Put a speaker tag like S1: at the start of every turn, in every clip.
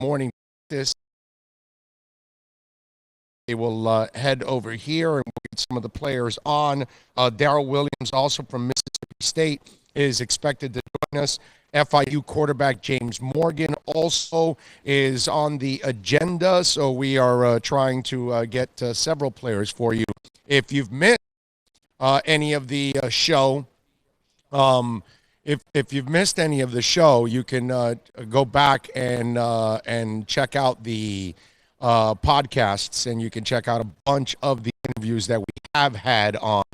S1: morning this. They will head over here and we'll get some of the players on. Darrell Williams, also from Mississippi State, is expected to join us. FIU quarterback James Morgan also is on the agenda, so we are trying to get several players for you. If you've missed any of the show, if you've missed any of the show, you can go back and check out the podcasts, and you can check out a bunch of the interviews that we have had on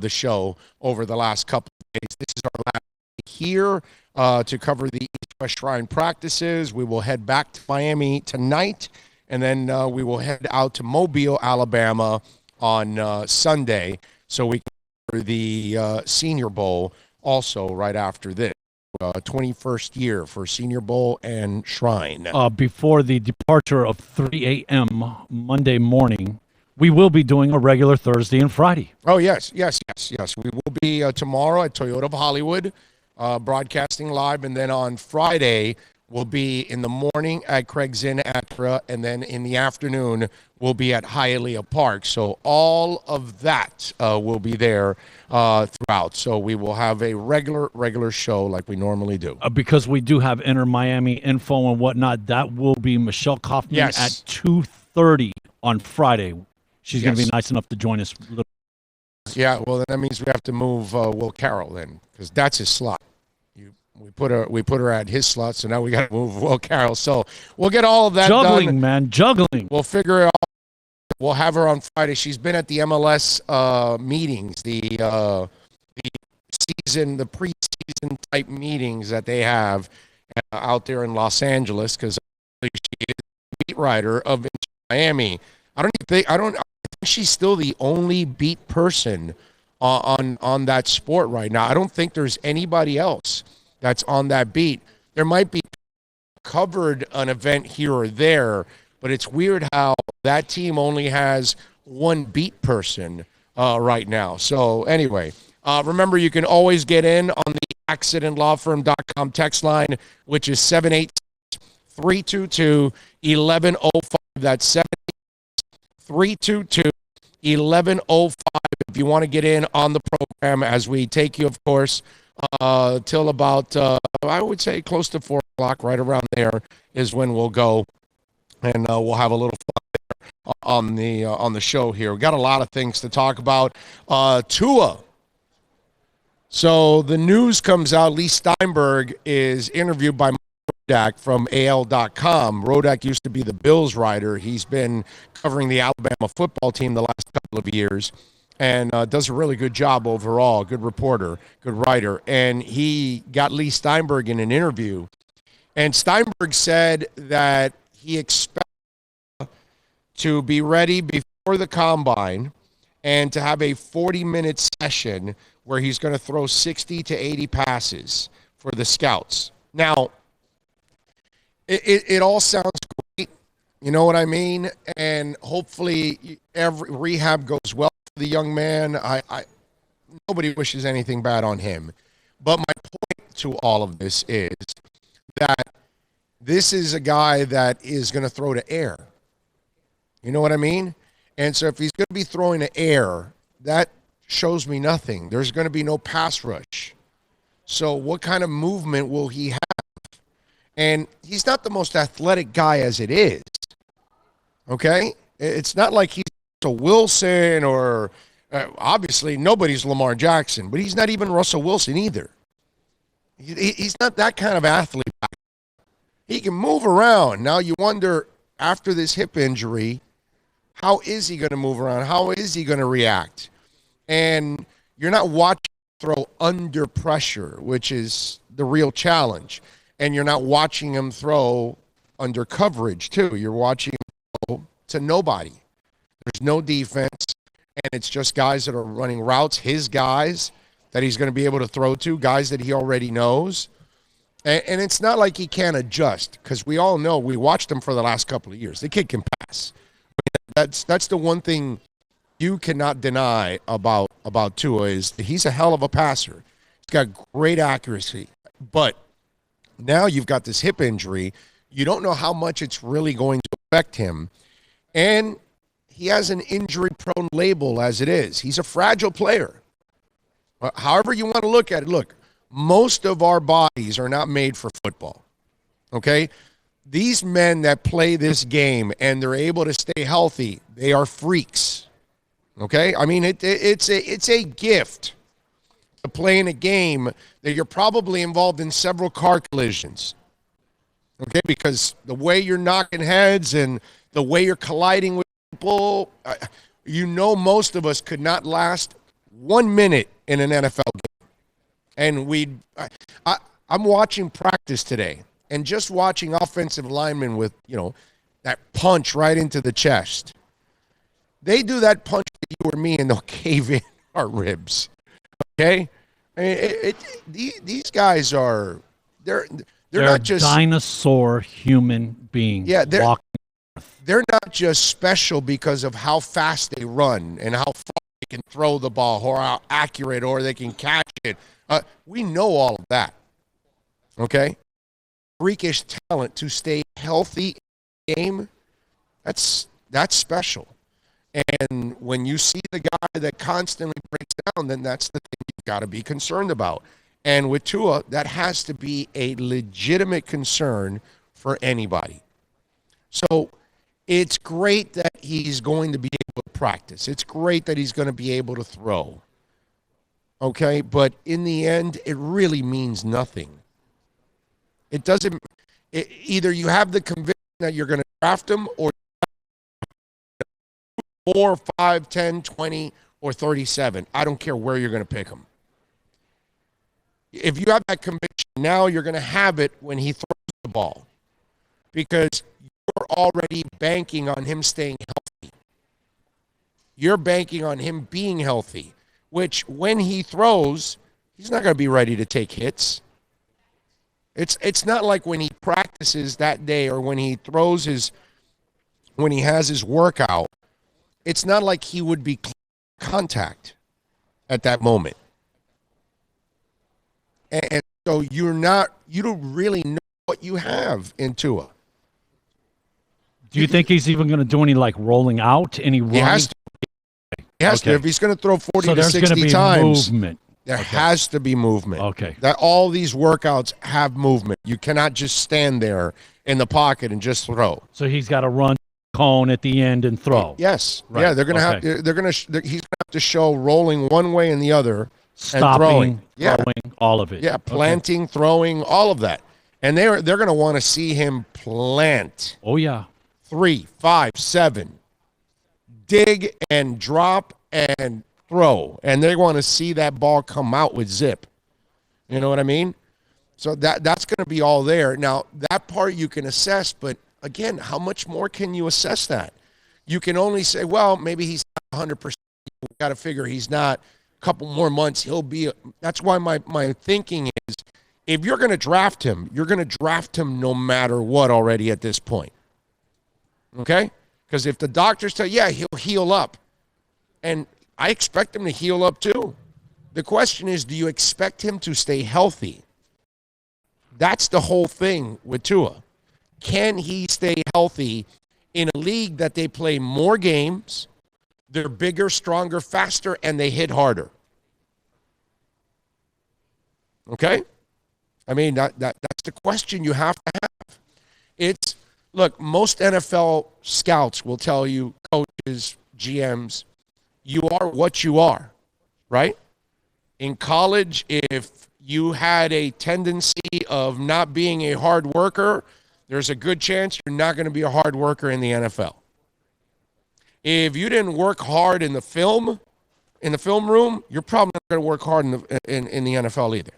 S1: the show over the last couple of days. This is our last day here to cover the East West Shrine practices. We will head back to Miami tonight, and then we will head out to Mobile, Alabama on Sunday, so we can cover the Senior Bowl also right after this. 21st year for Senior Bowl and Shrine.
S2: Before the departure of 3 a.m. Monday morning, we will be doing a regular Thursday and Friday.
S1: Oh, yes. We will be tomorrow at Toyota of Hollywood, broadcasting live, and then on Friday, we'll be in the morning at Craig's Inn Acura, and then in the afternoon, we'll be at Hialeah Park. So all of that will be there throughout. So we will have a regular show like we normally do.
S2: Because we do have Inter Miami info and whatnot, that will be Michelle Kaufman at 2:30 on Friday. She's going to be nice enough to join us.
S1: Yeah, well, then that means we have to move Will Carroll then, because that's his slot. We put her at his slot, so now we got to move Will Carroll. So we'll get all of that done.
S2: Juggling.
S1: We'll figure it out. We'll have her on Friday. She's been at the MLS meetings, the preseason type meetings that they have out there in Los Angeles, because she is the beat writer of Inter Miami. I think she's still the only beat person on that sport right now. I don't think there's anybody else that's on that beat. There might be covered an event here or there, but it's weird how that team only has one beat person right now. So anyway, remember, you can always get in on the accidentlawfirm.com text line, which is 78322-1105. That's 78322-1105 if you want to get in on the program, as we take you, of course, till about, I would say, close to 4 o'clock, right around there is when we'll go, and we'll have a little fun there on the show here. We got a lot of things to talk about. Tua. So the news comes out. Lee Steinberg is interviewed by Rodak from AL.com. Rodak used to be the Bills writer. He's been covering the Alabama football team the last couple of years, and does a really good job overall. Good reporter, good writer. And he got Lee Steinberg in an interview, and Steinberg said that he expects to be ready before the combine and to have a 40-minute session where he's going to throw 60 to 80 passes for the scouts. Now, it all sounds great, you know what I mean? And hopefully every rehab goes well for the young man. Nobody wishes anything bad on him. But my point to all of this is that this is a guy that is going to throw to air. You know what I mean? And so if he's going to be throwing to air, that shows me nothing. There's going to be no pass rush. So what kind of movement will he have? And he's not the most athletic guy as it is. Okay? It's not like he's Russell Wilson or obviously nobody's Lamar Jackson, but he's not even Russell Wilson either. He's not that kind of athlete. He can move around. Now you wonder, after this hip injury, how is he going to move around? How is he going to react? And you're not watching him throw under pressure, which is the real challenge. And you're not watching him throw under coverage, too. You're watching him throw to nobody. There's no defense, and it's just guys that are running routes, his guys that he's going to be able to throw to, guys that he already knows. And it's not like he can't adjust, because we all know, we watched him for the last couple of years. The kid can pass. That's the one thing you cannot deny about Tua, is he's a hell of a passer. He's got great accuracy. But now you've got this hip injury. You don't know how much it's really going to affect him. And he has an injury-prone label as it is. He's a fragile player. However you want to look at it, look, most of our bodies are not made for football, okay? These men that play this game and they're able to stay healthy, they are freaks, okay? I mean, it's a gift to play in a game that you're probably involved in several car collisions, okay? Because the way you're knocking heads and the way you're colliding with people, most of us could not last 1 minute in an NFL game. And I'm watching practice today, and just watching offensive linemen with, that punch right into the chest. They do that punch to you or me, and they'll cave in our ribs. Okay? These guys are, they're not just
S2: dinosaur human beings.
S1: Yeah, they're not just special because of how fast they run and how far they can throw the ball or how accurate or they can catch it. We know all of that. Okay? Freakish talent to stay healthy in the game, that's special. And when you see the guy that constantly breaks down, then that's the thing you've got to be concerned about. And with Tua, that has to be a legitimate concern for anybody. So it's great that he's going to be able to practice. It's great that he's going to be able to throw. Okay? But in the end, it really means nothing. It doesn't – either you have the conviction that you're going to draft him or 4, 5, 10, 20, or 37. I don't care where you're going to pick him. If you have that conviction, now you're going to have it when he throws the ball because you're already banking on him staying healthy. You're banking on him being healthy, which when he throws, he's not going to be ready to take hits. It's not like when he practices that day or when he when he has his workout, it's not like he would be contact at that moment. And so you don't really know what you have in Tua.
S2: Do you think he's even going to do any rolling out, any running?
S1: He has to. He has to. If he's going to throw 40 to 60 times,
S2: movement.
S1: There has to be movement.
S2: Okay.
S1: That all these workouts have movement. You cannot just stand there in the pocket and just throw.
S2: So he's got to run cone at the end and throw.
S1: Yes.
S2: Right.
S1: Yeah, they're going to have he's going to have to show rolling one way and the other,
S2: stopping, throwing, all of it.
S1: Yeah, planting, throwing, all of that. And they're going to want to see him plant.
S2: Oh yeah.
S1: 3, 5, 7. Dig and drop and throw, and they want to see that ball come out with zip. You know what I mean? So that's going to be all there. Now, that part you can assess, but again, how much more can you assess that? You can only say, well, maybe he's not 100%. You've got to figure he's not. A couple more months, he'll be. That's why my thinking is, if you're going to draft him, you're going to draft him no matter what already at this point. Okay? Because if the doctors tell, yeah, he'll heal up, and I expect him to heal up too. The question is, do you expect him to stay healthy? That's the whole thing with Tua. Can he stay healthy in a league that they play more games, they're bigger, stronger, faster, and they hit harder? Okay? I mean, that's the question you have to have. Look, most NFL scouts will tell you, coaches, GMs, you are what you are, right? In college, if you had a tendency of not being a hard worker, there's a good chance you're not going to be a hard worker in the NFL. If you didn't work hard in the film room, you're probably not going to work hard in the NFL either.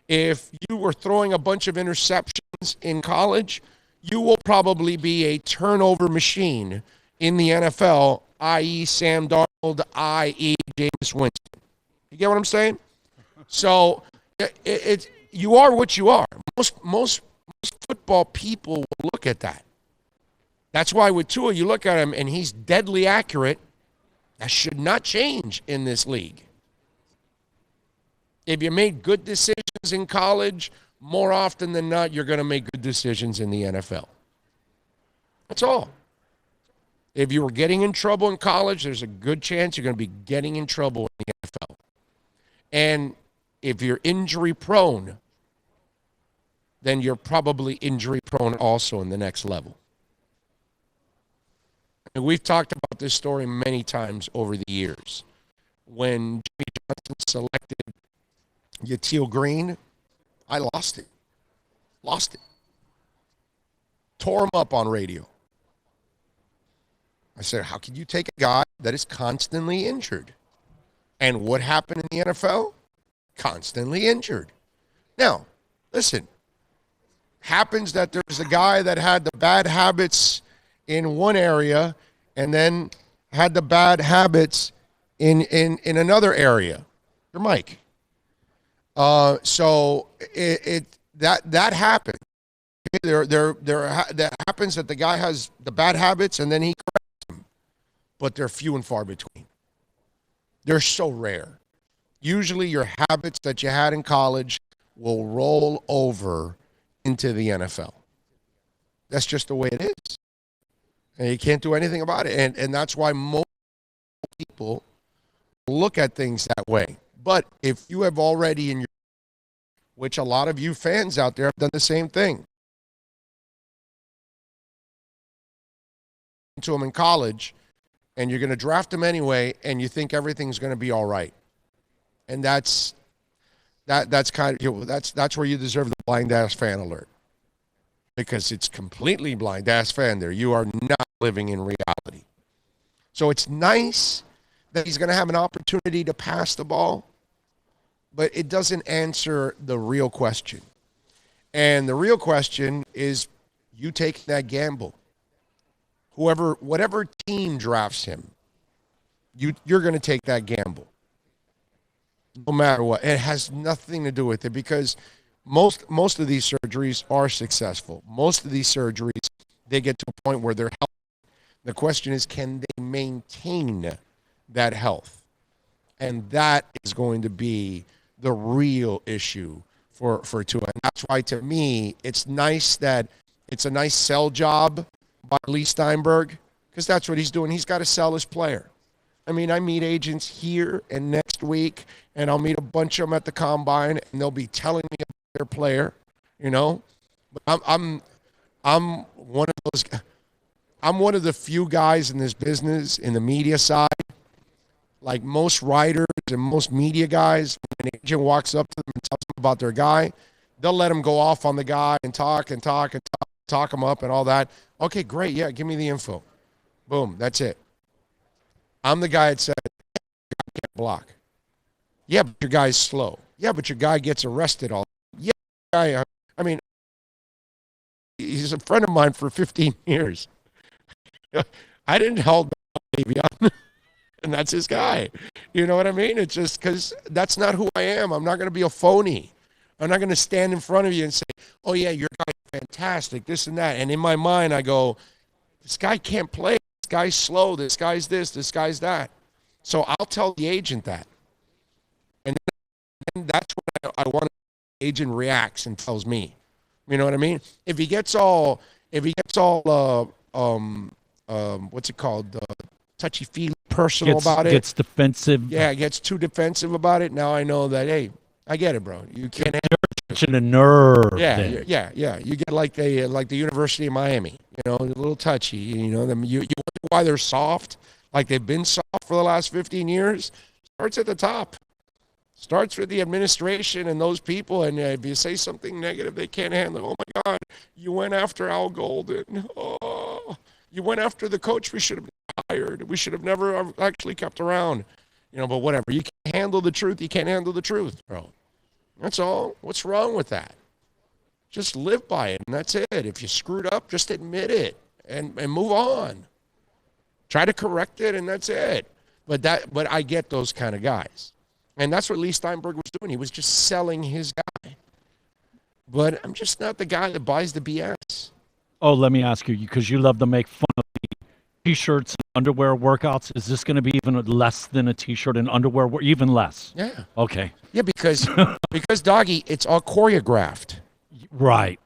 S1: If you were throwing a bunch of interceptions in college, you will probably be a turnover machine in the NFL, i.e. Sam Darnold, i.e. Jameis Winston. You get what I'm saying? So you are what you are. Most football people will look at that. That's why with Tua, you look at him and he's deadly accurate. That should not change in this league. If you made good decisions in college, more often than not, you're going to make good decisions in the NFL. That's all. If you were getting in trouble in college, there's a good chance you're going to be getting in trouble in the NFL. And if you're injury prone, then you're probably injury prone also in the next level. And we've talked about this story many times over the years. When Jimmy Johnson selected Yatil Green, I lost it. Tore him up on radio. I said, how can you take a guy that is constantly injured? And what happened in the NFL? Constantly injured. Now, listen, happens that there's a guy that had the bad habits in one area and then had the bad habits in another area. You're Mike. So that happened. That happens that the guy has the bad habits and then he corrects them, but they're few and far between. They're so rare. Usually your habits that you had in college will roll over into the NFL. That's just the way it is. And you can't do anything about it. And that's why most people look at things that way. But if you have already in your, which a lot of you fans out there have done the same thing, to him in college, and you're going to draft him anyway, and you think everything's going to be all right. And that's kind of, that's where you deserve the blind ass fan alert, because it's completely blind ass fan there. You are not living in reality. So it's nice that he's going to have an opportunity to pass the ball, but it doesn't answer the real question. And the real question is you take that gamble. Whatever team drafts him, you're going to take that gamble. No matter what. It has nothing to do with it, because most of these surgeries are successful. Most of these surgeries, they get to a point where they're healthy. The question is, can they maintain that health? And that is going to be the real issue for Tua. And that's why, to me, it's nice that it's a nice sell job by Lee Steinberg, because that's what he's doing. He's got to sell his player. I mean, I meet agents here and next week, and I'll meet a bunch of them at the combine, and they'll be telling me about their player, you know. But I'm one of those. I'm one of the few guys in this business, in the media side, like most writers and most media guys. When an agent walks up to them and tells them about their guy, they'll let him go off on the guy and talk him up and all that. Okay, great. Yeah, give me the info. Boom, that's it. I'm the guy that said, I can't block. Yeah, but your guy's slow. Yeah, but your guy gets arrested all. Yeah, guy. I mean, he's a friend of mine for 15 years. I didn't hold Davion, and that's his guy. You know what I mean? It's just because that's not who I am. I'm not going to be a phony. I'm not going to stand in front of you and say, oh, yeah, your guy's fantastic, this and that. And in my mind, I go, this guy can't play. This guy's slow. This guy's this guy's that. So I'll tell the agent that. And then that's when I want the agent reacts and tells me. You know what I mean? If he gets all what's it called? Touchy-feely, personal about it.
S2: Gets defensive.
S1: Yeah, gets too defensive about it. Now I know that, hey, I get it, bro. You can't
S2: touching a nerve.
S1: Yeah. You get like the University of Miami, you know, a little touchy. You know, you wonder why they're soft, like they've been soft for the last 15 years. Starts at the top. Starts with the administration and those people, and if you say something negative, they can't handle it. Oh my God, you went after Al Golden. Oh, you went after the coach we should have hired. We should have never actually kept around. You know, but whatever. You can't handle the truth. You can't handle the truth, bro. That's all. What's wrong with that? Just live by it, and that's it. If you screwed up, just admit it and move on. Try to correct it, and that's it. But I get those kind of guys. And that's what Lee Steinberg was doing. He was just selling his guy. But I'm just not the guy that buys the BS.
S2: Oh, let me ask you, because you love to make fun of the T-shirts and underwear workouts. Is this going to be even less than a T-shirt and underwear? Even less?
S1: Yeah.
S2: Okay.
S1: Yeah, because Doggy, it's all choreographed.
S2: Right.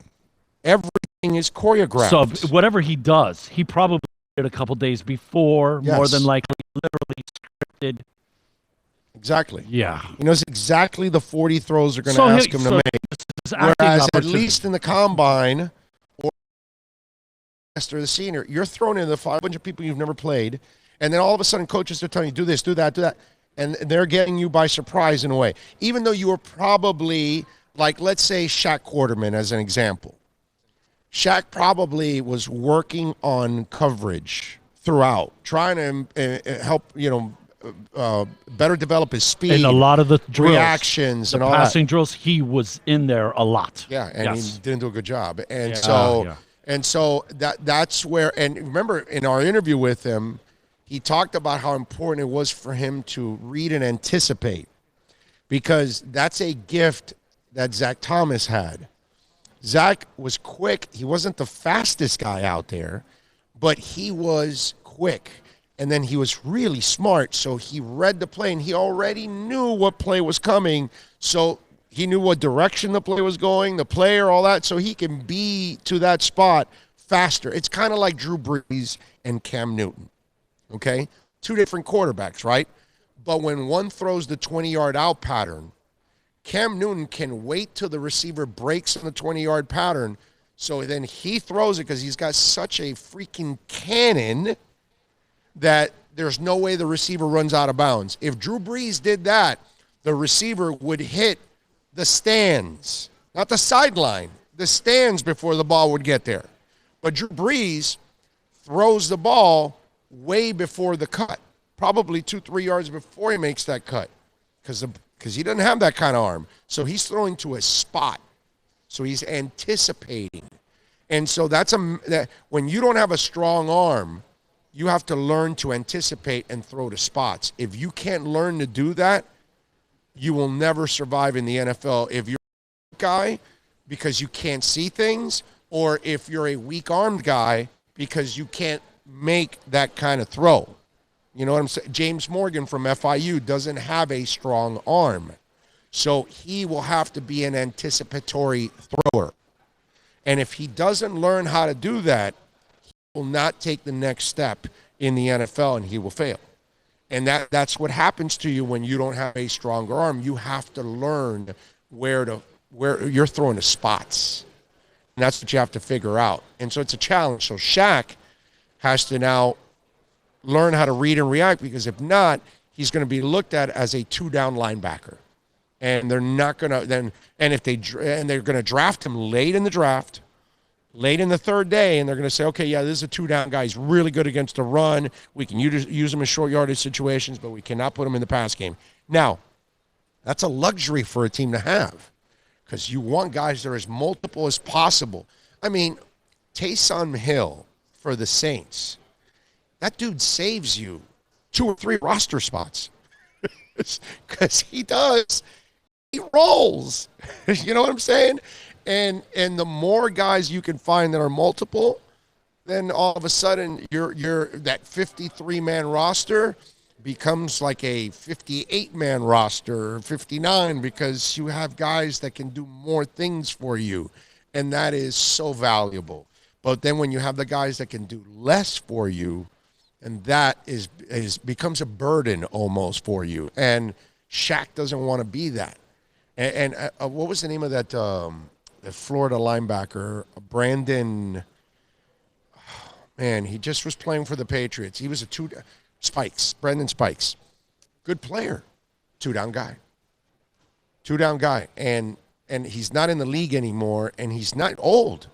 S1: Everything is choreographed.
S2: So whatever he does, he probably did a couple days before, more than likely, literally scripted.
S1: Exactly.
S2: Yeah.
S1: He knows exactly the 40 throws they're going to ask him to make. Whereas at least in the combine or master the senior, you're thrown in a bunch of people you've never played, and then all of a sudden coaches are telling you, do this, do that, do that. And they're getting you by surprise in a way. Even though you were probably, like, let's say Shaq Quarterman as an example. Shaq probably was working on coverage throughout, trying to help, better develop his speed.
S2: And a lot of the drills,
S1: reactions and all that.
S2: Passing drills, he was in there a lot.
S1: Yeah, and he didn't do a good job. And
S2: yeah.
S1: so that's where, and remember in our interview with him, he talked about how important it was for him to read and anticipate, because that's a gift that Zach Thomas had. Zach was quick. He wasn't the fastest guy out there, but he was quick. And then he was really smart, so he read the play, and he already knew what play was coming, so he knew what direction the play was going, the player, all that, so he can be to that spot faster. It's kind of like Drew Brees and Cam Newton. Okay? Two different quarterbacks, right? But when one throws the 20-yard out pattern, Cam Newton can wait till the receiver breaks on the 20-yard pattern, so then he throws it because he's got such a freaking cannon that there's no way the receiver runs out of bounds. If Drew Brees did that, the receiver would hit the stands, not the sideline, the stands before the ball would get there. But Drew Brees throws the ball way before the cut, probably 2-3 yards before he makes that cut, because he doesn't have that kind of arm. So he's throwing to a spot. So he's anticipating. And so that when you don't have a strong arm, you have to learn to anticipate and throw to spots. If you can't learn to do that, you will never survive in the NFL. If you're a guy because you can't see things, or if you're a weak-armed guy because you can't make that kind of throw. You know what I'm saying? James Morgan from FIU doesn't have a strong arm. So he will have to be an anticipatory thrower. And if he doesn't learn how to do that, he will not take the next step in the NFL, and he will fail. And that's what happens to you when you don't have a stronger arm. You have to learn where you're throwing to spots. And that's what you have to figure out. And so it's a challenge. So Shaq has to now learn how to read and react, because if not, he's going to be looked at as a two-down linebacker. And they're not going to then, and they're going to draft him late in the draft, late in the third day, and they're going to say, okay, yeah, this is a two-down guy. He's really good against the run. We can use him in short yardage situations, but we cannot put him in the pass game. Now, that's a luxury for a team to have, because you want guys that are as multiple as possible. I mean, Taysom Hill for the Saints, that dude saves you 2 or 3 roster spots, because he rolls. You know what I'm saying? And the more guys you can find that are multiple, then all of a sudden you're that 53-man roster becomes like a 58-man roster, 59, because you have guys that can do more things for you, and that is so valuable. But then when you have the guys that can do less for you, and that becomes a burden almost for you. And Shaq doesn't want to be that. And what was the name of that the Florida linebacker, Brandon? Man, he just was playing for the Patriots. He was Brandon Spikes. Good player. Two-down guy. And he's not in the league anymore, and he's not old.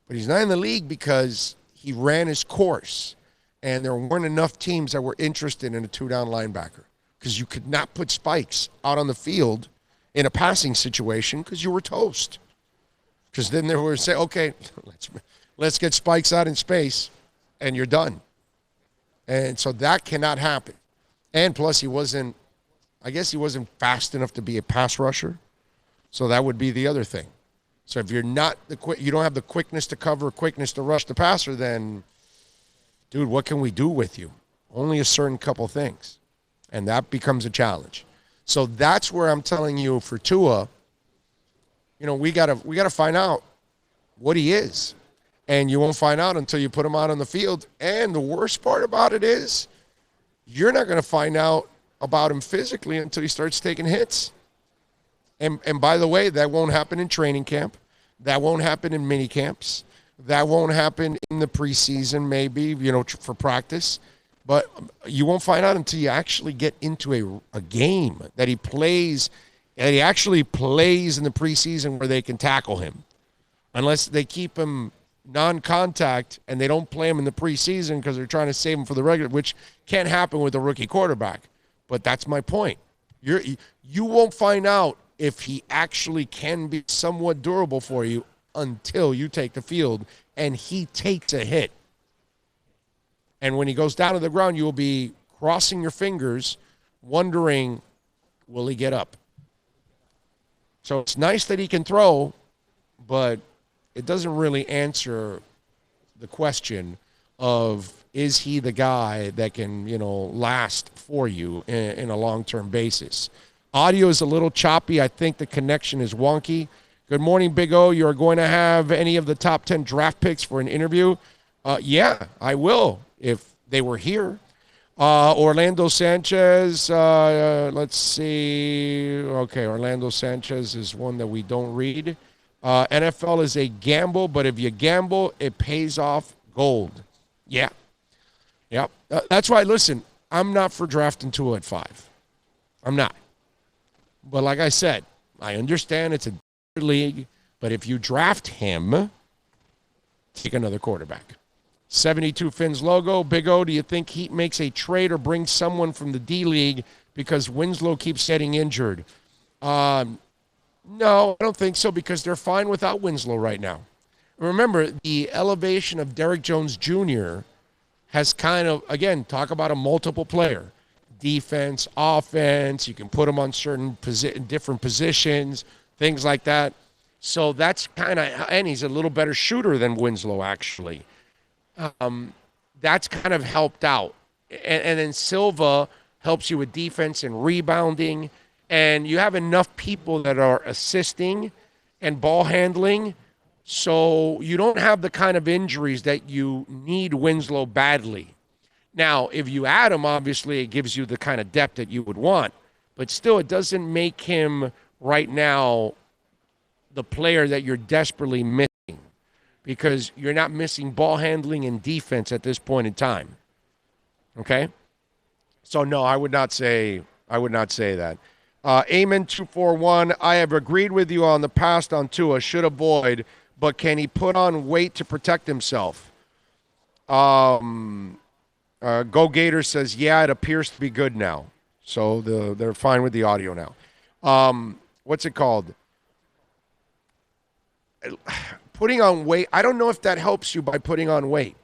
S1: But he's not in the league because he ran his course, and there weren't enough teams that were interested in a two-down linebacker, because you could not put Spikes out on the field in a passing situation because you were toast. Because then they were saying, okay, let's get Spikes out in space, and you're done. And so that cannot happen. And plus, he wasn't fast enough to be a pass rusher. So that would be the other thing. So if you're not you don't have the quickness to cover, quickness to rush the passer, then, dude, what can we do with you? Only a certain couple things. And that becomes a challenge. So that's where I'm telling you, for Tua, we gotta find out what he is. And you won't find out until you put him out on the field. And the worst part about it is you're not going to find out about him physically until he starts taking hits. And by the way, that won't happen in training camp. That won't happen in mini camps. That won't happen in the preseason, maybe, for practice. But you won't find out until you actually get into a game that he plays, that he actually plays in the preseason where they can tackle him. Unless they keep him non-contact and they don't play him in the preseason because they're trying to save him for the regular, which can't happen with a rookie quarterback. But that's my point. You won't find out if he actually can be somewhat durable for you until you take the field and he takes a hit. And when he goes down to the ground, you will be crossing your fingers, wondering, will he get up? So it's nice that he can throw, but it doesn't really answer the question of, is he the guy that can, last for you in a long-term basis? Audio is a little choppy. I think the connection is wonky. Good morning, Big O. You're going to have any of the top 10 draft picks for an interview? Yeah, I will if they were here. Orlando Sanchez, let's see. Okay, Orlando Sanchez is one that we don't read. NFL is a gamble, but if you gamble, it pays off gold. Yeah. Yep. That's why, listen, I'm not for drafting Tua at 5. I'm not. But like I said, I understand it's a league, but if you draft him, take another quarterback. 72 Fins logo. Big O, do you think Heat makes a trade or brings someone from the D-League because Winslow keeps getting injured? No, I don't think so because they're fine without Winslow right now. Remember, the elevation of Derrick Jones Jr. has kind of, again, talk about a multiple player. Defense, offense, you can put him on certain different positions, things like that. So that's kind of, and he's a little better shooter than Winslow, actually. That's kind of helped out. And then Silva helps you with defense and rebounding. And you have enough people that are assisting and ball handling. So you don't have the kind of injuries that you need Winslow badly. Now, if you add him, obviously it gives you the kind of depth that you would want. But still, it doesn't make him right now the player that you're desperately missing because you're not missing ball handling and defense at this point in time. Okay? So, no, I would not say that. Amen 241, I have agreed with you on the past on Tua, should avoid, but can he put on weight to protect himself? Go Gators says, yeah, it appears to be good now. So they're fine with the audio now. What's it called? Putting on weight. I don't know if that helps you by putting on weight.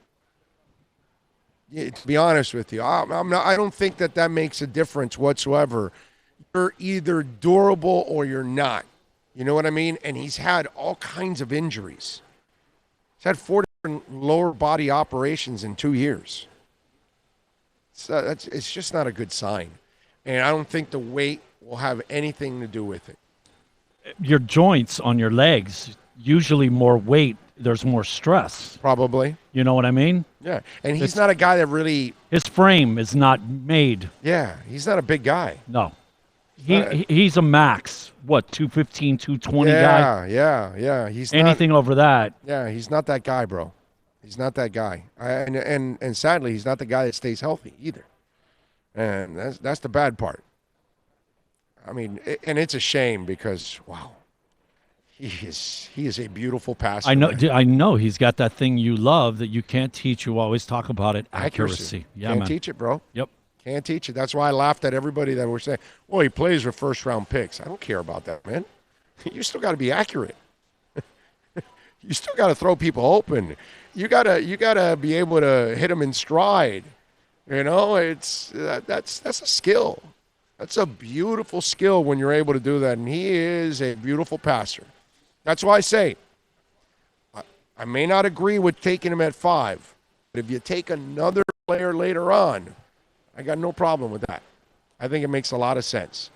S1: To be honest with you, I don't think that makes a difference whatsoever. You're either durable or you're not. You know what I mean? And he's had all kinds of injuries. He's had 4 different lower body operations in 2 years. So it's just not a good sign. And I don't think the weight will have anything to do with it.
S2: Your joints on your legs, usually more weight, there's more stress.
S1: Probably.
S2: You know what I mean?
S1: Yeah. And he's not a guy that really...
S2: His frame is not made.
S1: Yeah. He's not a big guy.
S2: No. He's a max, 215, 220 guy?
S1: Yeah. He's
S2: anything over that.
S1: Yeah, he's not that guy, bro. He's not that guy. And sadly, he's not the guy that stays healthy either. And that's the bad part. I mean, and it's a shame because, wow, he is a beautiful passer.
S2: I know. He's got that thing you love that you can't teach. You always talk about it, accuracy. Yeah,
S1: can't teach it, bro.
S2: Yep.
S1: Can't teach it. That's why I laughed at everybody that were saying, well, he plays with first-round picks. I don't care about that, man. You still got to be accurate. You still got to throw people open. You gotta be able to hit them in stride. You know, that's a skill. That's a beautiful skill when you're able to do that. And he is a beautiful passer. That's why I say I may not agree with taking him at 5, but if you take another player later on, I got no problem with that. I think it makes a lot of sense.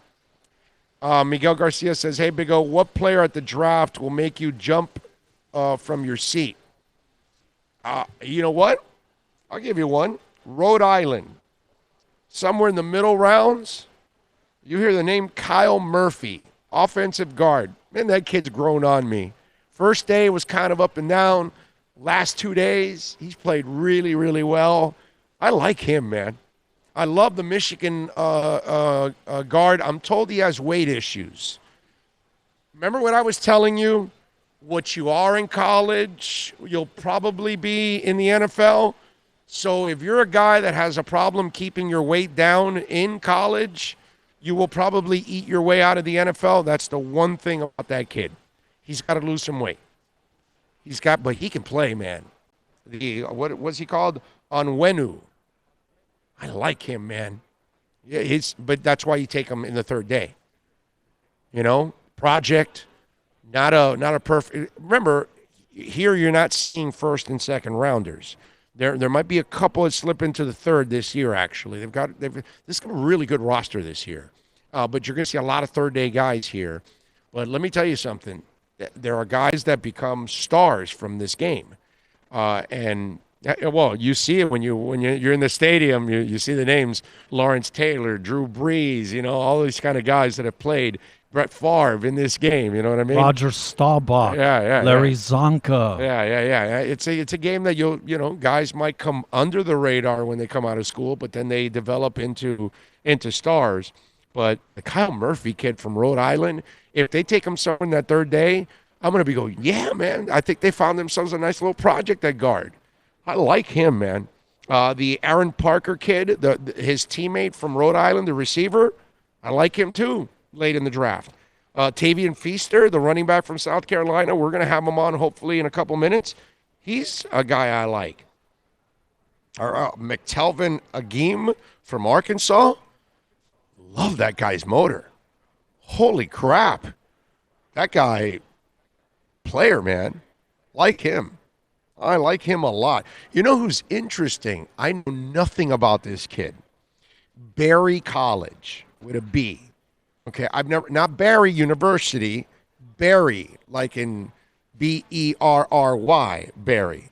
S1: Miguel Garcia says, hey, Big O, what player at the draft will make you jump from your seat. You know what? I'll give you one. Rhode Island. Somewhere in the middle rounds, you hear the name Kyle Murphy, offensive guard. Man, that kid's grown on me. First day was kind of up and down. Last 2 days, he's played really, really well. I like him, man. I love the Michigan guard. I'm told he has weight issues. Remember what I was telling you? What you are in college, you'll probably be in the NFL. So if you're a guy that has a problem keeping your weight down in college, you will probably eat your way out of the NFL. That's the one thing about that kid. He's got to lose some weight. But he can play, man. What was he called? Onwenu. I like him, man. Yeah, but that's why you take him in the third day. You know, project, not a perfect. Remember, here you're not seeing first and second rounders. There might be a couple that slip into the third this year. Actually, this is a really good roster this year. But you're going to see a lot of third day guys here. But let me tell you something. There are guys that become stars from this game, and well, you see it when you're in the stadium. You see the names: Lawrence Taylor, Drew Brees. You know, all these kind of guys that have played. Brett Favre in this game. You know what I mean?
S2: Roger Staubach. Larry Zonka.
S1: Yeah. It's a game that guys might come under the radar when they come out of school, but then they develop into stars. But the Kyle Murphy kid from Rhode Island, if they take him somewhere in that third day, I'm going to be going, yeah, man, I think they found themselves a nice little project at guard. I like him, man. The Aaron Parker kid, his teammate from Rhode Island, the receiver, I like him too, late in the draft. Tavian Feaster, the running back from South Carolina, we're going to have him on hopefully in a couple minutes. He's a guy I like. McTelvin Agim from Arkansas. Love that guy's motor. Holy crap. That guy, player, man. Like him. I like him a lot. You know who's interesting? I know nothing about this kid. Berry College with a B. Okay, I've never, not Barry University, Berry, like in Berry, Berry.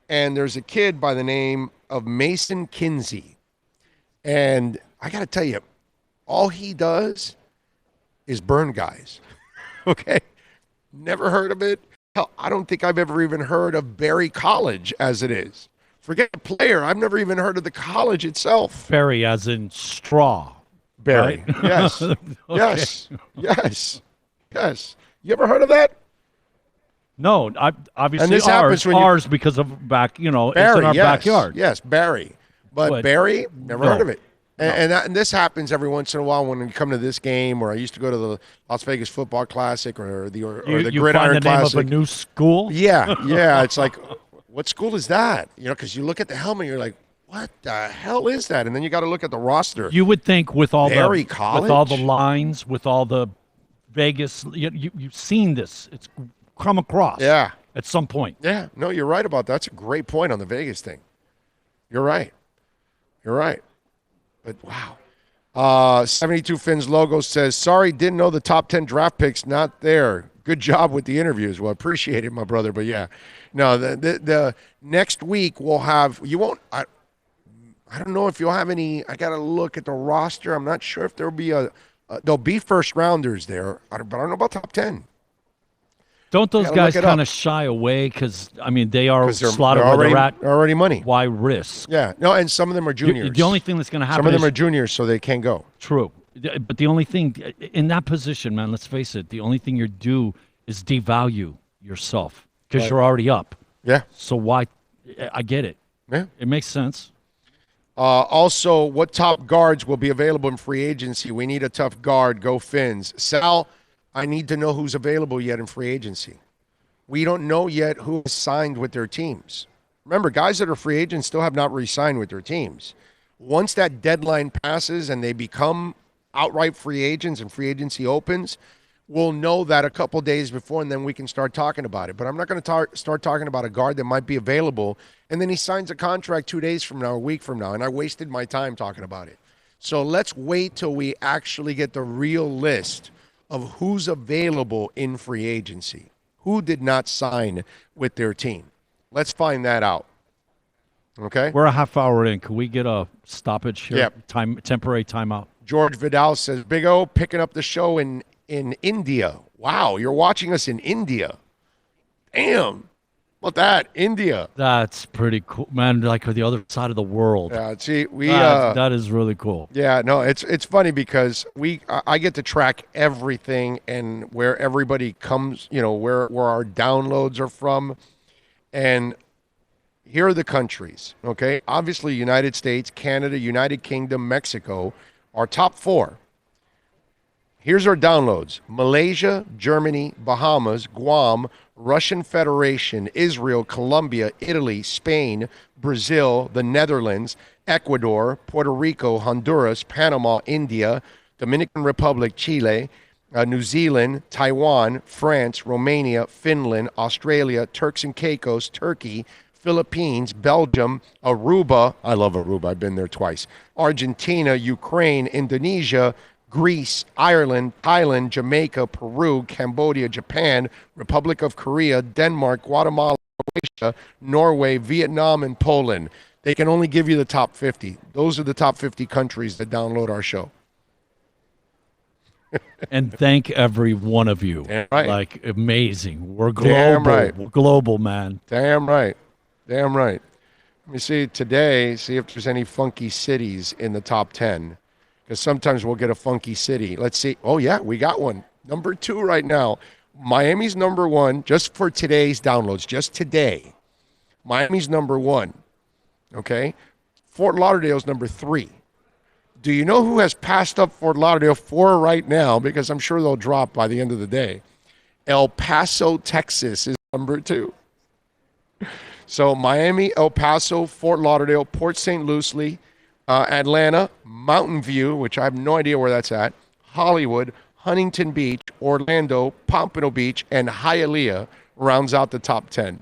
S1: And there's a kid by the name of Mason Kinsey. And I got to tell you, all he does is burn guys. Okay? Never heard of it. Hell, I don't think I've ever even heard of Berry College as it is. Forget the player. I've never even heard of the college itself.
S2: Berry as in straw.
S1: Berry. Right? Yes. Okay. Yes. You ever heard of that?
S2: No, obviously ours because of it's in our backyard.
S1: Yes, Barry. But Barry, never heard of it. And this happens every once in a while when you come to this game, or I used to go to the Las Vegas Football Classic or the Gridiron Classic. You find the name of a
S2: new school?
S1: Yeah. It's like, what school is that? You know, because you look at the helmet, you're like, what the hell is that? And then you got to look at the roster.
S2: You would think with all the lines, with all the Vegas, you've seen this. It's come across.
S1: Yeah.
S2: At some point.
S1: Yeah. No, you're right about that. That's a great point on the Vegas thing. You're right. But wow. 72 Fins logo says, sorry, didn't know the top 10 draft picks not there. Good job with the interviews. Well, appreciate it, my brother. But yeah, no, the next week we'll have, I don't know if you'll have any. I got to look at the roster. I'm not sure if there'll be there'll be first rounders there, but I don't know about top 10.
S2: Don't those guys kind of shy away? Because, I mean, they are slotted where they're at.
S1: Already money.
S2: Why risk?
S1: Yeah. No, and some of them are juniors.
S2: The only thing that's going to happen
S1: Some of them are juniors, so they can't go.
S2: True. But the only thing, in that position, man, let's face it, the only thing you do is devalue yourself because you're already up.
S1: Yeah.
S2: So why? I get it.
S1: Yeah.
S2: It makes sense.
S1: Also, what top guards will be available in free agency? We need a tough guard. Go Fins. Sal, I need to know who's available yet in free agency. We don't know yet who has signed with their teams. Remember, guys that are free agents still have not re-signed with their teams. Once that deadline passes and they become outright free agents and free agency opens, we'll know that a couple days before, and then we can start talking about it. But I'm not going to start talking about a guard that might be available, and then he signs a contract 2 days from now, a week from now, and I wasted my time talking about it. So let's wait till we actually get the real list of who's available in free agency. Who did not sign with their team? Let's find that out. Okay?
S2: We're a half hour in. Can we get a stoppage here?
S1: Yep.
S2: Temporary timeout.
S1: George Vidal says, Big O picking up the show in India. Wow, you're watching us in India. Damn. What that? India.
S2: That's pretty cool, man. Like the other side of the world.
S1: Yeah, see,
S2: that is really cool.
S1: Yeah, no, it's funny because I get to track everything and where everybody comes, where our downloads are from. And here are the countries, okay? Obviously, United States, Canada, United Kingdom, Mexico, our top 4. Here's our downloads: Malaysia, Germany, Bahamas, Guam, Russian Federation, Israel, Colombia, Italy, Spain, Brazil, the Netherlands, Ecuador, Puerto Rico, Honduras, Panama, India, Dominican Republic, Chile, New Zealand, Taiwan, France, Romania, Finland, Australia, Turks and Caicos, Turkey, Philippines, Belgium, Aruba. I love Aruba. I've been there twice. Argentina, Ukraine, Indonesia, Greece, Ireland, Thailand, Jamaica, Peru, Cambodia, Japan, Republic of Korea, Denmark, Guatemala, Croatia, Norway, Vietnam, and Poland. They can only give you the top 50. Those are the top 50 countries that download our show.
S2: And thank every one of you.
S1: Damn right.
S2: Like, amazing. We're global.
S1: Damn right.
S2: We're global, man.
S1: Damn right. Damn right. Let me see today, see if there's any funky cities in the top 10. Because sometimes we'll get a funky city. Let's see. Oh, yeah, we got one. Number 2 right now. Miami's number 1, just for today's downloads, just today. Miami's number 1, okay? Fort Lauderdale's number 3. Do you know who has passed up Fort Lauderdale 4 right now? Because I'm sure they'll drop by the end of the day. El Paso, Texas is number 2. So Miami, El Paso, Fort Lauderdale, Port St. Lucie, Atlanta, Mountain View, which I have no idea where that's at, Hollywood, Huntington Beach, Orlando, Pompano Beach, and Hialeah rounds out the top 10.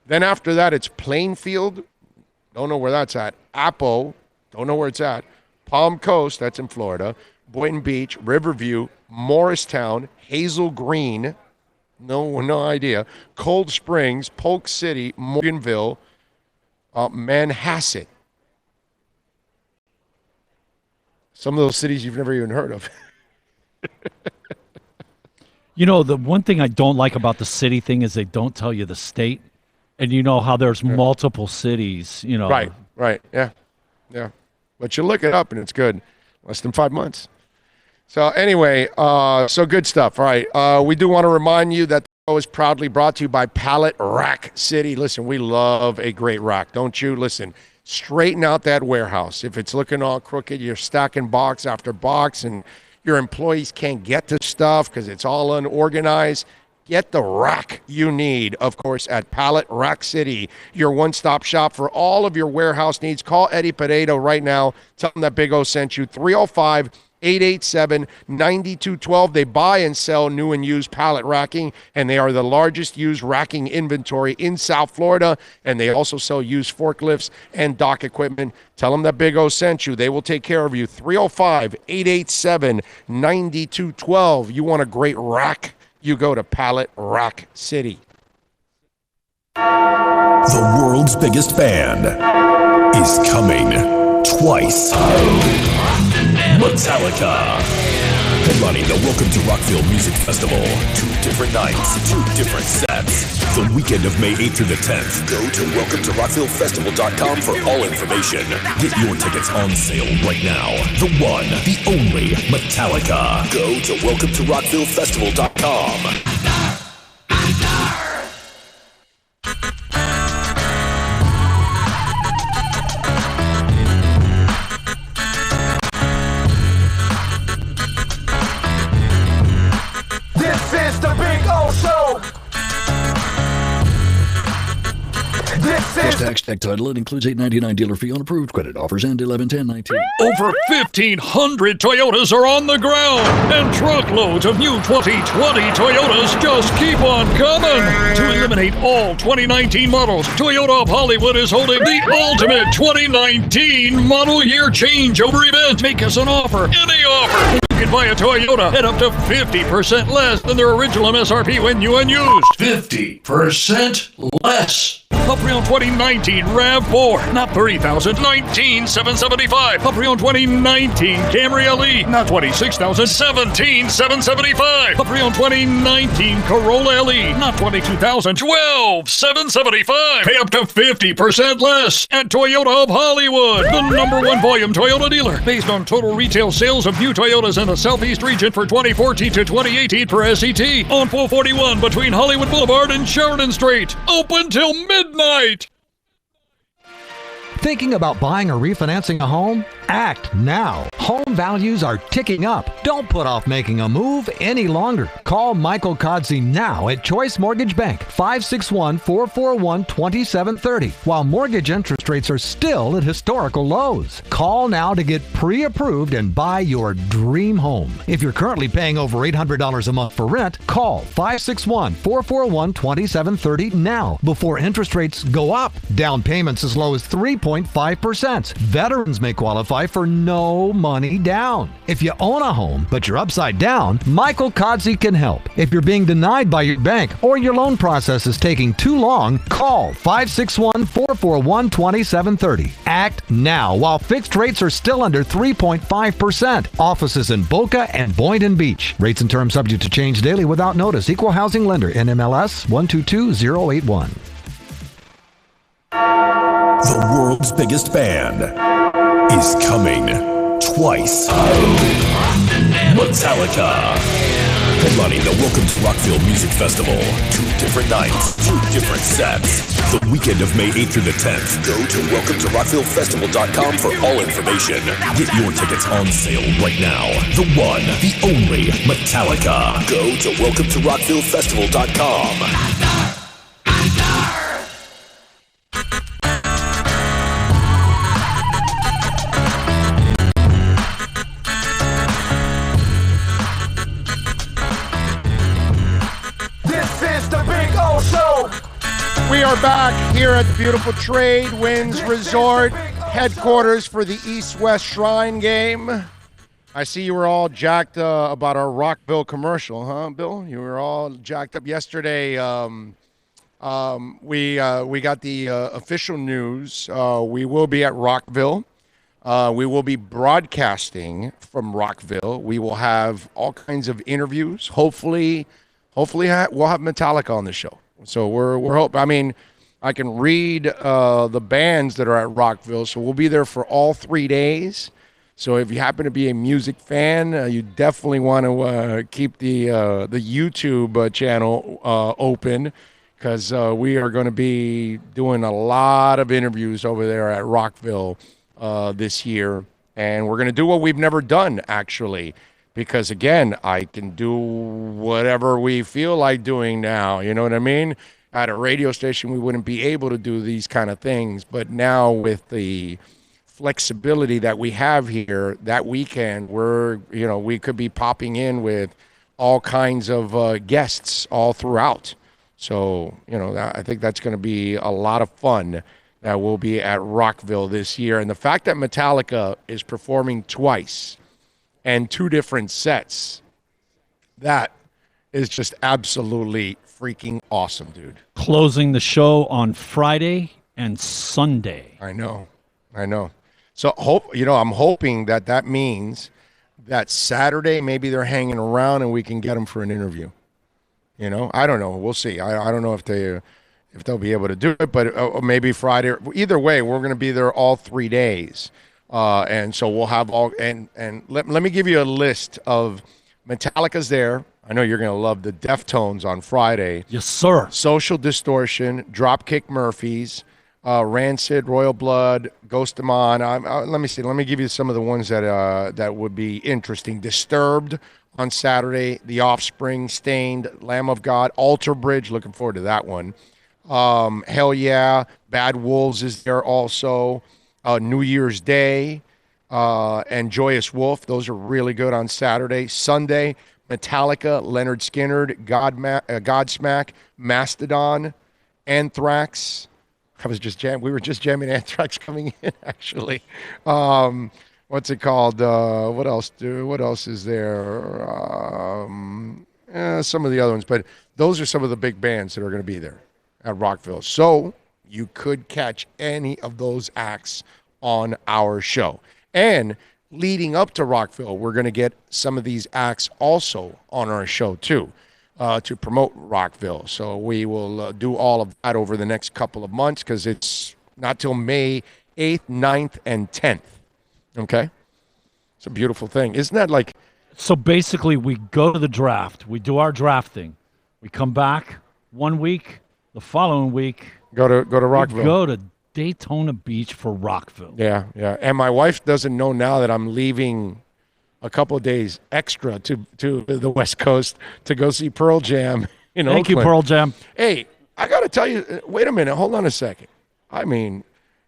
S1: Then after that, it's Plainfield. Don't know where that's at. Apo. Don't know where it's at. Palm Coast. That's in Florida. Boynton Beach, Riverview, Morristown, Hazel Green. No idea. Cold Springs, Polk City, Morganville, Manhasset. Some of those cities you've never even heard of.
S2: You know, the one thing I don't like about the city thing is they don't tell you the state. And you know how there's multiple cities, you know.
S1: Right. Yeah. But you look it up and it's good. Less than 5 months. So anyway, so good stuff. All right. We do want to remind you that the show is proudly brought to you by Pallet Rack City. Listen, we love a great rack, don't you? Listen, straighten out that warehouse. If it's looking all crooked, you're stacking box after box and your employees can't get to stuff because it's all unorganized. Get the rack you need, of course, at Pallet Rack City, your one-stop shop for all of your warehouse needs. Call Eddie Peredo right now. Tell him that Big O sent you. 305-887-9212. They buy and sell new and used pallet racking, and they are the largest used racking inventory in South Florida, and they also sell used forklifts and dock equipment. Tell them that Big O sent you. They will take care of you. 305-887-9212. You want a great rack? You go to Pallet Rack City.
S3: The world's biggest band is coming twice. Metallica. Headlining the Welcome to Rockville Music Festival. 2 different nights, 2 different sets. The weekend of May 8th through the 10th. Go to welcometorockvillefestival.com for all information. Get your tickets on sale right now. The one, the only Metallica. Go to welcometorockvillefestival.com.
S4: Tax tag title. It includes $8.99 dealer fee on approved credit offers and 11/10/19.
S5: Over 1,500 Toyotas are on the ground, and truckloads of new 2020 Toyotas just keep on coming. To eliminate all 2019 models, Toyota of Hollywood is holding the ultimate 2019 model year changeover event. Make us an offer, any offer. can buy a Toyota at up to 50% less than their original MSRP when new and used. 50% less. A pre-owned 2019 RAV4, not $30,000, $19,775. A pre-owned 2019 Camry LE, not $26,000, $17,775. A pre-owned 2019 Corolla LE, not $22,000, $12,775. Pay up to 50% less at Toyota of Hollywood, the #1 volume Toyota dealer, based on total retail sales of new Toyotas in the Southeast region for 2014 to 2018 per SCT, on 441 between Hollywood Boulevard and Sheridan Street. Open till midnight.
S6: Thinking about buying or refinancing a home? Act now. Home values are ticking up. Don't put off making a move any longer. Call Michael Kodzie now at Choice Mortgage Bank, 561-441-2730, while mortgage interest rates are still at historical lows. Call now to get pre-approved and buy your dream home. If you're currently paying over $800 a month for rent, call 561-441-2730 now before interest rates go up. Down payments as low as 3.5%. Veterans may qualify for no money down. If you own a home, but you're upside down, Michael Kodzie can help. If you're being denied by your bank or your loan process is taking too long, call 561-441-2730. Act now while fixed rates are still under 3.5%. Offices in Boca and Boynton Beach. Rates and terms subject to change daily without notice. Equal housing lender. NMLS 122081.
S3: The world's biggest band is coming twice. Metallica. Headlining the Welcome to Rockville Music Festival. 2 different nights, 2 different sets. The weekend of May 8th through the 10th. Go to WelcomeToRockvilleFestival.com for all information. Get your tickets on sale right now. The one, the only Metallica. Go to WelcomeToRockvilleFestival.com.
S1: We are back here at the beautiful Trade Winds Resort, headquarters for the East-West Shrine game. I see you were all jacked about our Rockville commercial, huh, Bill? You were all jacked up yesterday. We got the official news. We will be at Rockville. We will be broadcasting from Rockville. We will have all kinds of interviews. Hopefully we'll have Metallica on the show. So we're hoping. I mean, I can read the bands that are at Rockville. So we'll be there for all 3 days. So if you happen to be a music fan, you definitely want to keep the YouTube channel open, because we are going to be doing a lot of interviews over there at Rockville this year. And we're going to do what we've never done, actually. Because, again, I can do whatever we feel like doing now. You know what I mean? At a radio station, we wouldn't be able to do these kind of things. But now with the flexibility that we have here, that weekend, we could be popping in with all kinds of guests all throughout. So, I think that's going to be a lot of fun that will be at Rockville this year. And the fact that Metallica is performing twice and 2 different sets, that is just absolutely freaking awesome, dude.
S2: Closing the show on Friday and Sunday.
S1: I know. So I'm hoping that means that Saturday maybe they're hanging around and we can get them for an interview. I don't know. We'll see. I don't know if they'll be able to do it, but maybe Friday. Either way, we're going to be there all 3 days. And so we'll have all, and let me give you a list of Metallica's there. I know you're going to love the Deftones on Friday.
S2: Yes, sir.
S1: Social Distortion, Dropkick Murphys, Rancid, Royal Blood, Ghost Amon. Let me see. Let me give you some of the ones that would be interesting. Disturbed on Saturday, The Offspring, Stained, Lamb of God, Alter Bridge. Looking forward to that one. Hell Yeah, Bad Wolves is there also. New Year's Day, and Joyous Wolf. Those are really good on Saturday. Sunday, Metallica, Leonard Skinner, Godsmack, Mastodon, Anthrax. We were just jamming Anthrax coming in, actually. what's it called? What else is there? Some of the other ones, but those are some of the big bands that are going to be there at Rockville. So you could catch any of those acts on our show. And leading up to Rockville, we're going to get some of these acts also on our show too, to promote Rockville. So we will do all of that over the next couple of months because it's not till May 8th, 9th, and 10th. Okay? It's a beautiful thing. Isn't that like...
S2: So basically, we go to the draft. We do our drafting. We come back 1 week. The following week...
S1: Go to Rockville.
S2: We go to Daytona Beach for Rockville.
S1: Yeah. And my wife doesn't know now that I'm leaving a couple of days extra to the West Coast to go see Pearl Jam in Oakland.
S2: Thank you, Pearl Jam.
S1: Hey, I got to tell you, wait a minute. Hold on a second. I mean,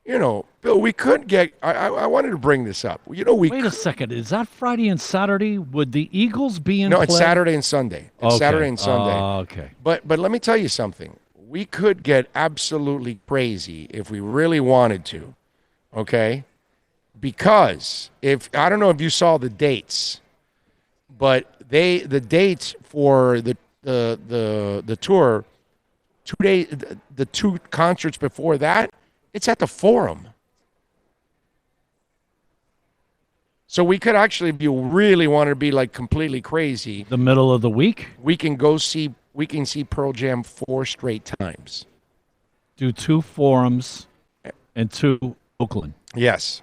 S1: Bill, we could get, I wanted to bring this up. Wait
S2: a second. Is that Friday and Saturday? Would the Eagles be in play?
S1: No, it's Saturday and Sunday. It's Saturday and Sunday.
S2: Okay.
S1: But let me tell you something. We could get absolutely crazy if we really wanted to, okay? Because I don't know if you saw the dates, but the dates for the tour, 2 days, the two concerts before that, it's at the Forum. So we could actually, if you really wanted to be like completely crazy,
S2: the middle of the week,
S1: we can see Pearl Jam 4 straight times.
S2: Do 2 Forums and 2 Oakland.
S1: Yes.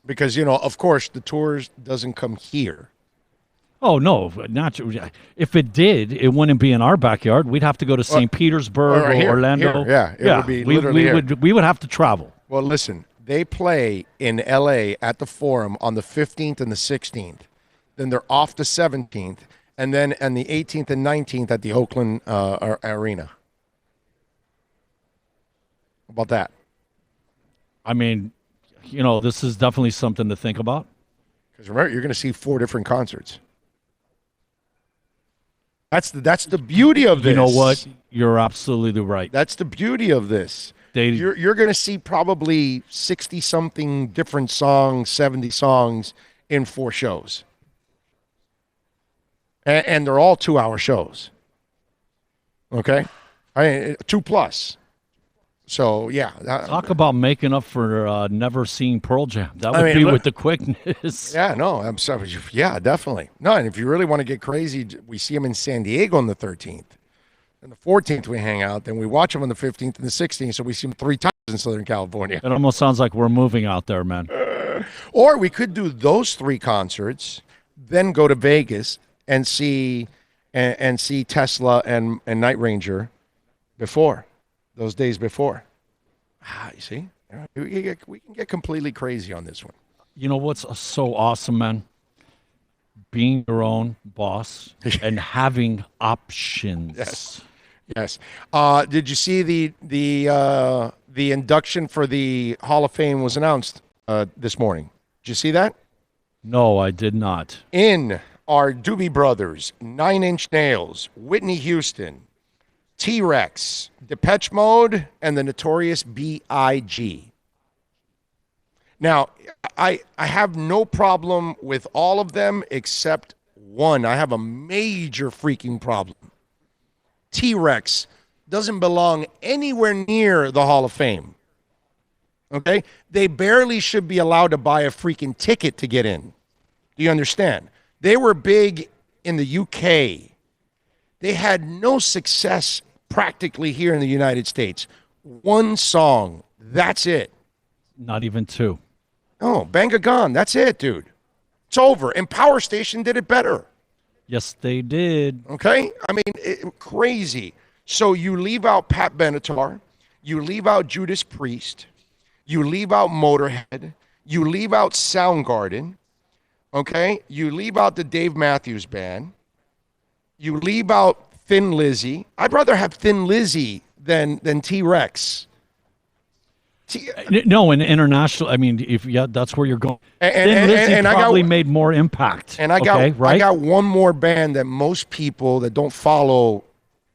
S1: Because, of course, the tours doesn't come here.
S2: Oh, no. Not if it did, it wouldn't be in our backyard. We'd have to go to St. Petersburg or Orlando.
S1: Here. Yeah, it would be literally
S2: we would have to travel.
S1: Well, listen, they play in L.A. at the Forum on the 15th and the 16th. Then they're off the 17th. And then on the 18th and 19th at the Oakland Arena. How about that?
S2: I mean, this is definitely something to think about.
S1: Because remember, you're going to see 4 different concerts. That's the beauty of this.
S2: You know what? You're absolutely right.
S1: That's the beauty of this. You're going to see probably 60-something different songs, 70 songs in 4 shows. And they're all 2-hour shows. Okay? 2+. So, yeah.
S2: Talk about making up for never seeing Pearl Jam. That would be with the quickness.
S1: Yeah, no, I'm sorry. Yeah, definitely. No, and if you really want to get crazy, we see them in San Diego on the 13th. And the 14th we hang out. Then we watch them on the 15th and the 16th, so we see them 3 times in Southern California.
S2: It almost sounds like we're moving out there, man.
S1: Or we could do those 3 concerts, then go to Vegas and see Tesla and Night Ranger before. Those days before. You see? We can get completely crazy on this one.
S2: You know what's so awesome, man? Being your own boss and having options.
S1: Yes. Did you see the induction for the Hall of Fame was announced this morning? Did you see that?
S2: No, I did not.
S1: In are Doobie Brothers, 9 Inch Nails, Whitney Houston, T-Rex, Depeche Mode, and the Notorious B.I.G. Now, I have no problem with all of them except one. I have a major freaking problem. T-Rex doesn't belong anywhere near the Hall of Fame. Okay? They barely should be allowed to buy a freaking ticket to get in. Do you understand? They were big in the UK. They had no success practically here in the United States. 1 song, that's it.
S2: Not even 2.
S1: Oh, Banga Gone, that's it, dude. It's over. And Power Station did it better.
S2: Yes, they did.
S1: Okay? I mean, crazy. So you leave out Pat Benatar, you leave out Judas Priest, you leave out Motorhead, you leave out Soundgarden, okay? You leave out the Dave Matthews Band, you leave out Thin Lizzy. I'd rather have Thin Lizzy than T-Rex.
S2: No, in international, I mean, that's where you're going.
S1: And
S2: Lizzy probably made more impact.
S1: And I got one more band that most people that don't follow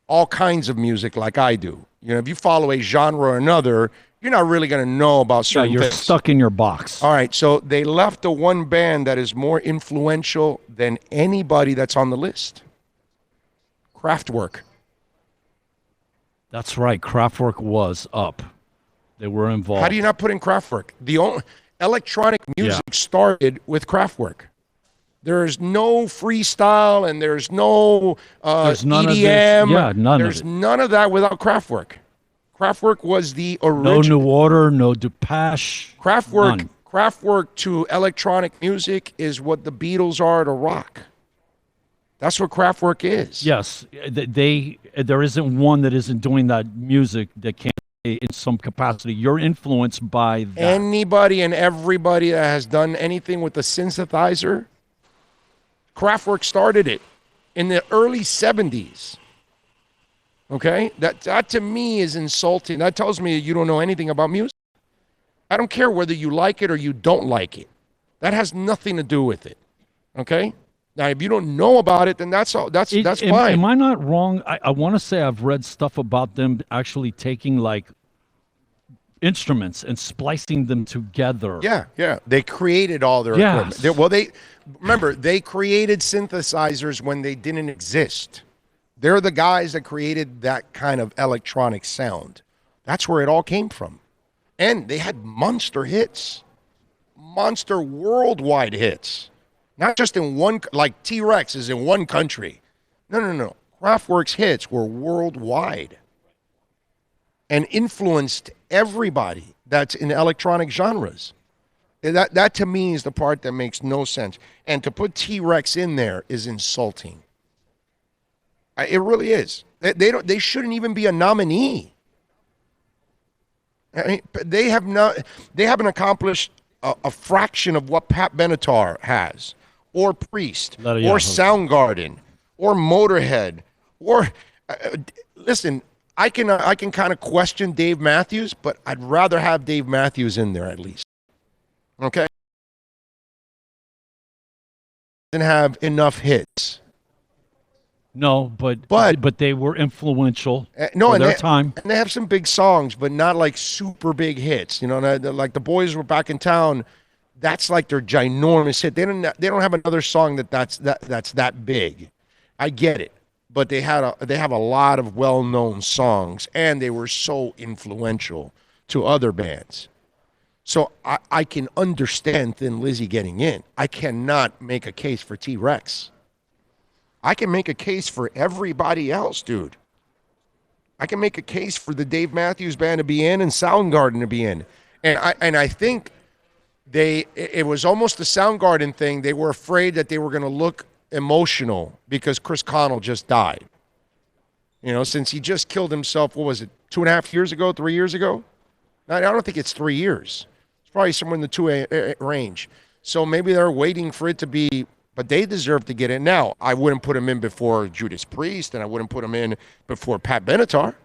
S1: all kinds of music like I do. If you follow a genre or another, you're not really going to know about
S2: Yeah,
S1: certain
S2: you're
S1: things.
S2: stuck in your box.
S1: All right, so they left the one band that is more influential than anybody that's on the list. Kraftwerk.
S2: That's right. Kraftwerk was up. They were involved.
S1: How do you not put in Kraftwerk? The only electronic music started with Kraftwerk. There's no freestyle and there's no
S2: There's none
S1: EDM.
S2: of this. Yeah, none
S1: There's
S2: of it.
S1: none of that without Kraftwerk. Kraftwerk was the
S2: No
S1: original.
S2: New Order, no Depeche.
S1: Kraftwerk,
S2: None.
S1: Kraftwerk to electronic music is what the Beatles are to rock. That's what Kraftwerk is.
S2: Yes, there isn't one that isn't doing that music that can't say in some capacity. You're influenced by that.
S1: Anybody and everybody that has done anything with the synthesizer, Kraftwerk started it in the early 70s. Okay? That to me is insulting. That tells me you don't know anything about music. I don't care whether you like it or you don't like it. That has nothing to do with it. Okay? Now, if you don't know about it, then that's all. That's fine.
S2: Am I not wrong? I want to say I've read stuff about them actually taking like instruments and splicing them together.
S1: Yeah. They created all their
S2: Yes.
S1: equipment. They created synthesizers when they didn't exist. They're the guys that created that kind of electronic sound. That's where it all came from. And they had monster hits, monster worldwide hits. Not just in one, like T-Rex is in one country. No. Kraftwerk's hits were worldwide and influenced everybody that's in electronic genres. That to me is the part that makes no sense. And to put T-Rex in there is insulting. It really is. They shouldn't even be a nominee. I mean, they haven't accomplished a fraction of what Pat Benatar has, or Priest, or Soundgarden, or Motorhead, or listen. I can kind of question Dave Matthews, but I'd rather have Dave Matthews in there at least. Okay, didn't have enough hits.
S2: No, but they were influential
S1: No,
S2: for
S1: and
S2: their time.
S1: And they have some big songs, but not like super big hits. You know, like The Boys Were Back in Town. That's like their ginormous hit. They don't have another song that's that big. I get it, but they have a lot of well-known songs, and they were so influential to other bands. So I can understand Thin Lizzy getting in. I cannot make a case for T-Rex. I can make a case for everybody else, dude. I can make a case for the Dave Matthews Band to be in and Soundgarden to be in. And I think it was almost the Soundgarden thing. They were afraid that they were going to look emotional because Chris Connell just died. You know, since he just killed himself, what was it, 2.5 years ago, 3 years ago? I don't think it's 3 years. It's probably somewhere in the 2 range. So maybe they're waiting for it to be, but they deserve to get in. Now, I wouldn't put him in before Judas Priest, and I wouldn't put him in before Pat Benatar.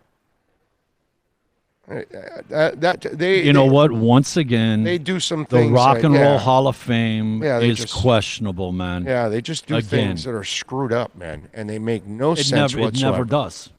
S2: You know what? Once again,
S1: they do some
S2: the
S1: things.
S2: Rock and Roll Hall of Fame is
S1: just
S2: questionable, man.
S1: Yeah, they just do things that are screwed up, man, and they make no sense whatsoever.
S2: It never does.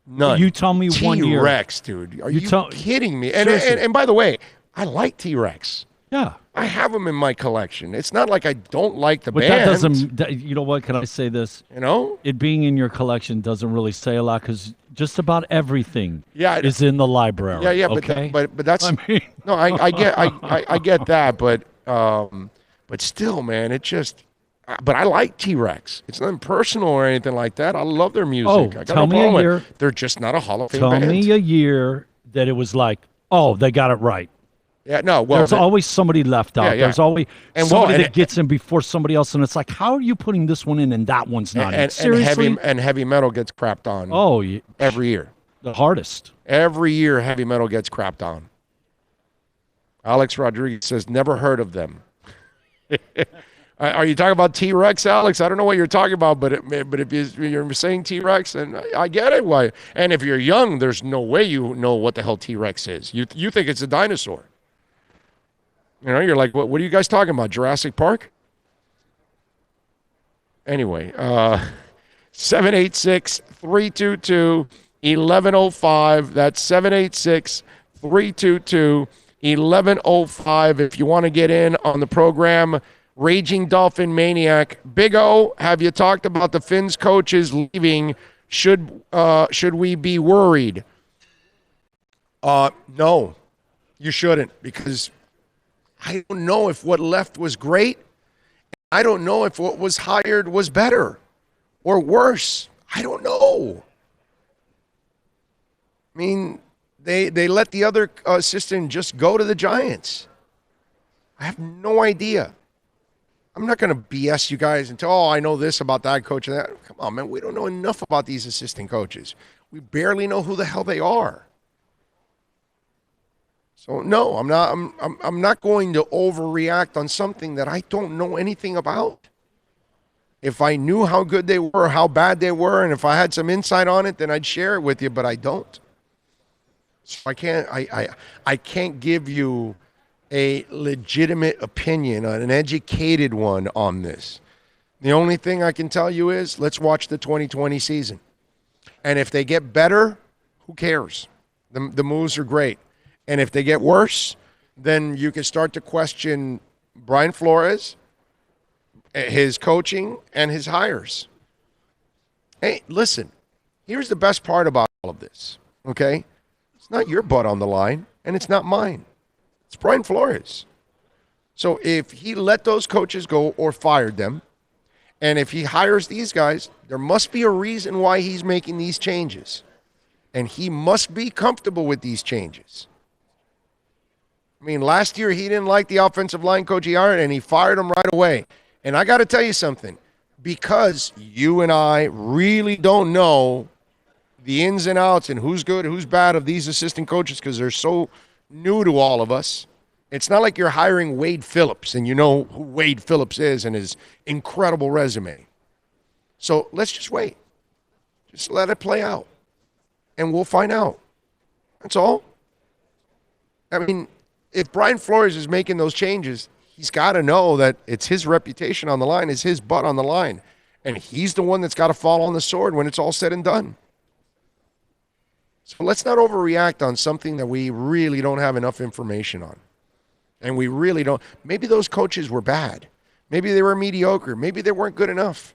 S1: None.
S2: You tell me 1 year.
S1: T-Rex, dude. Are you kidding me? And by the way, I like T-Rex.
S2: Yeah.
S1: I have them in my collection. It's not like I don't like the band.
S2: That doesn't, you know what, can I say this?
S1: You know?
S2: It being in your collection doesn't really say a lot because just about everything is in the library.
S1: Yeah,
S2: okay?
S1: but that's, I mean, no, I get that, but still, man, it just, but I like T-Rex. It's nothing personal or anything like that. I love their music.
S2: Oh,
S1: I got
S2: tell
S1: no
S2: me a
S1: problem
S2: year.
S1: with it. They're just not a Hall of Fame
S2: Tell
S1: band.
S2: me a year that it was like, oh, they got it right.
S1: Yeah, no, well,
S2: there's always somebody left out.
S1: Yeah.
S2: There's always somebody that gets in before somebody else, and it's like, how are you putting this one in and that one's not in? Seriously?
S1: And heavy metal gets crapped on.
S2: Oh, yeah.
S1: Every year.
S2: The hardest.
S1: Every year, heavy metal gets crapped on. Alex Rodriguez says, never heard of them. Are you talking about T-Rex, Alex? I don't know what you're talking about, but if you're saying T-Rex, and I get it. Why? And if you're young, there's no way you know what the hell T-Rex is. You think it's a dinosaur. You know, you're like, what are you guys talking about? Jurassic Park? Anyway, 786-322-1105. That's 322-1105 if you want to get in on the program. Raging Dolphin Maniac. Big O, have you talked about the Finns coaches leaving? Should we be worried? No, you shouldn't, because I don't know if what left was great. I don't know if what was hired was better or worse. I don't know. I mean, they let the other assistant just go to the Giants. I have no idea. I'm not going to BS you guys and tell, oh, I know this about that coach and that. Come on, man. We don't know enough about these assistant coaches. We barely know who the hell they are. So no, I'm not going to overreact on something that I don't know anything about. If I knew how good they were, how bad they were, and if I had some insight on it, then I'd share it with you, but I don't. So I can't give you a legitimate opinion, an educated one on this. The only thing I can tell you is let's watch the 2020 season. And if they get better, who cares? The moves are great. And if they get worse, then you can start to question Brian Flores, his coaching, and his hires. Hey, listen, here's the best part about all of this, okay? It's not your butt on the line, and it's not mine. It's Brian Flores. So if he let those coaches go or fired them, and if he hires these guys, there must be a reason why he's making these changes. And he must be comfortable with these changes. I mean, last year he didn't like the offensive line coach he hired, and he fired him right away. And I got to tell you something. Because you and I really don't know the ins and outs and who's good, who's bad of these assistant coaches because they're so new to all of us. It's not like you're hiring Wade Phillips and you know who Wade Phillips is and his incredible resume. So let's just wait. Just let it play out. And we'll find out. That's all. I mean, if Brian Flores is making those changes, he's got to know that it's his reputation on the line, it's his butt on the line. And he's the one that's got to fall on the sword when it's all said and done. So let's not overreact on something that we really don't have enough information on. And we really don't. Maybe those coaches were bad. Maybe they were mediocre. Maybe they weren't good enough.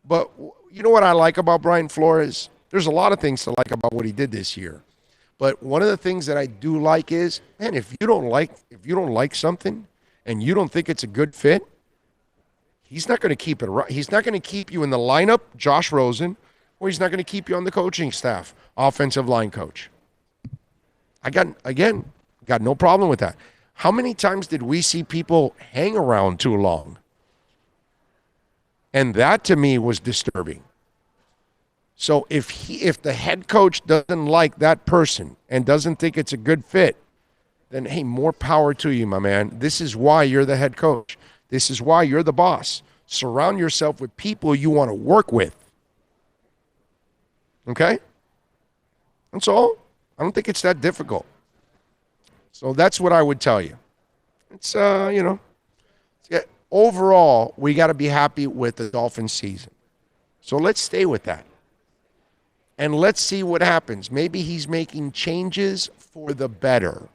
S1: But you know what I like about Brian Flores? There's a lot of things to like about what he did this year. But one of the things that I do like is, man, if you don't like something and you don't think it's a good fit, he's not going to keep it right. He's not going to keep you in the lineup, Josh Rosen, or he's not going to keep you on the coaching staff, offensive line coach. I got no problem with that. How many times did we see people hang around too long? And that to me was disturbing. So if the head coach doesn't like that person and doesn't think it's a good fit, then hey, more power to you, my man. This is why you're the head coach. This is why you're the boss. Surround yourself with people you want to work with. Okay? That's all. I don't think it's that difficult. So that's what I would tell you. It's, overall, we got to be happy with the Dolphins season. So let's stay with that. And let's see what happens. Maybe he's making changes for the better.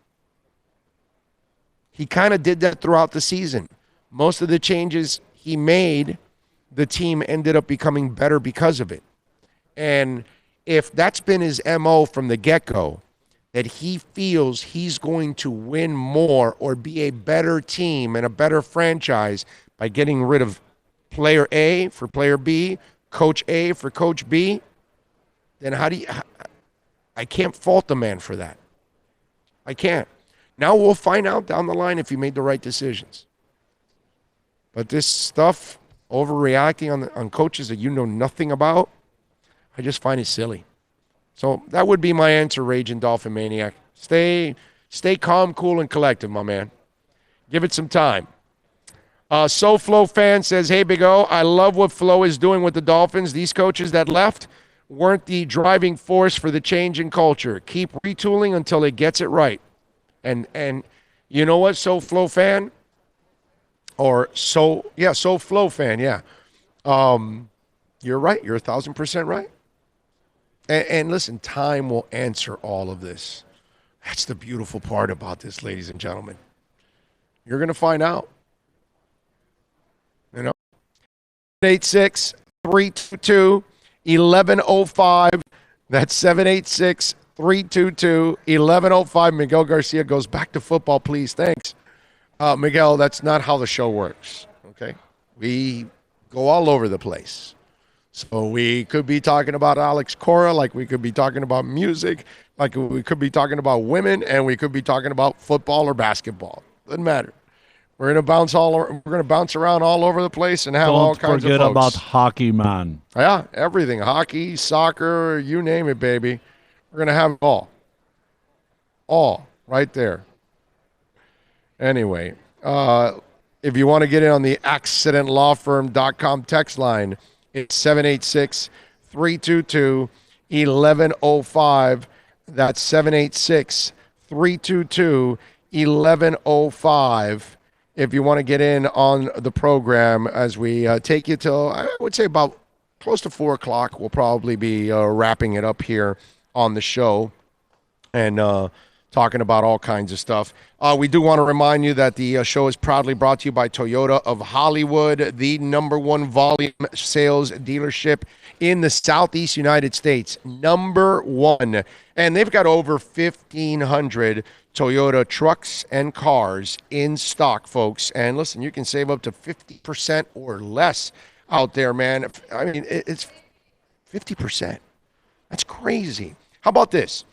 S1: He kind of did that throughout the season. Most of the changes he made, the team ended up becoming better because of it. And if that's been his MO from the get-go, that he feels he's going to win more or be a better team and a better franchise by getting rid of player A for player B, coach A for coach B, then I can't fault the man for that. I can't. Now we'll find out down the line if he made the right decisions. But this stuff, overreacting on coaches that you know nothing about, I just find it silly. So that would be my answer, Raging Dolphin Maniac. Stay calm, cool, and collected, my man. Give it some time. SoFlo fan says, hey, Big O, I love what Flo is doing with the Dolphins. These coaches that left weren't the driving force for the change in culture. Keep retooling until it gets it right. And you know what, SoFlo fan? SoFlo fan, yeah. You're right. You're 1,000% right. And listen, time will answer all of this. That's the beautiful part about this, ladies and gentlemen. You're going to find out. 786-322-1105. That's 786-322-1105. Miguel Garcia goes back to football, please. Thanks. Miguel, that's not how the show works, okay? We go all over the place. So we could be talking about Alex Cora, like we could be talking about music, like we could be talking about women, and we could be talking about football or basketball. Doesn't matter. We're gonna bounce around all over the place and have all kinds of folks.
S2: Don't forget about hockey, man.
S1: Yeah, everything. Hockey, soccer, you name it, baby. We're gonna have it all. All right there. Anyway, if you want to get in on the accidentlawfirm.com text line, it's 786-322-1105. That's 786-322-1105. If you want to get in on the program as we take you till, I would say about close to 4 o'clock, we'll probably be wrapping it up here on the show and talking about all kinds of stuff. We do want to remind you that the show is proudly brought to you by Toyota of Hollywood, the #1 volume sales dealership in the Southeast United States. #1. And they've got over 1,500 Toyota trucks and cars in stock, folks. And listen, you can save up to 50% or less out there, man. I mean, it's 50%. That's crazy. How about this?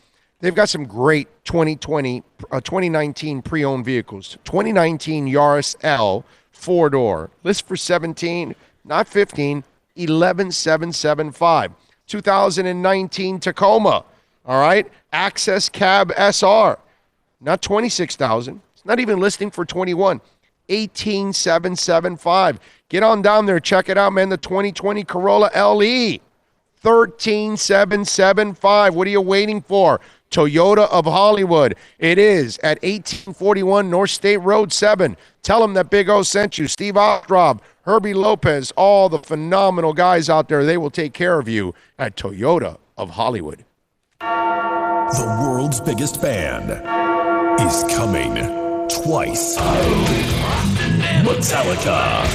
S1: They've got some great 2019 pre-owned vehicles. 2019 Yaris L 4-door. List for 17, not 15, 11,775. 2019 Tacoma. All right. Access Cab SR. Not 26,000. It's not even listing for 21. 18,775. Get on down there. Check it out, man. The 2020 Corolla LE. 13,775. What are you waiting for? Toyota of Hollywood. It is at 1841 North State Road 7. Tell them that Big O sent you. Steve Ostrob, Herbie Lopez, all the phenomenal guys out there. They will take care of you at Toyota of Hollywood.
S3: The world's biggest band is coming twice. Metallica.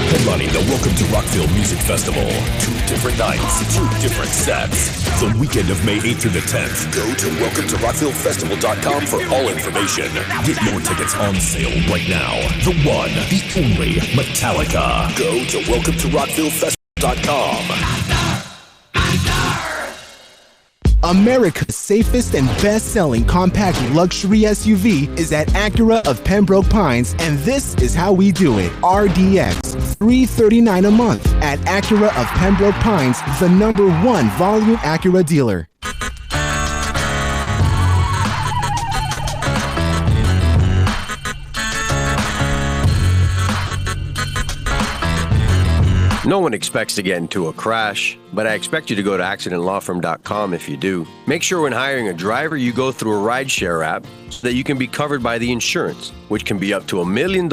S3: Headlining the Welcome to Rockville Music Festival. 2 different nights, 2 different sets. The weekend of May 8th through the 10th. Go to welcometorockvillefestival.com for all information. Get more tickets on sale right now. The one, the only Metallica. Go to welcometorockvillefestival.com.
S7: America's safest and best-selling compact luxury SUV is at Acura of Pembroke Pines, and this is how we do it. RDX, $339 a month at Acura of Pembroke Pines, the #1 volume Acura dealer.
S8: No one expects to get into a crash, but I expect you to go to accidentlawfirm.com if you do. Make sure when hiring a driver, you go through a rideshare app so that you can be covered by the insurance, which can be up to $1 million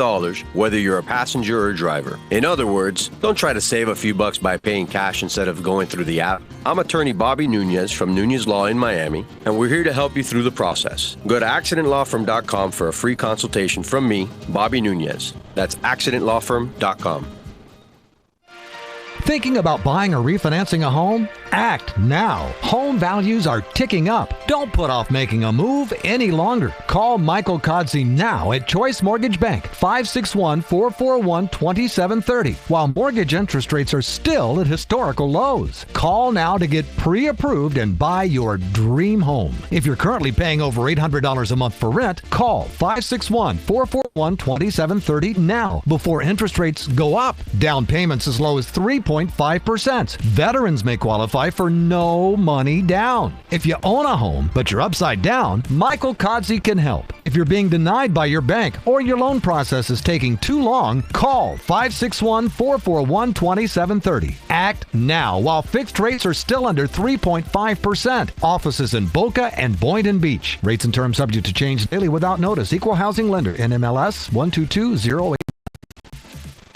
S8: whether you're a passenger or a driver. In other words, don't try to save a few bucks by paying cash instead of going through the app. I'm attorney Bobby Nunez from Nunez Law in Miami, and we're here to help you through the process. Go to accidentlawfirm.com for a free consultation from me, Bobby Nunez. That's accidentlawfirm.com.
S6: Thinking about buying or refinancing a home? Act now. Home values are ticking up. Don't put off making a move any longer. Call Michael Kodsey now at Choice Mortgage Bank, 561-441-2730, while mortgage interest rates are still at historical lows. Call now to get pre-approved and buy your dream home. If you're currently paying over $800 a month for rent, call 561-441-2730 now before interest rates go up. Down payments as low as 3.5%. Veterans may qualify for no money down. If you own a home, but you're upside down, Michael Kodsey can help. If you're being denied by your bank or your loan process is taking too long, call 561-441-2730. Act now while fixed rates are still under 3.5%. Offices in Boca and Boynton Beach. Rates and terms subject to change daily without notice. Equal housing lender. NMLS 1220.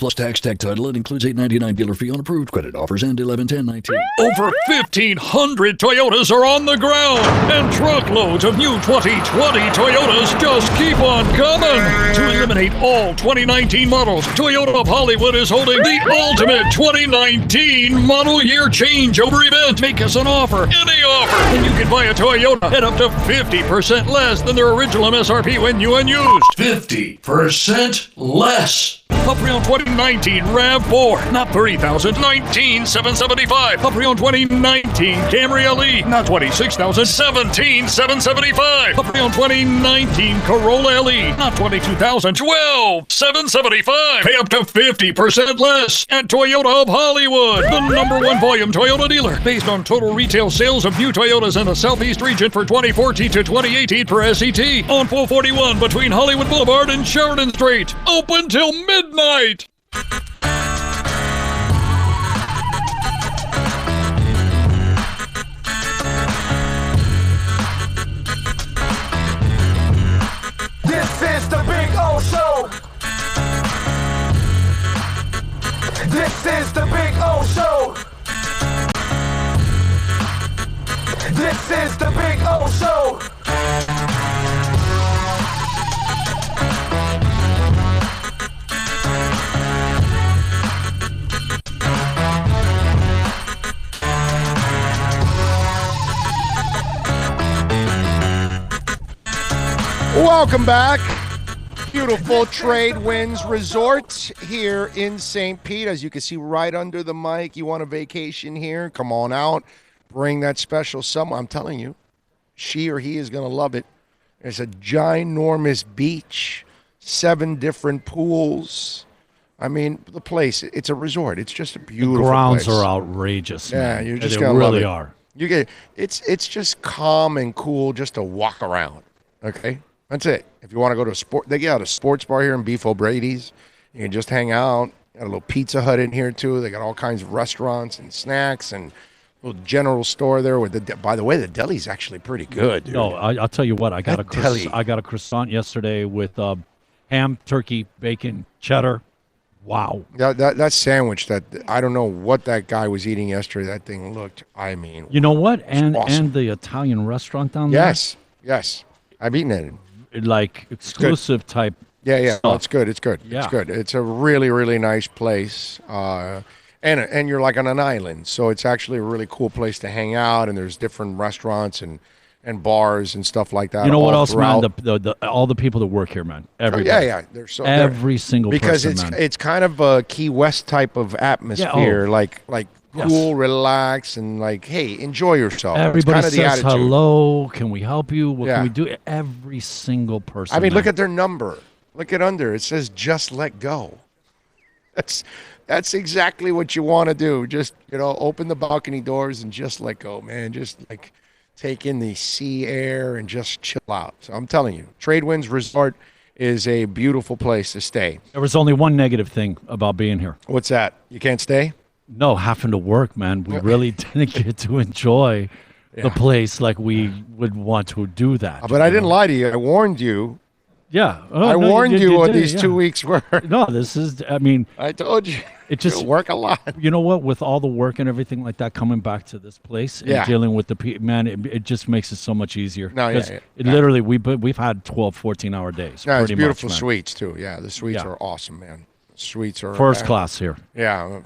S4: plus tax tag title. It includes $8.99 dealer fee on approved credit. Offers end 11/10/19.
S5: Over 1,500 Toyotas are on the ground, and truckloads of new 2020 Toyotas just keep on coming. To eliminate all 2019 models, Toyota of Hollywood is holding the ultimate 2019 model year changeover event. Make us an offer, any offer, and you can buy a Toyota at up to 50% less than their original MSRP when new and used.
S9: 50% less.
S5: A pre-owned 2019 RAV4, not $30,000, $19,775. A pre-owned 2019 Camry LE, not $26,000, $17,775. A pre-owned 2019 Corolla LE, not $22,000, $12,775. Pay up to 50% less at Toyota of Hollywood, the #1 volume Toyota dealer, based on total retail sales of new Toyotas in the Southeast region for 2014 to 2018 per SET, on 441 between Hollywood Boulevard and Sheridan Street. Open till midnight.
S10: This is the Big O Show. This is the Big O Show. This is the Big O Show.
S1: Welcome back. Beautiful Trade Winds Resort here in St. Pete. As you can see right under the mic, you want a vacation here? Come on out. Bring that special someone. I'm telling you, she or he is going to love it. There's a ginormous beach, 7 different pools. I mean, the place, it's a resort. It's just a beautiful
S2: The grounds
S1: place.
S2: are outrageous.
S1: Yeah,
S2: man.
S1: you're just
S2: They
S1: going to love
S2: really
S1: it.
S2: are.
S1: You get it's just calm and cool just to walk around. Okay? That's it. If you want to go to a sport, they got a sports bar here in Beef O'Brady's. You can just hang out. Got a little Pizza Hut in here too. They got all kinds of restaurants and snacks and a little general store there. With by the way, the deli's actually pretty good. Dude.
S2: No, I'll tell you what. I got
S1: That
S2: I got a croissant yesterday with ham, turkey, bacon, cheddar. Wow.
S1: That sandwich that I don't know what that guy was eating yesterday. That thing looked. I mean,
S2: You know what? And
S1: awesome.
S2: and the Italian restaurant down
S1: yes. I've eaten it.
S2: there, like exclusive type.
S1: Yeah.
S2: stuff.
S1: Oh, it's good. It's good.
S2: Yeah.
S1: It's good. It's a really, really nice place. And you're like on an island, so it's actually a really cool place to hang out. And there's different restaurants and bars and stuff like that.
S2: You know what
S1: all
S2: else, man?
S1: throughout.
S2: The all the people that work here, man. Everybody.
S1: Yeah. They're so
S2: Every single
S1: because
S2: person, man.
S1: it's kind of a Key West type of atmosphere, like
S2: Yes.
S1: cool, relax, and like, hey, enjoy yourself.
S2: Everybody
S1: it's kind of the
S2: says
S1: attitude.
S2: hello. Can we help you? What
S1: Yeah.
S2: can we do? Every single person.
S1: I mean,
S2: man.
S1: look at their number. Look at under. It says just let go. That's exactly what you want to do. Just, open the balcony doors and just let go, man. Just like take in the sea air and just chill out. So I'm telling you, Trade Winds Resort is a beautiful place to stay.
S2: There was only one negative thing about being here.
S1: What's that? You can't stay?
S2: No, having to work, man. We really didn't get to enjoy the place like we would want to do that.
S1: But I didn't lie to you. I warned you.
S2: Yeah. Oh,
S1: I
S2: no,
S1: warned you what
S2: did,
S1: these
S2: yeah.
S1: 2 weeks were.
S2: No, this is, I mean,
S1: I told you.
S2: it just
S1: You'll work a lot.
S2: You know what? With all the work and everything like that, coming back to this place and
S1: Yeah.
S2: dealing with the people, man, it just makes it so much easier.
S1: No, yeah,
S2: 'Cause
S1: yeah,
S2: it
S1: yeah.
S2: literally, we've had 12, 14-hour days.
S1: No, it's
S2: pretty
S1: beautiful
S2: much, man.
S1: suites, too. Yeah, the suites
S2: Yeah.
S1: are awesome, man. Suites are
S2: First class here.
S1: Yeah,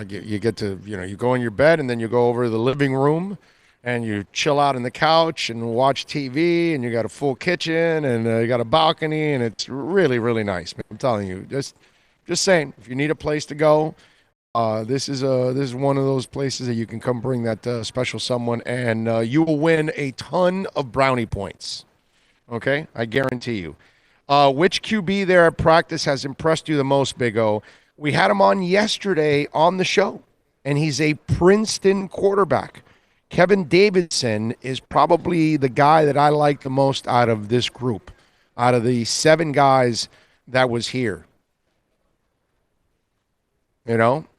S1: you get to, you go in your bed and then you go over to the living room and you chill out on the couch and watch TV, and you got a full kitchen and you got a balcony, and it's really, really nice. I'm telling you, just saying, if you need a place to go, this is one of those places that you can come bring that special someone, and you will win a ton of brownie points. Okay, I guarantee you. Which QB there at practice has impressed you the most, Big O? We had him on yesterday on the show, and he's a Princeton quarterback. Kevin Davidson is probably the guy that I like the most out of this group, out of the 7 guys that was here.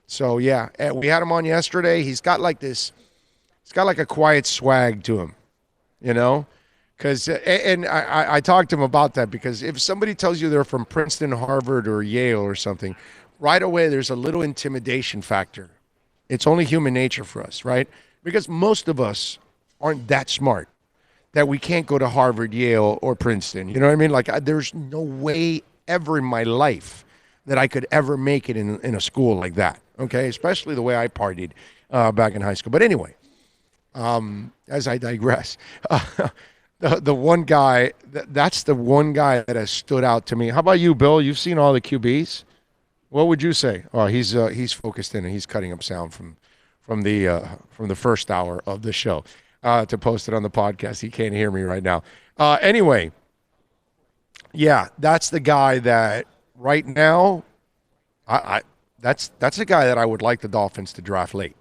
S1: So yeah, we had him on yesterday. He's got like a quiet swag to him, Because I talked to him about that, because if somebody tells you they're from Princeton, Harvard, or Yale or something, right away there's a little intimidation factor. It's only human nature for us, right? Because most of us aren't that smart that we can't go to Harvard, Yale, or Princeton. You know what I mean? Like, there's no way ever in my life that I could ever make it in a school like that, okay? Especially the way I partied back in high school. But anyway, as I digress, the one guy, that's the one guy that has stood out to me. How about you, Bill? You've seen all the QBs. What would you say? Oh, he's focused in and he's cutting up sound from the first hour of the show to post it on the podcast. He can't hear me right now. Anyway, yeah, that's the guy that right now, that's the guy that I would like the Dolphins to draft late.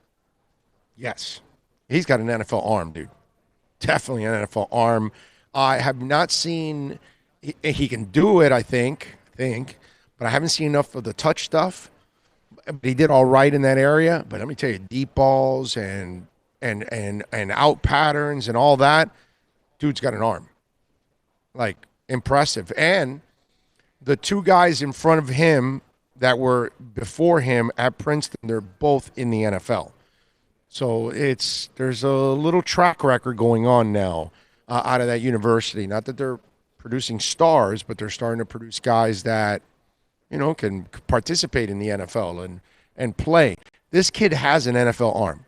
S1: Yes, he's got an NFL arm, dude. Definitely an NFL arm. I have not seen he can do it. I think. But I haven't seen enough of the touch stuff. But he did all right in that area. But let me tell you, deep balls and out patterns and all that, dude's got an arm. Like, impressive. And the two guys in front of him that were before him at Princeton, they're both in the NFL. So there's a little track record going on now out of that university. Not that they're producing stars, but they're starting to produce guys that, you know, can participate in the NFL and play. This kid has an NFL arm.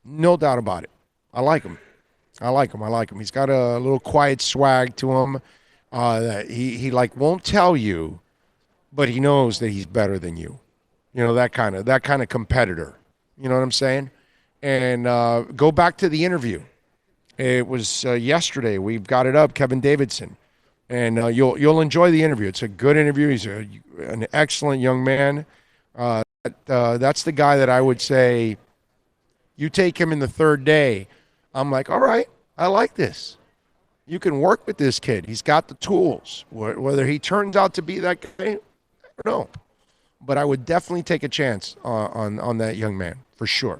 S1: No doubt about it. I like him. He's got a little quiet swag to him. He like won't tell you, but he knows that he's better than you. You know, that kind of competitor. You know what I'm saying? And go back to the interview. It was yesterday. We've got it up, Kevin Davidson. And you'll enjoy the interview. It's a good interview. He's an excellent young man. That's the guy that I would say, you take him in the third day, I'm like, all right, I like this. You can work with this kid. He's got the tools. Whether he turns out to be that guy, I don't know. But I would definitely take a chance on that young man, for sure.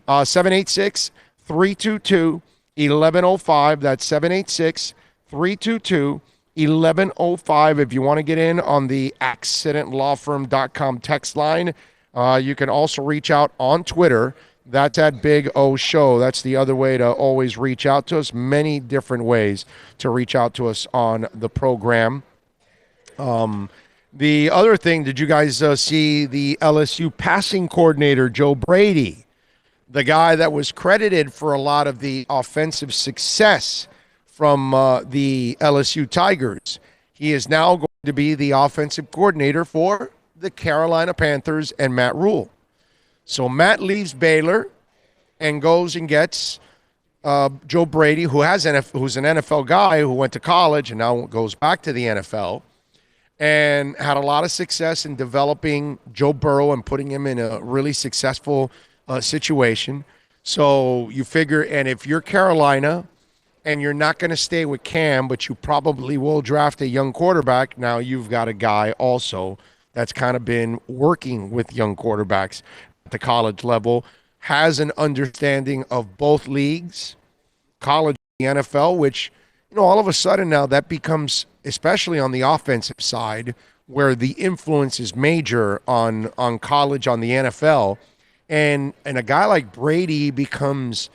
S1: 786-322-1105. That's 786-322-1105. If you want to get in on the accidentlawfirm.com text line, you can also reach out on Twitter. That's at Big O Show. That's the other way to always reach out to us. Many different ways to reach out to us on the program. The other thing, did you guys see the LSU passing coordinator, Joe Brady, the guy that was credited for a lot of the offensive success from the LSU Tigers? He is now going to be the offensive coordinator for the Carolina Panthers and Matt Rule. So Matt leaves Baylor and goes and gets Joe Brady, who's an NFL guy who went to college and now goes back to the NFL, and had a lot of success in developing Joe Burrow and putting him in a really successful situation. So you figure, and if you're Carolina and you're not going to stay with Cam, but you probably will draft a young quarterback, now you've got a guy also that's kind of been working with young quarterbacks at the college level, has an understanding of both leagues, college and the NFL, which, you know, all of a sudden now that becomes, especially on the offensive side, where the influence is major on college, on the NFL. And a guy like Brady becomes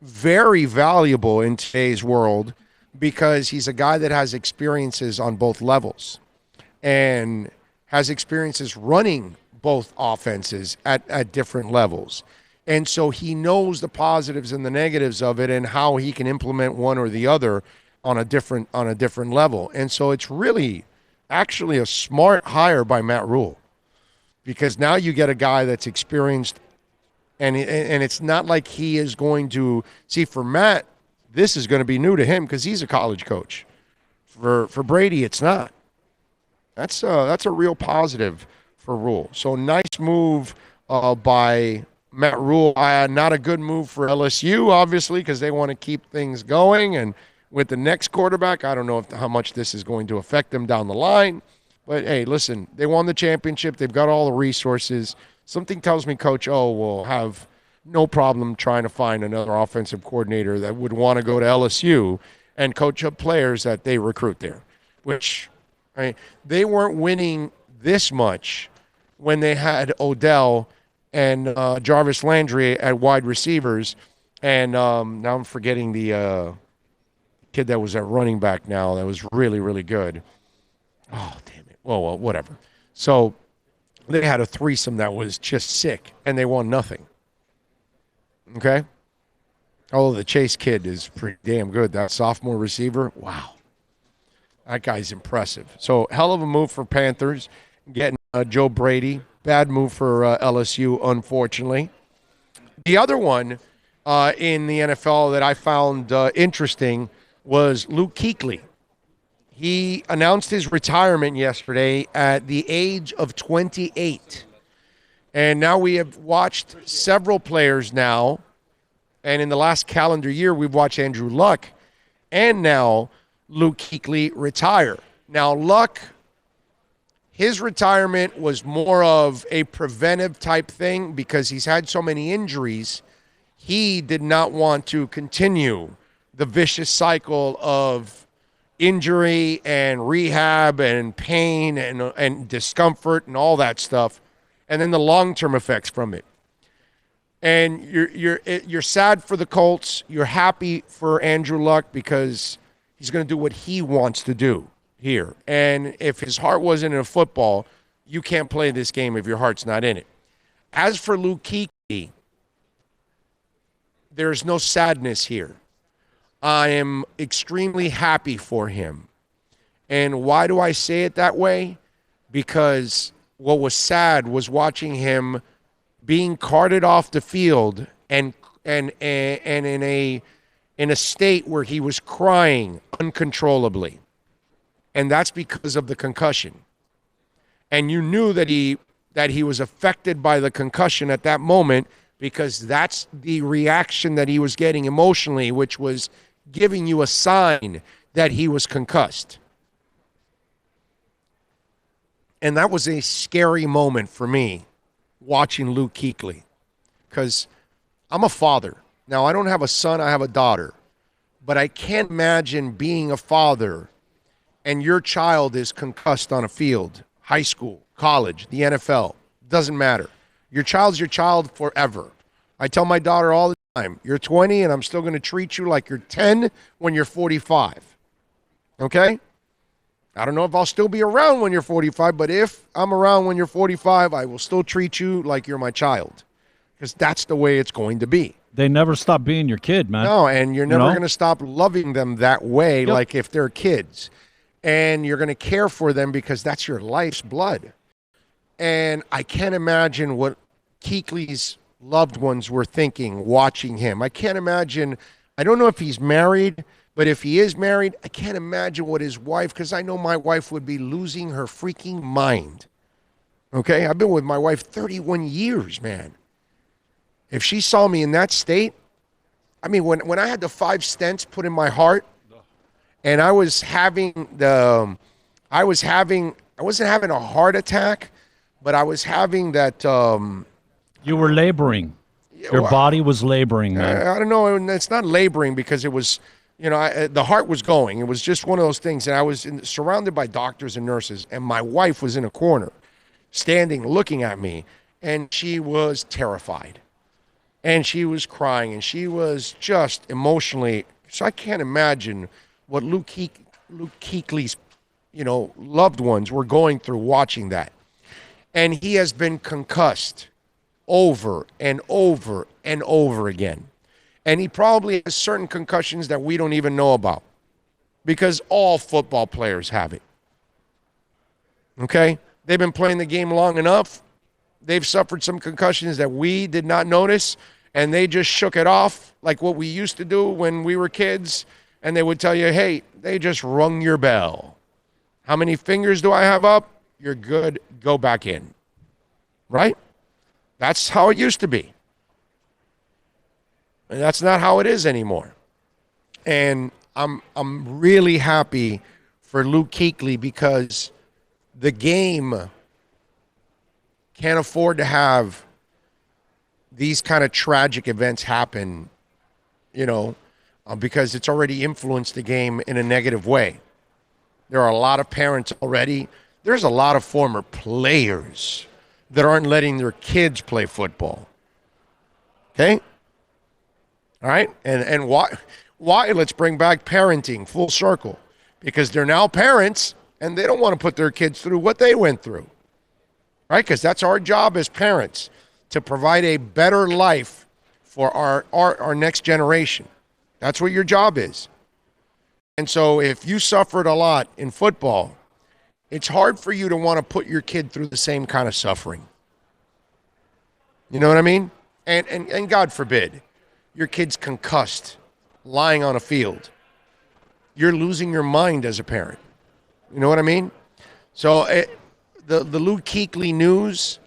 S1: very valuable in today's world because he's a guy that has experiences on both levels and has experiences running both offenses at different levels. And so he knows the positives and the negatives of it and how he can implement one or the other on a different level. And so it's really actually a smart hire by Matt Rule, because now you get a guy that's experienced, and it's not like he is going to see, for Matt, this is going to be new to him because he's a college coach. For Brady, it's not. That's a real positive for Rule. So nice move by Matt Rule. Not a good move for LSU, obviously, because they want to keep things going. And with the next quarterback, I don't know how much this is going to affect them down the line. But, hey, listen, they won the championship. They've got all the resources. Something tells me Coach O will have no problem trying to find another offensive coordinator that would want to go to LSU and coach up players that they recruit there, which, I mean, they weren't winning this much when they had Odell and Jarvis Landry at wide receivers. And now I'm forgetting the kid that was at running back now that was really, really good. Oh, damn it. Well, whatever. So they had a threesome that was just sick, and they won nothing. Okay? Although the Chase kid is pretty damn good. That sophomore receiver, wow. That guy's impressive. So hell of a move for Panthers, getting Joe Brady. Bad move for LSU, unfortunately. The other one in the NFL that I found interesting was Luke Kuechly. He announced his retirement yesterday at the age of 28. And now we have watched several players now, and in the last calendar year, we've watched Andrew Luck and now Luke Kuechly retire. Now, Luck, his retirement was more of a preventive type thing because he's had so many injuries. He did not want to continue the vicious cycle of injury and rehab and pain and discomfort and all that stuff, and then the long-term effects from it. And you're sad for the Colts. You're happy for Andrew Luck because he's going to do what he wants to do here. And if his heart wasn't in football, you can't play this game if your heart's not in it. As for Luke Kuechly, there's no sadness here. I am extremely happy for him. And why do I say it that way? Because what was sad was watching him being carted off the field and in a state where he was crying uncontrollably. And that's because of the concussion. And you knew that he was affected by the concussion at that moment because that's the reaction that he was getting emotionally, which was giving you a sign that he was concussed. And that was a scary moment for me watching Luke Kuechly because I'm a father. Now, I don't have a son, I have a daughter. But I can't imagine being a father and your child is concussed on a field, high school, college, the NFL. Doesn't matter. Your child's your child forever. I tell my daughter all the time, you're 20 and I'm still going to treat you like you're 10 when you're 45. Okay? I don't know if I'll still be around when you're 45, but if I'm around when you're 45, I will still treat you like you're my child because that's the way it's going to be.
S2: They never stop being your kid, man.
S1: No, and you're never going to stop loving them that way, like if they're kids. And you're going to care for them because that's your life's blood. And I can't imagine what Kuechly's loved ones were thinking watching him. I can't imagine. I don't know if he's married, but if he is married, I can't imagine what his wife, because I know my wife would be losing her freaking mind. Okay? I've been with my wife 31 years, man. If she saw me in that state, I mean, when I had the 5 stents put in my heart, and I wasn't having a heart attack, but I was having that.
S2: You were laboring. Your body was laboring, man.
S1: I don't know. It's not laboring because it was, the heart was going. It was just one of those things. And I was surrounded by doctors and nurses, and my wife was in a corner, standing, looking at me, and she was terrified. And she was crying, and she was just emotionally. So I can't imagine what Luke Kuechly's, loved ones were going through watching that. And he has been concussed over and over and over again. And he probably has certain concussions that we don't even know about because all football players have it. Okay? They've been playing the game long enough. They've suffered some concussions that we did not notice, and they just shook it off like what we used to do when we were kids. And they would tell you, hey, they just rung your bell. How many fingers do I have up? You're good. Go back in. Right? That's how it used to be. And that's not how it is anymore. And I'm really happy for Luke Kuechly because the game can't afford to have these kind of tragic events happen, because it's already influenced the game in a negative way. There are a lot of parents already. There's a lot of former players that aren't letting their kids play football. Okay? All right? And why? Let's bring back parenting full circle. Because they're now parents, and they don't want to put their kids through what they went through. Right? Because that's our job as parents, to provide a better life for our next generation. That's what your job is. And so if you suffered a lot in football, it's hard for you to want to put your kid through the same kind of suffering. You know what I mean? And God forbid, your kid's concussed, lying on a field. You're losing your mind as a parent. You know what I mean? So the Luke Kuechly news,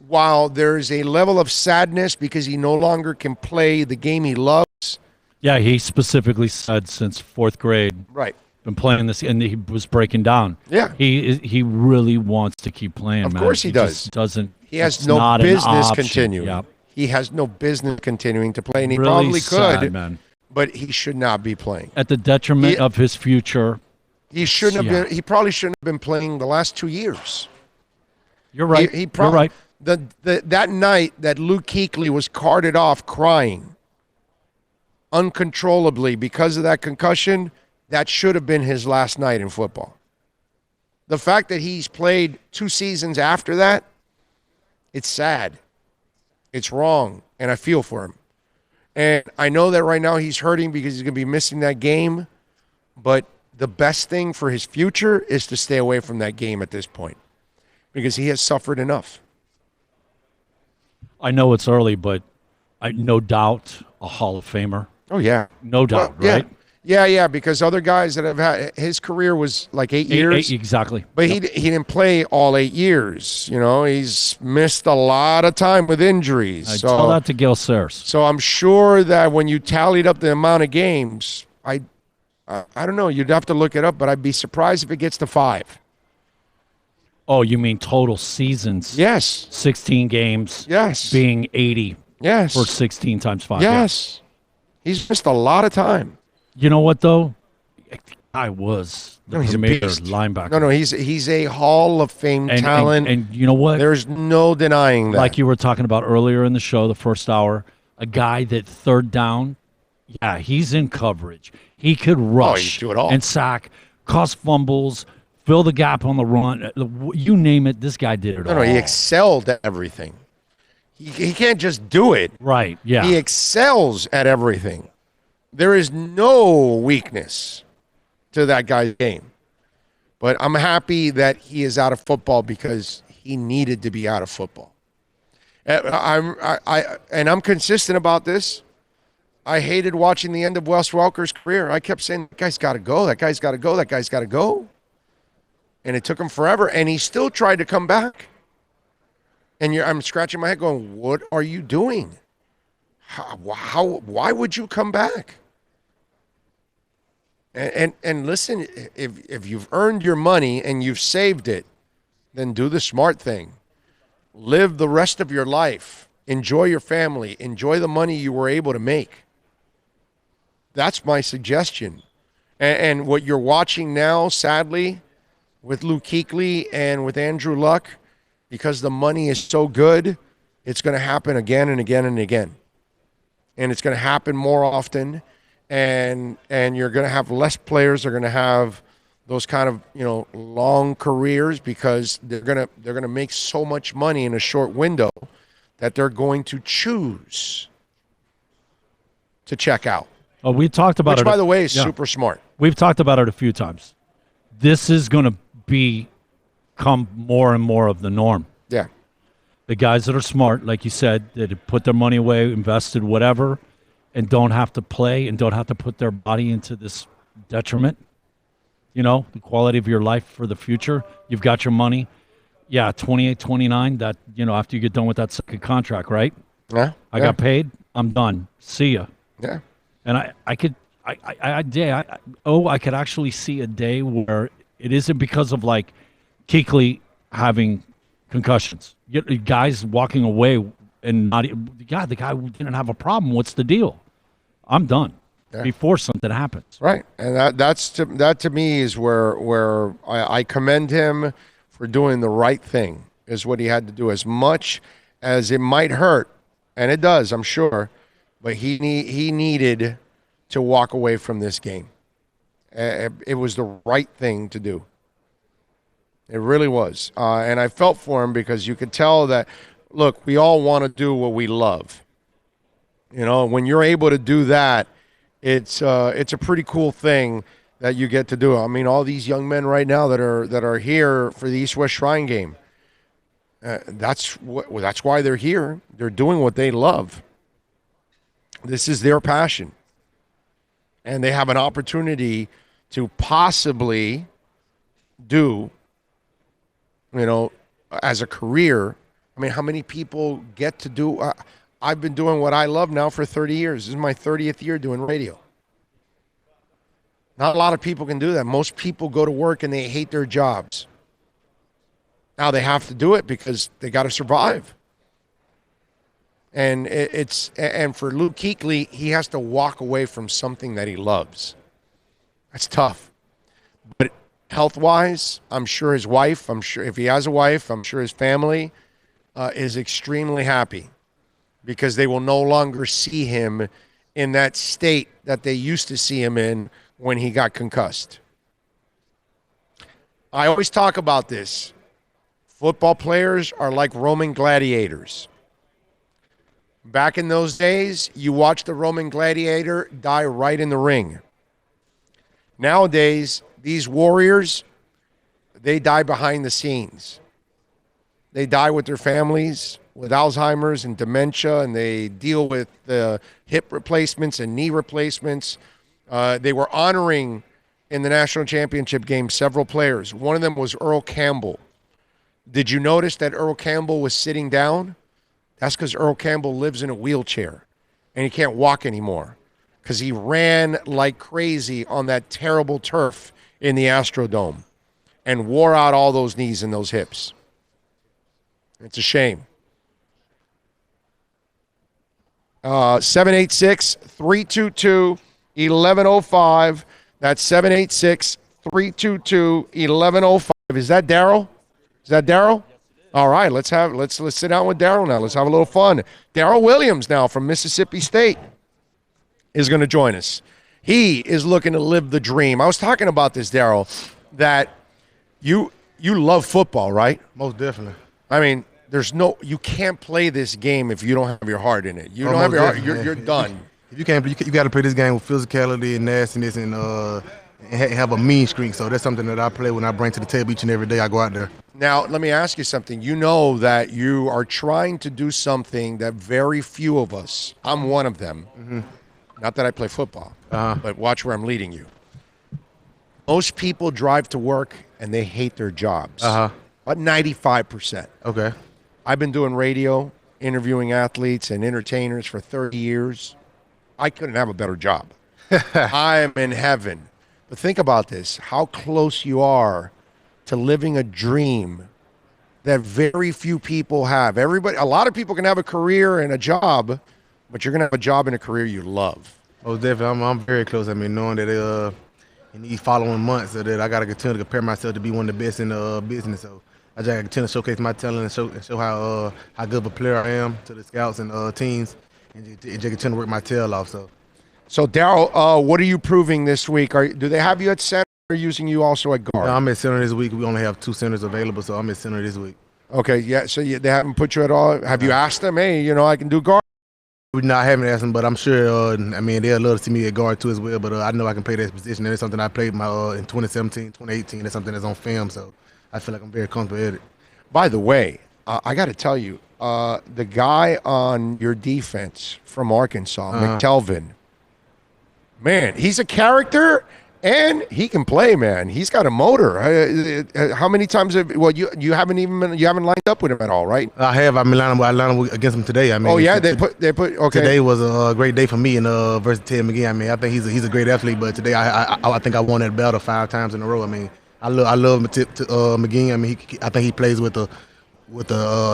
S1: while there's a level of sadness because he no longer can play the game he loves.
S2: Yeah, he specifically said since fourth grade.
S1: Right.
S2: Been playing this, and he was breaking down.
S1: Yeah.
S2: He really wants to keep playing,
S1: Of
S2: man.
S1: course he does.
S2: Just doesn't.
S1: He has
S2: it's
S1: no
S2: not an
S1: business
S2: option.
S1: continuing.
S2: Yep.
S1: He has no business continuing to play, and he
S2: Really
S1: probably
S2: sad,
S1: could,
S2: man.
S1: but he should not be playing.
S2: At the detriment of his future.
S1: He shouldn't have
S2: Yeah.
S1: been. He probably shouldn't have been playing the last 2 years.
S2: You're right.
S1: He
S2: You're
S1: probably,
S2: right.
S1: That night that Luke Kuechly was carted off crying uncontrollably because of that concussion, that should have been his last night in football. The fact that he's played 2 seasons after that, it's sad. It's wrong, and I feel for him. And I know that right now he's hurting because he's going to be missing that game, but the best thing for his future is to stay away from that game at this point because he has suffered enough.
S2: I know it's early, but no doubt a Hall of Famer.
S1: Oh, yeah.
S2: No doubt,
S1: Well,
S2: right?
S1: Yeah, because other guys that have had, his career was like 8 years.
S2: Exactly.
S1: But he didn't play all 8 years. You know, he's missed a lot of time with injuries.
S2: I tell that to Gil Sayers.
S1: So I'm sure that when you tallied up the amount of games, I don't know, you'd have to look it up, but I'd be surprised if it gets to 5.
S2: Oh, you mean total seasons?
S1: Yes.
S2: 16 games.
S1: Yes.
S2: Being 80.
S1: Yes.
S2: For 16 times 5.
S1: Yes. He's missed a lot of time.
S2: You know what, though? I was the
S1: He's a
S2: premier
S1: beast.
S2: linebacker.
S1: No, he's a Hall of Fame talent.
S2: And you know what?
S1: There's no denying that.
S2: Like you were talking about earlier in the show, the first hour, a guy that third down, yeah, he's in coverage. He could rush
S1: do it all.
S2: and sack, cause fumbles, fill the gap on the run. You name it, this guy did it all.
S1: No, he excelled at everything. He can't just do it.
S2: Right, yeah.
S1: He excels at everything. There is no weakness to that guy's game. But I'm happy that he is out of football because he needed to be out of football. I'm consistent about this. I hated watching the end of Wes Welker's career. I kept saying, that guy's got to go. That guy's got to go. That guy's got to go. And it took him forever, and he still tried to come back. And I'm scratching my head going, what are you doing? Why would you come back? And listen, if you've earned your money and you've saved it, then do the smart thing. Live the rest of your life. Enjoy your family. Enjoy the money you were able to make. That's my suggestion. And what you're watching now, sadly, with Luke Kuechly and with Andrew Luck, because the money is so good, it's going to happen again and again and again. And it's going to happen more often. And you're going to have less players. They're going to have those kind of, long careers because they're going to make so much money in a short window that they're going to choose to check out.
S2: Oh, we talked about it.
S1: Which, by the way, is super smart.
S2: We've talked about it a few times. This is going to become more and more of the norm.
S1: Yeah.
S2: The guys that are smart, like you said, that have put their money away, invested whatever, and don't have to play and don't have to put their body into this detriment. The quality of your life for the future. You've got your money. Yeah, 28, 29, that, after you get done with that second contract, right?
S1: Yeah.
S2: I got paid. I'm done. See ya.
S1: Yeah.
S2: And I could actually see a day where it isn't because of like Kuechly having concussions. Guys walking away and not, God, the guy didn't have a problem. What's the deal? I'm done.
S1: Yeah.
S2: Before something happens.
S1: Right. And that to me is where I commend him for doing the right thing. is what he had to do. As much as it might hurt, and it does, I'm sure, but he needed to walk away from this game. It was the right thing to do. It really was. And I felt for him because you could tell that, look, we all want to do what we love. You know, when you're able to do that, it's a pretty cool thing that you get to do. I mean, all these young men right now that are here for the East-West Shrine game, that's why they're here. They're doing what they love. This is their passion. And they have an opportunity to possibly do, you know, as a career. I mean, how many people get to do? I've been doing what I love now for 30 years. This is my 30th year doing radio. Not a lot of people can do that. Most people go to work and they hate their jobs. Now they have to do it because they got to survive. And and for Luke Kuechly, he has to walk away from something that he loves. That's tough. But health-wise, I'm sure his wife, if he has a wife, I'm sure his family is extremely happy because they will no longer see him in that state that they used to see him in when he got concussed. I always talk about this. Football players are like Roman gladiators. Back in those days, you watched the Roman gladiator die right in the ring. Nowadays, these warriors, they die behind the scenes. They die with their families, with Alzheimer's and dementia, and they deal with the hip replacements and knee replacements. They were honoring in the national championship game several players. One of them was Earl Campbell. Did you notice that Earl Campbell was sitting down? That's because Earl Campbell lives in a wheelchair, and he can't walk anymore because he ran like crazy on that terrible turf in the Astrodome and wore out all those knees and those hips. It's a shame. 786-322-1105. That's 786-322-1105. Is that Daryl? Is that Daryl? All right, let's sit down with Daryl now. Let's have a little fun. Daryl Williams now from Mississippi State is going to join us. He is looking to live the dream. I was talking about this, Daryl, that you love football, right?
S11: Most definitely.
S1: I mean, you can't play this game if you don't have your heart in it. You don't have your heart, you're done.
S11: If you can't, you got to play this game with physicality and nastiness and have a mean streak. So that's something that I play when I bring to the table each and every day I go out there.
S1: Now, let me ask you something. You know that you are trying to do something that very few of us, I'm one of them, not that I play football, but watch where I'm leading you. Most people drive to work and they hate their jobs. About 95%.
S11: Okay.
S1: I've been doing radio, interviewing athletes and entertainers for 30 years. I couldn't have a better job. I am in heaven. But think about this, how close you are to living a dream that very few people have. A lot of people can have a career and a job, but you're going to have a job and a career you love.
S11: Oh, definitely. I'm very close. I mean, knowing that in these following months that I got to continue to compare myself to be one of the best in the business. So I just got to continue to showcase my talent and show how good of a player I am to the scouts and teams, and just continue to work my tail off.
S1: So Daryl, what are you proving this week? Do they have you at center or using you also at guard?
S11: No, I'm at center this week. We only have 2 centers available, so I'm at center this week.
S1: Okay, yeah. So they haven't put you at all. Have you asked them? Hey, I can do guard.
S11: I haven't asked them, but I'm sure. They'd love to see me at guard too as well. But I know I can play that position. And it's something I played in 2017, 2018. That's something that's on film. So I feel like I'm very comfortable at it.
S1: By the way, I got to tell you, the guy on your defense from Arkansas, McTelvin, man, he's a character and he can play, man. He's got a motor. How many times you haven't lined up with him at all, right?
S11: I have. I lined up against him today.
S1: They put okay.
S11: Today was a great day for me and versus Ted McGee. I think he's a great athlete, but today I think I won that battle 5 times in a row. I love McGee. I think he plays with a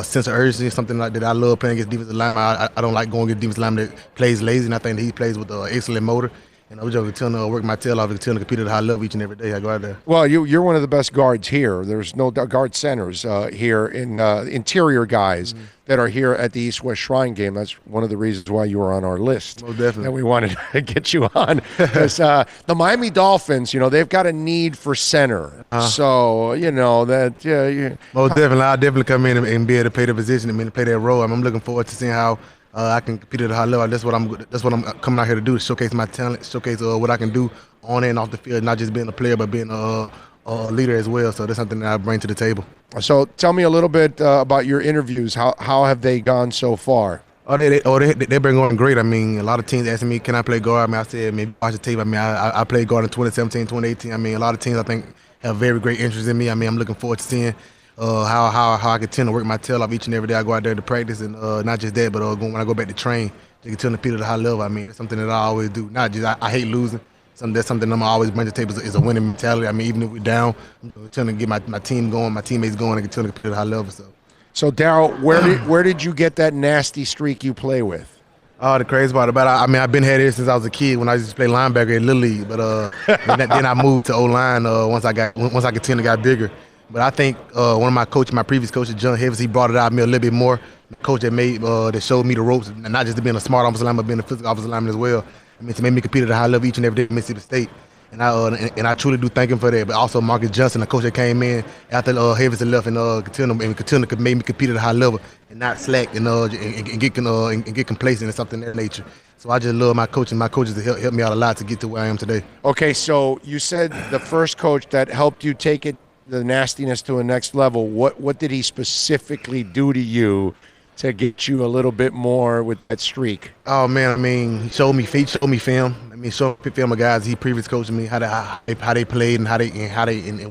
S11: sense of urgency, something like that. I love playing against defensive linemen. I don't like going against defensive linemen that plays lazy, and I think that he plays with an excellent motor. And I'm just continue to work my tail off and continue to compete at a high level each and every day I go out there.
S1: Well, you're one of the best guards here. There's no guard centers here in interior guys that are here at the East West Shrine game. That's one of the reasons why you were on our list.
S11: Most definitely.
S1: And we wanted to get you on because the Miami Dolphins, they've got a need for center. So, that
S11: most definitely, I'll definitely come in and be able to play the position. Play that role. I'm looking forward to seeing how I can compete at a high level. That's what I'm coming out here to do, to showcase my talent, showcase what I can do on and off the field, not just being a player, but being a leader as well. So that's something that I bring to the table.
S1: So tell me a little bit about your interviews. How have they gone so far?
S11: They've been going great. A lot of teams asking me, can I play guard? I said, maybe watch the tape. I played guard in 2017, 2018. A lot of teams, I think, have very great interest in me. I'm looking forward to seeing how I continue to work my tail off each and every day I go out there to practice, and not just that, but when I go back to train, to continue to compete at a high level. It's something that I always do. Not just I hate losing. That's something I'm always bring to the table is a winning mentality. Even if we're down, I'm trying to get my team going, my teammates going, and continue to compete at a high level.
S1: So Daryl, where did you get that nasty streak you play with?
S11: Oh, the crazy part about it, I've been had it since I was a kid when I used to play linebacker in Little League, but then I moved to O-line once I continued to got bigger. But I think one of my previous coaches, John Heavens, he brought it out of me a little bit more. The coach that showed me the ropes, not just to being a smart offensive lineman, but being a physical offensive lineman as well. To make me compete at a high level each and every day at Mississippi State. And I truly do thank him for that. But also Marcus Johnson, the coach that came in after Heavens had left, and continue to make me compete at a high level and not slack and get complacent and something of that nature. So I just love my coach, and my coaches have helped me out a lot to get to where I am today.
S1: Okay, so you said the first coach that helped you take the nastiness to a next level. What did he specifically do to you to get you a little bit more with that streak?
S11: Oh man, he showed me film. Showed me film of guys he previously coached me how they played and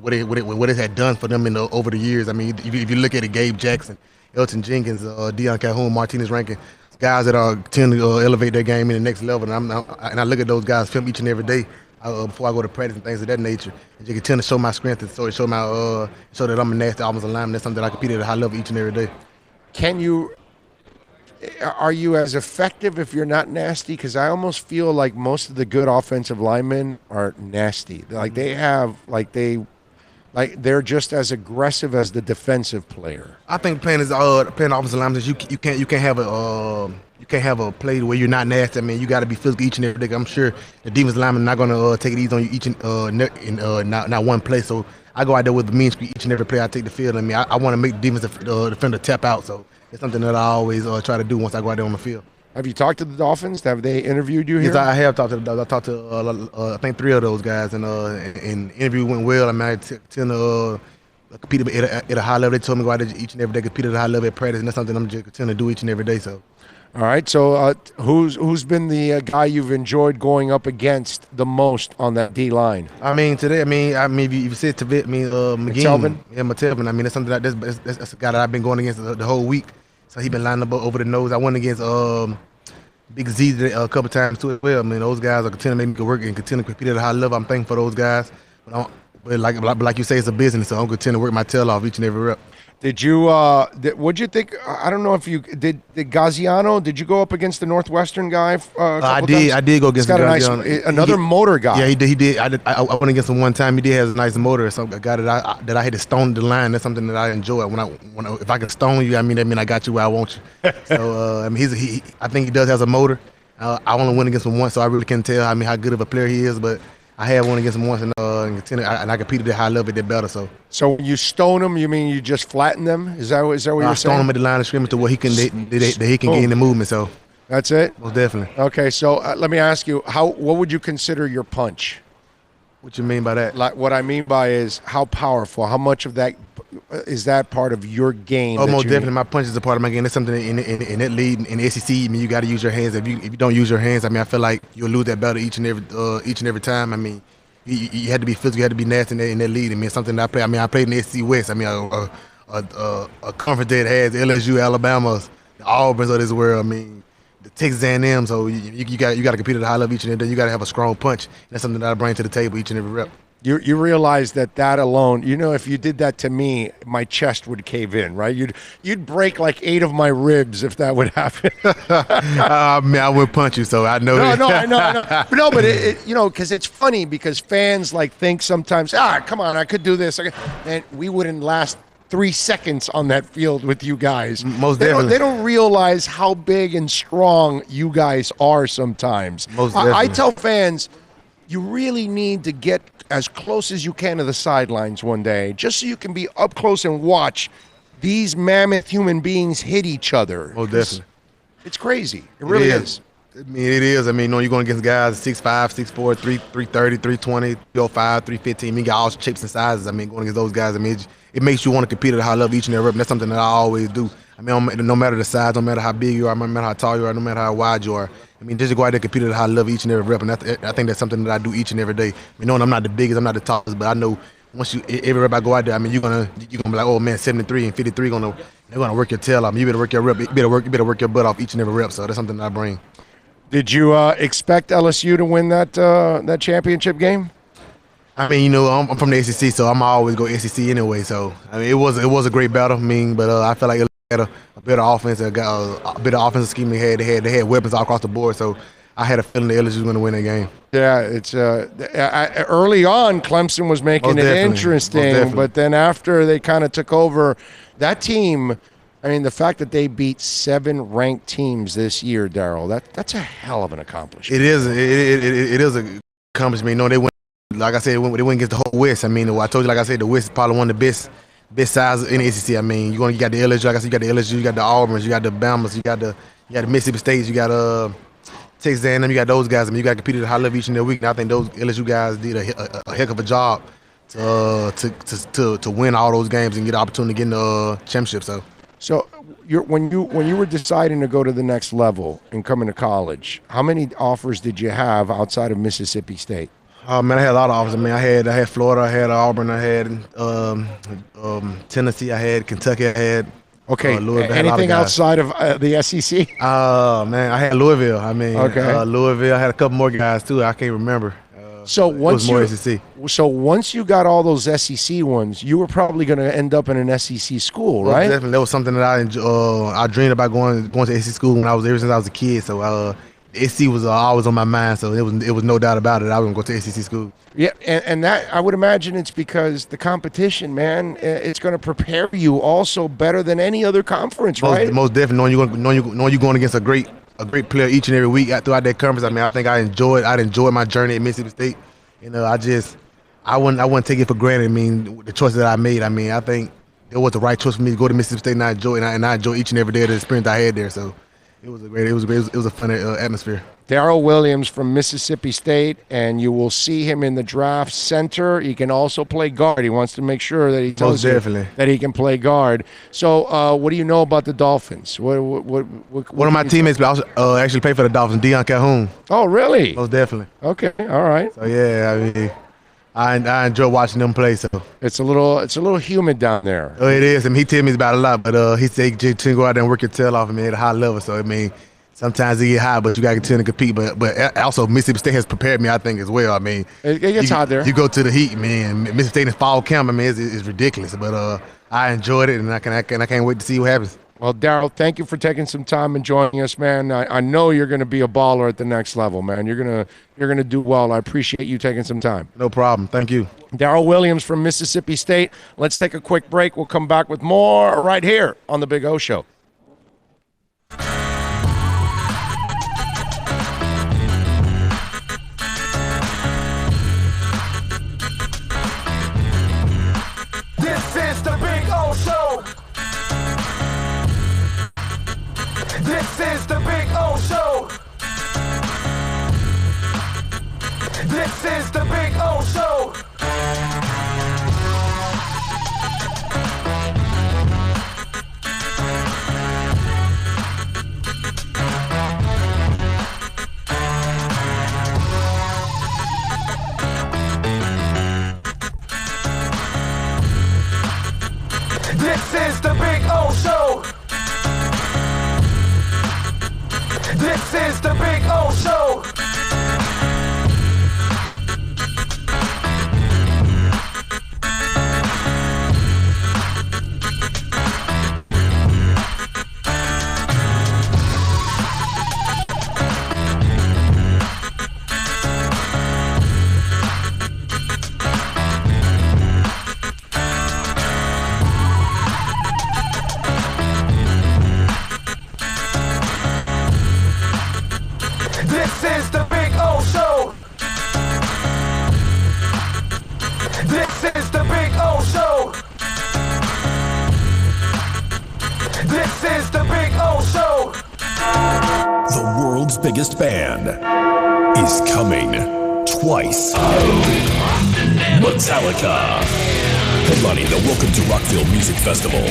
S11: what it had done for them over the years. If you look at it, Gabe Jackson, Elton Jenkins, Deion Calhoun, Martinez Rankin, guys that tend to elevate their game in the next level. And I look at those guys film each and every day before I go to practice and things of that nature. And you can tend to show my strength and show that I'm a nasty offensive lineman. That's something that I compete at a high level each and every day.
S1: Are you as effective if you're not nasty? Because I almost feel like most of the good offensive linemen are nasty. They're just as aggressive as the defensive player.
S11: I think playing offensive linemen, you can't have a play where you're not nasty. You got to be physical each and every day. I'm sure the defensive linemen not going to take it easy on you each and not one play. So I go out there with the mean streak each and every play I take the field. I want to make the defensive defender tap out. So it's something that I always try to do once I go out there on the field.
S1: Have you talked to the Dolphins? Have they interviewed you here?
S11: Yes, I have talked to the Dolphins. I talked to I think 3 of those guys, and the interview went well. I tend to compete at a high level. They told me to go out there each and every day, compete at a high level at practice, and that's something I'm just continuing to do each and every day. So.
S1: All right. So who's been the guy you've enjoyed going up against the most on that D line?
S11: Today, if you said Tavit,
S1: McTelvin.
S11: Yeah, McTelvin. That's something that's a guy that I've been going against the whole week. So he been lining up over the nose. I went against Big Z a couple times too as well. Those guys are continuing to make me work and continue to compete at a high level. I'm thankful for those guys. But like you say, it's a business, so I'm continuing to work my tail off each and every rep.
S1: Did you? What'd you think? I don't know if you did. Gaziano? Did you go up against the Northwestern guy?
S11: I did go against
S1: Gaziano. Another motor guy.
S11: Yeah, he did. I went against him one time. He did have a nice motor. So a guy that I had to stone the line. That's something that I enjoy. If I can stone you, that mean I got you where I want you. So I think he does have a motor. I only went against him once, so I really can't tell how good of a player he is. But I had one against him once, and I competed at high level, did better.
S1: So when you stone them, you mean you just flatten them? Is that what you're saying? I
S11: stone him at the line of scrimmage to where he can get in the movement. So
S1: that's it.
S11: Most definitely.
S1: Okay, so let me ask you, what would you consider your punch?
S11: What you mean by that?
S1: Like what I mean by is how powerful. How much of that is that part of your game?
S11: Oh, most definitely. My punch is a part of my game. That's something in that league in the SEC. You got to use your hands. If you don't use your hands, I feel like you'll lose that battle each and every time. You had to be physical. You had to be nasty in that league. It's something that I play. I played in the SEC West. A conference that has LSU, Alabama, the Auburns of this world. The Texas A&M. So you got to compete at a high level each and every day. You got to have a strong punch. That's something that I bring to the table each and every rep.
S1: You realize that alone, if you did that to me, my chest would cave in, right? You'd break like 8 of my ribs if that would happen.
S11: Man, I would punch you, so I know.
S1: No, I know. But because it's funny because fans like think sometimes, come on, I could do this, and we wouldn't last 3 seconds on that field with you guys.
S11: Most definitely.
S1: They don't realize how big and strong you guys are sometimes.
S11: Most definitely.
S1: I tell fans, you really need to get as close as you can to the sidelines one day, just so you can be up close and watch these mammoth human beings hit each other.
S11: Most definitely.
S1: It's crazy. It really is.
S11: I mean, it is. I mean, you're going against guys 6'5", 6'4", 330, 320, 305, 315. I mean, you got all shapes and sizes. I mean, going against those guys, I mean, it makes you want to compete at a high level each and every rep. And that's something that I always do. I mean, no matter the size, no matter how big you are, no matter how tall you are, no matter how wide you are, I mean, just to go out there and compete at a high level each and every rep. And I think that's something that I do each and every day. I mean, knowing I'm not the biggest, I'm not the tallest, but I know once every rep I go out there, I mean, you're gonna be like, oh man, 73 and 53 they're gonna work your tail off. You better work your rep. You better work your butt off each and every rep. So that's something that I bring.
S1: Did you expect LSU to win that championship game?
S11: I mean, I'm from the SEC, so I'm always go SEC anyway. So I mean, it was a great battle. I mean, but I feel like it had a better offense, a better offensive scheme. They had weapons all across the board. So I had a feeling the LSU was going to win that game.
S1: Yeah, it's early on, Clemson was making it interesting, but then after they kind of took over, that team. I mean, the fact that they beat 7 ranked teams this year, Daryl, that's a hell of an accomplishment.
S11: It is. It is an accomplishment. They went. Like I said, they went against the whole West. I mean, I told you, like I said, the West is probably one of the best sides in the SEC. I mean, you got the LSU, like I said, you got the LSU, you got the Auburns, you got the Bamas, you got the Mississippi States, you got Texas A&M, you got those guys. I mean, you got to compete at a high level each and every week. And I think those LSU guys did a heck of a job to win all those games and get the opportunity to get in the championship.
S1: So when you were deciding to go to the next level and coming to college, how many offers did you have outside of Mississippi State?
S11: Oh man, I had a lot of offers. I mean, I had Florida, I had Auburn, I had Tennessee, I had Kentucky, I had
S1: Louisville. Anything outside of the SEC?
S11: Man, I had Louisville. I mean, Louisville. I had a couple more guys too. I can't remember.
S1: So once
S11: SEC.
S1: So once you got all those SEC ones, you were probably going to end up in an SEC school, right?
S11: Well, definitely, that was something that I dreamed about going to SEC school ever since I was a kid. So SEC was always on my mind. So it was no doubt about it. I was going to go to SEC school.
S1: Yeah, and that I would imagine it's because the competition, man, it's going to prepare you also better than any other conference, right?
S11: Most definitely, knowing you're going against a great player each and every week throughout that conference. I mean, I think I enjoyed my journey at Mississippi State. I wouldn't take it for granted. I mean, the choices that I made. I mean, I think it was the right choice for me to go to Mississippi State, and I enjoy each and every day of the experience I had there. So it was a fun atmosphere.
S1: Daryl Williams from Mississippi State, and you will see him in the draft center. He can also play guard. He wants to make sure that he tells you that he can play guard. So what do you know about the Dolphins? What
S11: One of my teammates actually played for the Dolphins, Deion Calhoun.
S1: Oh, really?
S11: Most definitely.
S1: Okay, all right.
S11: So, yeah, I mean, I enjoy watching them play. So
S1: it's a little humid down there.
S11: Oh, it is. I mean, he tells me about it a lot, but he said you go out there and work your tail off, I mean, at a high level. So, I mean, sometimes it get high, but you got to continue to compete. But also, Mississippi State has prepared me, I think, as well. I mean,
S1: it gets hot there.
S11: You go to the heat, man. Mississippi State in fall camp, I mean, it's ridiculous. But I enjoyed it, and I can't wait to see what happens.
S1: Well, Daryl, thank you for taking some time and joining us, man. I know you're going to be a baller at the next level, man. You're gonna do well. I appreciate you taking some time.
S11: No problem. Thank you.
S1: Daryl Williams from Mississippi State. Let's take a quick break. We'll come back with more right here on The Big O Show.
S10: This is The Big O Show. This is The Big O Show. This is The Big O Show. This is The Big O Show. This is The Big O Show.
S3: world's biggest band is coming twice. Metallica. Headlining the Welcome to Rockville Music Festival. 2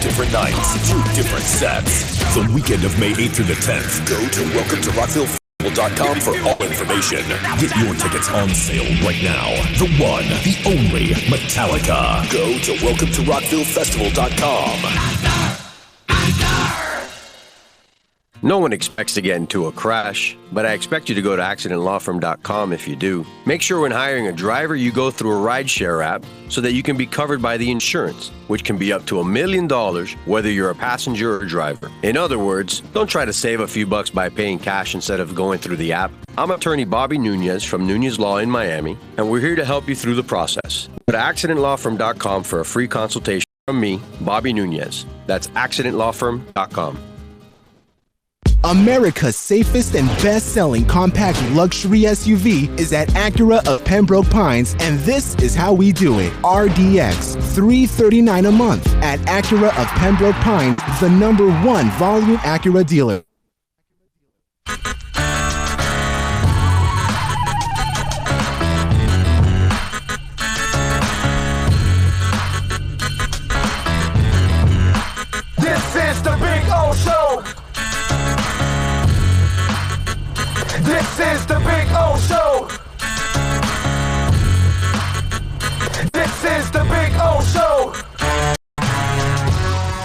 S3: different nights, 2 different sets. The weekend of May 8th through the 10th. Go to welcometorockvillefestival.com for all information. Get your tickets on sale right now. The one, the only Metallica. Go to welcometorockvillefestival.com.
S8: No one expects to get into a crash, but I expect you to go to accidentlawfirm.com if you do. Make sure when hiring a driver, you go through a rideshare app so that you can be covered by the insurance, which can be up to $1 million whether you're a passenger or driver. In other words, don't try to save a few bucks by paying cash instead of going through the app. I'm attorney Bobby Nunez from Nunez Law in Miami, and we're here to help you through the process. Go to accidentlawfirm.com for a free consultation from me, Bobby Nunez. That's accidentlawfirm.com.
S7: America's safest and best-selling compact luxury SUV is at Acura of Pembroke Pines, and this is how we do it. RDX, $339 a month at Acura of Pembroke Pines, the #1 volume Acura dealer.
S10: This is the Big O Show. This is the Big O Show. This is the Big O Show.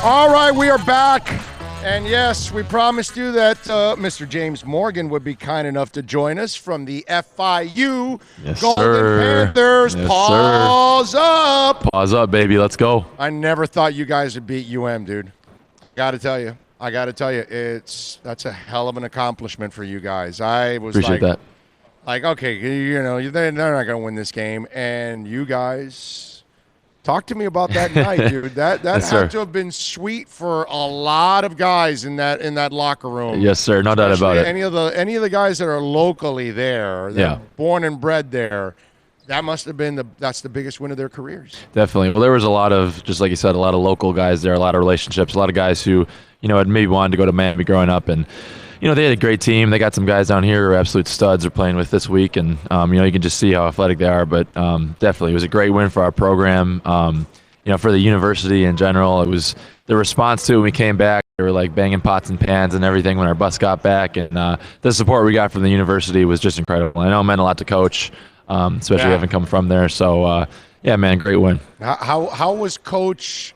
S1: All right, we are back. And yes, we promised you that Mr. James Morgan would be kind enough to join us from the FIU Golden Panthers.
S12: Yes,
S1: Paws up.
S12: Paws up, baby. Let's go.
S1: I never thought you guys would beat UM, dude. I got to tell you, that's a hell of an accomplishment for you guys. I was
S12: Appreciate that.
S1: Like, okay, you know, they're not going to win this game, and you guys, talk to me about that night, dude. That
S12: Yes,
S1: had
S12: sir.
S1: to have been sweet for a lot of guys in that locker room.
S12: Yes, sir. No doubt about
S1: Especially
S12: it.
S1: Any of the guys that are locally there, that
S12: Yeah.
S1: are born and bred there. That must have been that's the biggest win of their careers.
S12: Definitely. Well, there was a lot of, just like you said, a lot of local guys there, a lot of relationships, a lot of guys who, you know, had maybe wanted to go to Miami growing up. And, you know, they had a great team. They got some guys down here who are absolute studs are playing with this week. And, you know, you can just see how athletic they are. But definitely, it was a great win for our program. You know, for the university in general, it was the response to it when we came back. They were like banging pots and pans and everything when our bus got back. And the support we got from the university was just incredible. I know it meant a lot to coach. Especially having come from there. So, yeah, man, great win.
S1: How was Coach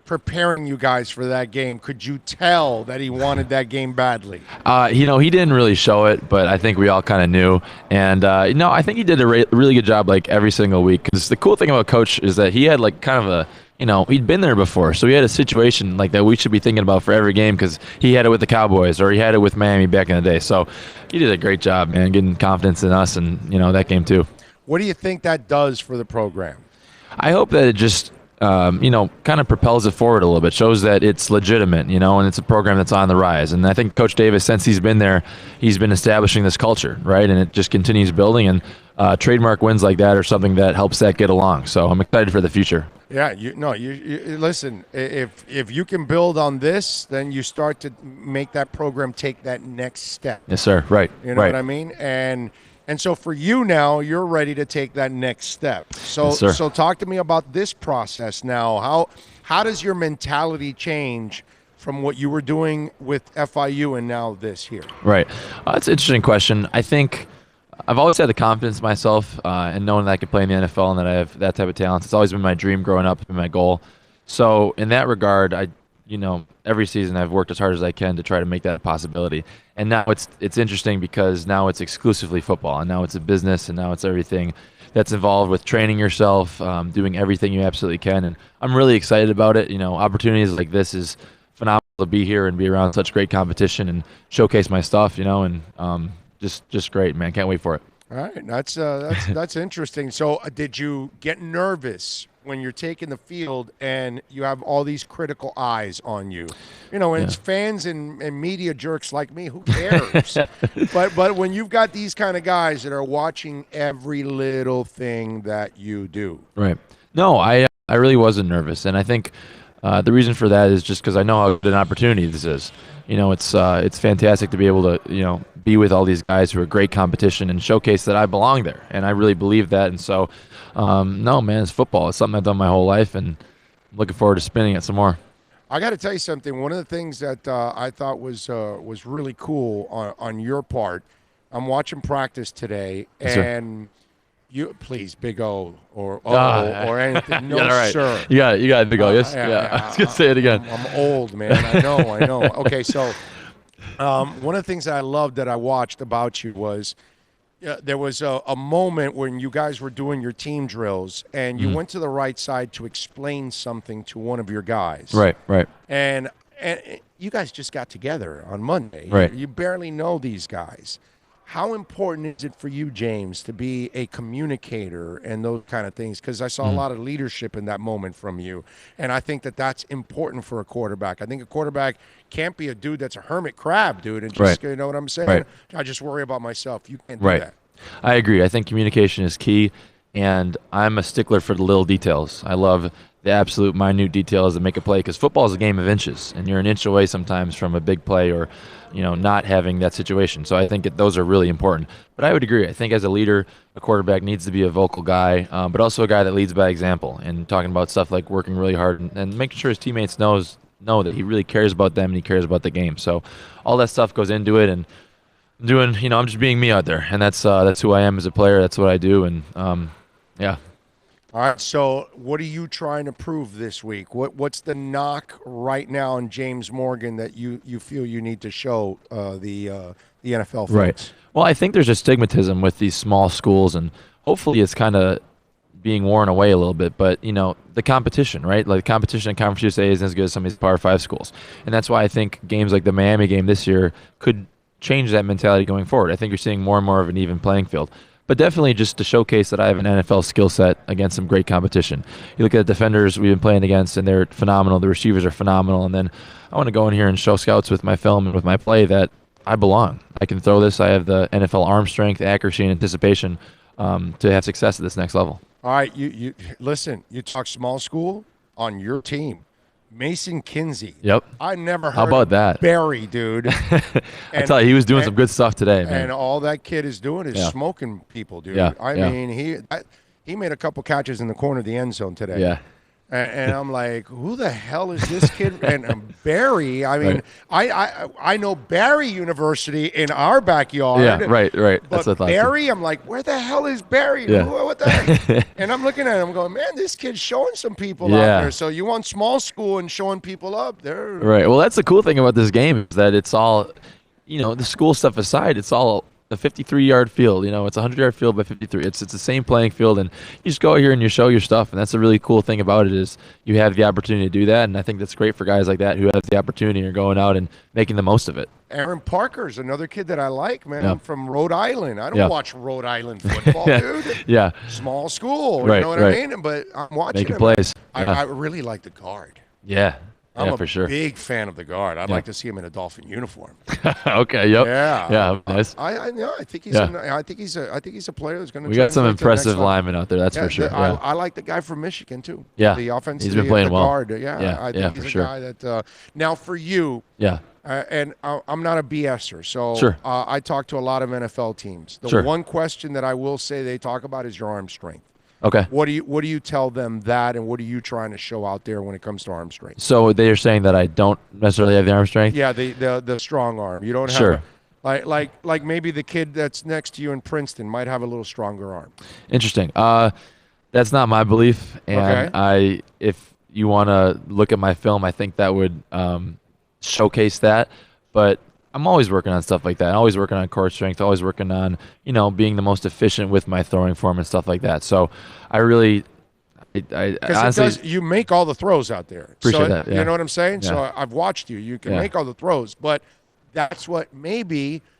S1: preparing you guys for that game? Could you tell that he wanted that game badly?
S12: You know, he didn't really show it, but I think we all kind of knew. And, you know, I think he did a really good job, like, every single week. Because the cool thing about Coach is that he had, like, kind of a, you know, he'd been there before. So he had a situation like that we should be thinking about for every game because he had it with the Cowboys or he had it with Miami back in the day. So he did a great job, man, getting confidence in us and, you know, that game too.
S1: What do you think that does for the program?
S12: I hope that it just, you know, kind of propels it forward a little bit, shows that it's legitimate, you know, and it's a program that's on the rise. And I think Coach Davis, since he's been there, he's been establishing this culture, right? And it just continues building. And trademark wins like that are something that helps that get along. So I'm excited for the future.
S1: Yeah, you listen. If you can build on this, then you start to make that program take that next step.
S12: Yes, sir. Right.
S1: You know
S12: right.
S1: what I mean? And so for you now, you're ready to take that next step. So
S12: Yes, sir.
S1: so talk to me about this process now. How does your mentality change from what you were doing with FIU and now this here?
S12: Right. That's an interesting question. I think I've always had the confidence in myself and knowing that I could play in the NFL and that I have that type of talent. It's always been my dream growing up and my goal. So in that regard, you know, every season I've worked as hard as I can to try to make that a possibility. And now it's interesting because now it's exclusively football and now it's a business and now it's everything that's involved with training yourself, doing everything you absolutely can. And I'm really excited about it. You know, opportunities like this is phenomenal to be here and be around such great competition and showcase my stuff, you know, and just great, man. Can't wait for it.
S1: All right, that's interesting. So, did you get nervous when you're taking the field and you have all these critical eyes on you? You know, and it's fans and media jerks like me. Who cares? but when you've got these kind of guys that are watching every little thing that you do,
S12: Right. No, I really wasn't nervous, and I think The reason for that is just because I know how good an opportunity this is. It's fantastic to be able to, be with all these guys who are great competition and showcase that I belong there. And I really believe that. And so, no, man, it's football. It's something I've done my whole life, and I'm looking forward to spinning it some more.
S1: I got to tell you something. One of the things that I thought was really cool on your part, I'm watching practice today,
S12: Yes, sir.
S1: and you please, Big O or or anything. No,
S12: right.
S1: sir.
S12: You got it, Big O. Yes. Yeah. I was gonna say it again.
S1: I'm old, man. I know. Okay, so one of the things that I loved that I watched about you was there was a moment when you guys were doing your team drills, and you went to the right side to explain something to one of your guys.
S12: Right.
S1: And you guys just got together on Monday.
S12: Right.
S1: You barely know these guys. How important is it for you, James, to be a communicator and those kind of things? Because I saw a lot of leadership in that moment from you, and I think that that's important for a quarterback. I think a quarterback can't be a dude that's a hermit crab, dude, and just, you know what I'm saying?
S12: Right.
S1: I just worry about myself. You can't do
S12: Right.
S1: that.
S12: I agree. I think communication is key, and I'm a stickler for the little details. I love the absolute minute details that make a play, because football is a game of inches, and you're an inch away sometimes from a big play or, not having that situation. So I think those are really important. But I would agree. I think as a leader, a quarterback needs to be a vocal guy, but also a guy that leads by example, and talking about stuff like working really hard and making sure his teammates know that he really cares about them and he cares about the game. So all that stuff goes into it, and I'm just being me out there, and that's who I am as a player. That's what I do, and yeah.
S1: All right, so what are you trying to prove this week? What's the knock right now on James Morgan that you feel you need to show the NFL fans?
S12: Right. Well, I think there's a stigmatism with these small schools, and hopefully it's kind of being worn away a little bit. But, the competition, right? Like, the competition in Conference USA isn't as good as some of these Power 5 schools. And that's why I think games like the Miami game this year could change that mentality going forward. I think you're seeing more and more of an even playing field. But definitely just to showcase that I have an NFL skill set against some great competition. You look at the defenders we've been playing against, and they're phenomenal. The receivers are phenomenal. And then I want to go in here and show scouts with my film and with my play that I belong. I can throw this. I have the NFL arm strength, accuracy, and anticipation to have success at this next level.
S1: All right, you listen, you talk small school on your team. Mason Kinsey.
S12: Yep.
S1: I never heard
S12: How about
S1: of
S12: that?
S1: Barry, dude.
S12: I tell you, he was doing some good stuff today, man.
S1: And all that kid is doing is smoking people, dude.
S12: Yeah,
S1: I mean, he made a couple catches in the corner of the end zone today.
S12: Yeah.
S1: And I'm like, who the hell is this kid? And Barry, I mean, I know Barry University in our backyard.
S12: Yeah, right.
S1: But
S12: That's what I thought.
S1: Barry, I'm like, where the hell is Barry?
S12: Yeah.
S1: What the heck? And I'm looking at him going, man, this kid's showing some people out there. So you want small school and showing people up there.
S12: Right. Well, that's the cool thing about this game is that it's all, the school stuff aside, it's all a 53-yard field. It's a 100-yard field by 53. It's the same playing field, and you just go here and you show your stuff. And that's the really cool thing about it is you have the opportunity to do that, and I think that's great for guys like that who have the opportunity and are going out and making the most of it.
S1: Aaron Parker's another kid that I like, man. I'm from Rhode Island. I don't watch Rhode Island football, dude.
S12: Yeah.
S1: Small school,
S12: right,
S1: you know what I mean? But I'm watching
S12: making
S1: him.
S12: plays.
S1: I really like the guard.
S12: Yeah.
S1: I'm
S12: for sure.
S1: a big fan of the guard. I'd like to see him in a Dolphin uniform.
S12: Okay. Yep.
S1: Yeah.
S12: Yeah. Nice.
S1: I think he's. I think he's a player who's going to.
S12: We got some impressive linemen out there. That's for sure.
S1: I like the guy from Michigan too.
S12: Yeah.
S1: The offensive.
S12: He's been playing well.
S1: Guard. Yeah. I think he's
S12: for
S1: a
S12: sure.
S1: guy that. Now for you.
S12: Yeah.
S1: And I'm not a BSer, so
S12: sure.
S1: I talk to a lot of NFL teams. The one question that I will say they talk about is your arm strength.
S12: Okay.
S1: What do you tell them that, and what are you trying to show out there when it comes to arm strength?
S12: So they are saying that I don't necessarily have the arm strength?
S1: Yeah, the strong arm. You don't have
S12: sure.
S1: Like maybe the kid that's next to you in Princeton might have a little stronger arm.
S12: Interesting. That's not my belief, and if you want to look at my film, I think that would showcase that, but I'm always working on stuff like that. Always working on core strength. Always working on, being the most efficient with my throwing form and stuff like that. So I really, I honestly,
S1: you make all the throws out there.
S12: Appreciate that. Yeah.
S1: You know what I'm saying?
S12: Yeah.
S1: So I've watched you. You can make all the throws, but that's what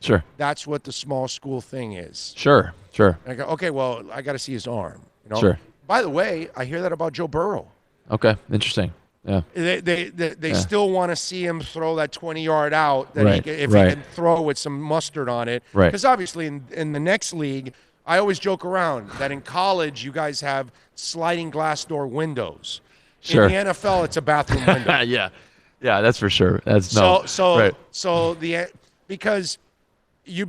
S12: Sure.
S1: That's what the small school thing is.
S12: Sure.
S1: And I go, okay, well, I got to see his arm.
S12: Sure.
S1: By the way, I hear that about Joe Burrow.
S12: Okay. Interesting. Yeah.
S1: They still want to see him throw that 20-yard out that he can throw with some mustard on it.
S12: Right.
S1: Because obviously in the next league, I always joke around that in college you guys have sliding glass door windows.
S12: Sure.
S1: In the NFL, it's a bathroom window.
S12: Yeah, that's for sure. That's
S1: because you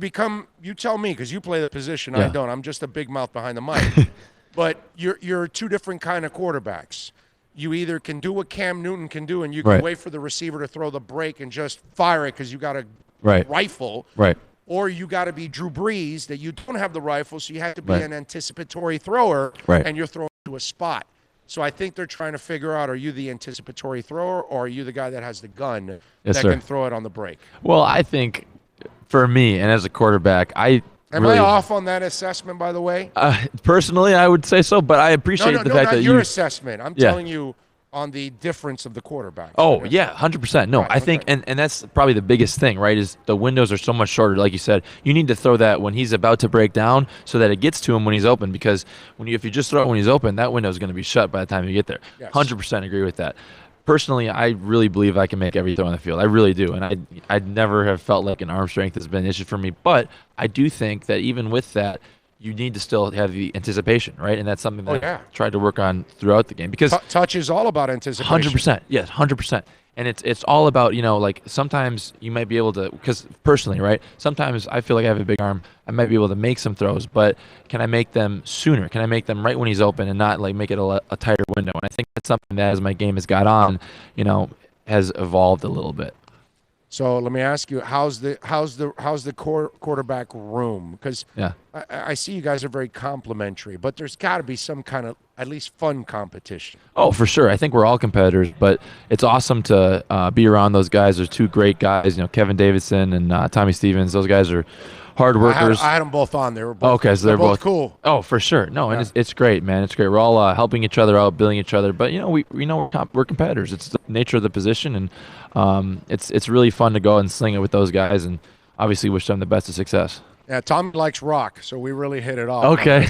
S1: tell me, because you play the position,
S12: Yeah.
S1: I don't. I'm just a big mouth behind the mic. But you're two different kind of quarterbacks. You either can do what Cam Newton can do, and you can
S12: Right.
S1: wait for the receiver to throw the break and just fire it because you got a
S12: Right.
S1: rifle.
S12: Right.
S1: Or you got to be Drew Brees, that you don't have the rifle, so you have to be
S12: Right.
S1: an anticipatory thrower,
S12: Right.
S1: and you're throwing to a spot. So I think they're trying to figure out, are you the anticipatory thrower, or are you the guy that has the gun
S12: Yes,
S1: that
S12: sir.
S1: can throw it on the break?
S12: Well, I think for me and as a quarterback,
S1: Am
S12: really,
S1: I off on that assessment, by the way?
S12: Personally, I would say so, but I appreciate the fact
S1: not
S12: that
S1: your
S12: you.
S1: assessment. I'm
S12: Yeah.
S1: telling you on the difference of the quarterback.
S12: Oh yeah, 100%. No,
S1: Right,
S12: I think, and that's probably the biggest thing, right? Is the windows are so much shorter. Like you said, you need to throw that when he's about to break down, so that it gets to him when he's open. Because if you just throw it when he's open, that window is going to be shut by the time you get there.
S1: Yes.
S12: 100% agree with that. Personally, I really believe I can make every throw on the field. I really do, and I'd never have felt like an arm strength has been an issue for me. But I do think that even with that, you need to still have the anticipation, right? And that's something that I tried to work on throughout the game, because
S1: touch is all about anticipation.
S12: 100%, yes, 100%. And it's all about, like sometimes you might be able to, because personally, right? Sometimes I feel like I have a big arm. I might be able to make some throws, but can I make them sooner? Can I make them right when he's open and not like make it a tighter window? And I think that's something that as my game has got on, has evolved a little bit.
S1: So let me ask you, how's the quarterback room? Because
S12: Yeah.
S1: I see you guys are very complimentary, but there's got to be some kind of at least fun competition.
S12: Oh, for sure. I think we're all competitors, but it's awesome to be around those guys. There's two great guys, Kevin Davidson and Tommy Stevens. Those guys are hard workers.
S1: I had them both on. They were both
S12: okay, so they're
S1: both cool.
S12: Oh, for sure. No, and it's great, man. It's great. We're all helping each other out, building each other. But we're competitors. It's the nature of the position, and it's really fun to go and sling it with those guys, and obviously wish them the best of success.
S1: Yeah, Tommy likes rock, so we really hit it off.
S12: Okay.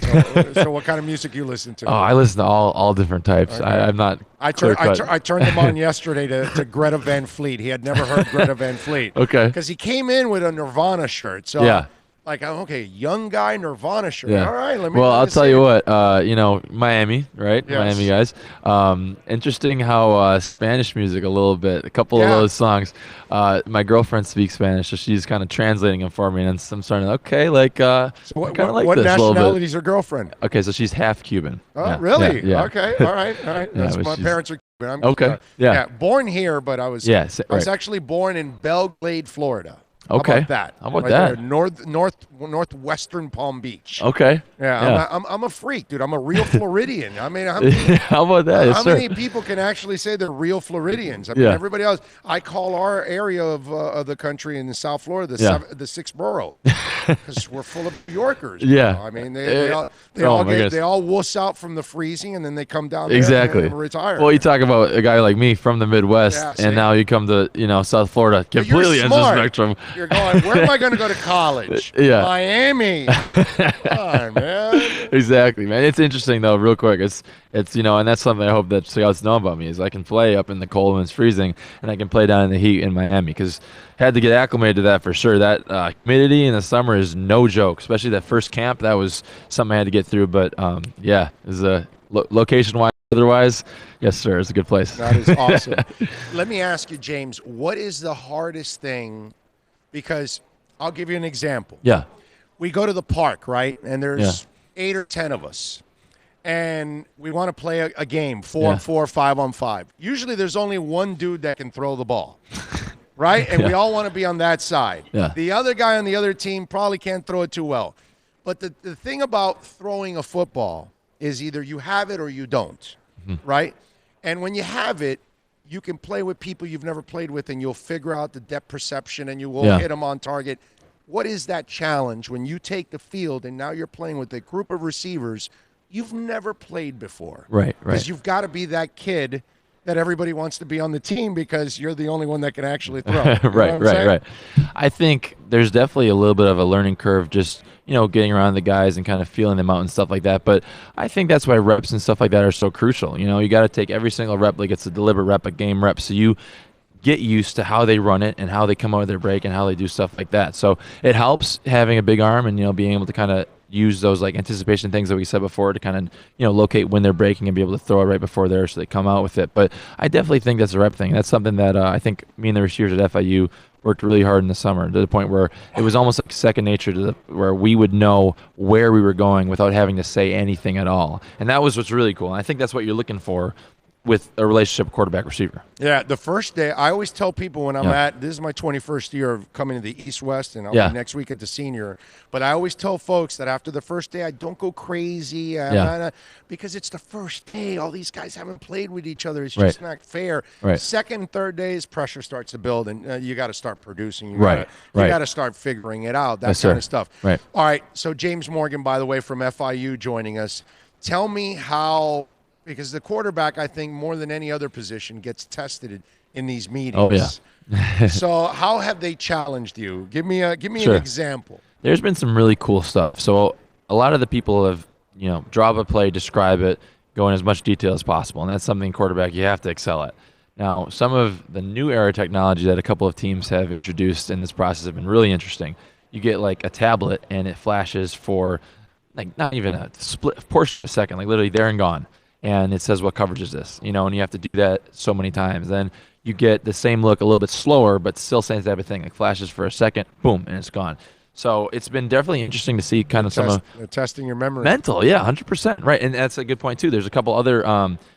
S1: So what kind of music you listen to?
S12: Oh, I listen to all different types.
S1: Okay.
S12: I'm not.
S1: I turned him on yesterday to Greta Van Fleet. He had never heard Greta Van Fleet.
S12: Okay.
S1: Because he came in with a Nirvana shirt. So
S12: Yeah.
S1: like, okay, young guy Nirvana shirt.
S12: Yeah.
S1: All right, let me.
S12: Well,
S1: let
S12: I'll
S1: me
S12: tell
S1: see
S12: you
S1: it.
S12: what. Miami, right?
S1: Yes.
S12: Miami guys. Interesting how Spanish music a little bit. A couple of those songs. My girlfriend speaks Spanish, so she's kind of translating them for me, and I'm starting. Okay, like.
S1: What,
S12: kinda like
S1: what
S12: this a little bit.
S1: nationality is your girlfriend?
S12: Okay, so she's half Cuban.
S1: Oh,
S12: Yeah,
S1: really?
S12: Yeah.
S1: Okay. All right.
S12: Yeah,
S1: That's
S12: but
S1: my
S12: she's-
S1: parents are Cuban. I'm,
S12: Okay, yeah.
S1: Born here, but I was.
S12: Yeah,
S1: I was
S12: right.
S1: actually born in Belglade, Florida.
S12: Okay.
S1: How about that?
S12: How about
S1: Right
S12: that?
S1: there, northwestern Palm Beach.
S12: Okay.
S1: Yeah, I'm a freak, dude. I'm a real Floridian. I mean,
S12: How about that? Yes,
S1: how
S12: sir.
S1: many people can actually say they're real Floridians? I mean,
S12: Yeah.
S1: everybody else. I call our area of the country in South Florida the sixth borough because we're full of New Yorkers.
S12: Yeah.
S1: I mean, they
S12: Oh, my goodness.
S1: they all wuss out from the freezing and then they come down there
S12: Exactly.
S1: and retire.
S12: Well, you talk about a guy like me from the Midwest,
S1: Yeah, see?
S12: and now you come to South Florida,
S1: But you're
S12: completely ends the
S1: smart.
S12: spectrum.
S1: You're going, where am I going to go to college?
S12: Yeah.
S1: Miami. Come on, man.
S12: Exactly, man. It's interesting though. Real quick, it's and that's something I hope that scouts know about me is I can play up in the cold when it's freezing, and I can play down in the heat in Miami because had to get acclimated to that for sure. That humidity in the summer is no joke, especially that first camp. That was something I had to get through. But yeah, is a location-wise, otherwise, yes, sir, it's a good place.
S1: That is awesome. Let me ask you, James, what is the hardest thing? Because I'll give you an example.
S12: Yeah.
S1: We go to the park, right? And there's
S12: Yeah.
S1: 8 or 10 of us. And we want to play a game, 4 on
S12: Yeah.
S1: 4, 5 on 5. Usually there's only one dude that can throw the ball. Right? And we
S12: Yeah.
S1: all want to be on that side.
S12: Yeah.
S1: The other guy on the other team probably can't throw it too well. But the thing about throwing a football is either you have it or you don't. Right? And when you have it, you can play with people you've never played with and you'll figure out the depth perception and you will
S12: Yeah.
S1: hit them on target. What is that challenge when you take the field and now you're playing with a group of receivers you've never played before?
S12: Right.
S1: Because you've got to be that kid that everybody wants to be on the team because you're the only one that can actually throw. You know what I'm saying?
S12: Right. I think there's definitely a little bit of a learning curve just, getting around the guys and kind of feeling them out and stuff like that. But I think that's why reps and stuff like that are so crucial. You got to take every single rep like it's a deliberate rep, a game rep. So you get used to how they run it and how they come out of their break and how they do stuff like that. So it helps having a big arm and, being able to kind of, use those like anticipation things that we said before to kind of, locate when they're breaking and be able to throw it right before there so they come out with it. But I definitely think that's a rep thing. That's something that I think me and the receivers at FIU worked really hard in the summer to the point where it was almost like second nature where we would know where we were going without having to say anything at all. And that was what's really cool. And I think that's what you're looking for with a relationship quarterback receiver.
S1: Yeah, the first day, I always tell people when this is my 21st year of coming to the East West, and I'll be next week at the senior, but I always tell folks that after the first day, I don't go crazy because it's the first day. All these guys haven't played with each other. It's just not fair.
S12: Right.
S1: Second, third days, pressure starts to build, and you got to start producing. You got to start figuring it out, that kind of stuff.
S12: Right.
S1: All right, so James Morgan, by the way, from FIU joining us. Tell me how... Because the quarterback, I think, more than any other position, gets tested in these meetings.
S12: Oh, yeah.
S1: So how have they challenged you? Give me an example.
S12: There's been some really cool stuff. So a lot of the people have, draw up a play, describe it, go in as much detail as possible. And that's something quarterback you have to excel at. Now, some of the new era technology that a couple of teams have introduced in this process have been really interesting. You get like a tablet and it flashes for like not even a split portion of a second, like literally there and gone. And it says what coverage is this, and you have to do that so many times. Then you get the same look a little bit slower, but still same type of thing. Like flashes for a second, boom, and it's gone. So it's been definitely interesting to see kind of some of
S1: they're testing your memory.
S12: Mental, yeah, 100%, right. And that's a good point too. There's a couple other,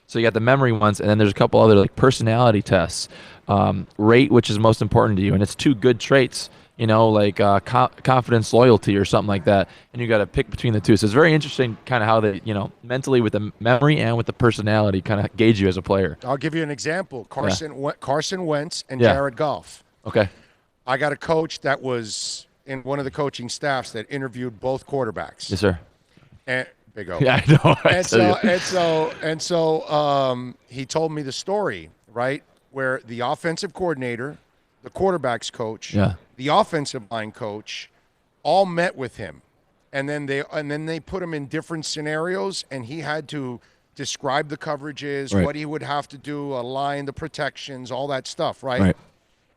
S12: so you got the memory ones, and then there's a couple other like personality tests, rate which is most important to you, and it's 2 good traits. Like confidence, loyalty, or something like that, and you got to pick between the 2. So it's very interesting, kind of how they, mentally with the memory and with the personality, kind of gauge you as a player.
S1: I'll give you an example: Carson Wentz and Jared Goff.
S12: Okay.
S1: I got a coach that was in one of the coaching staffs that interviewed both quarterbacks.
S12: Yes, sir.
S1: And Big O.
S12: Yeah, I know.
S1: And so he told me the story, right, where the offensive coordinator, the quarterback's coach, the offensive line coach, all met with him, and then they put him in different scenarios, and he had to describe the coverages, what he would have to do, align the protections, all that stuff, right?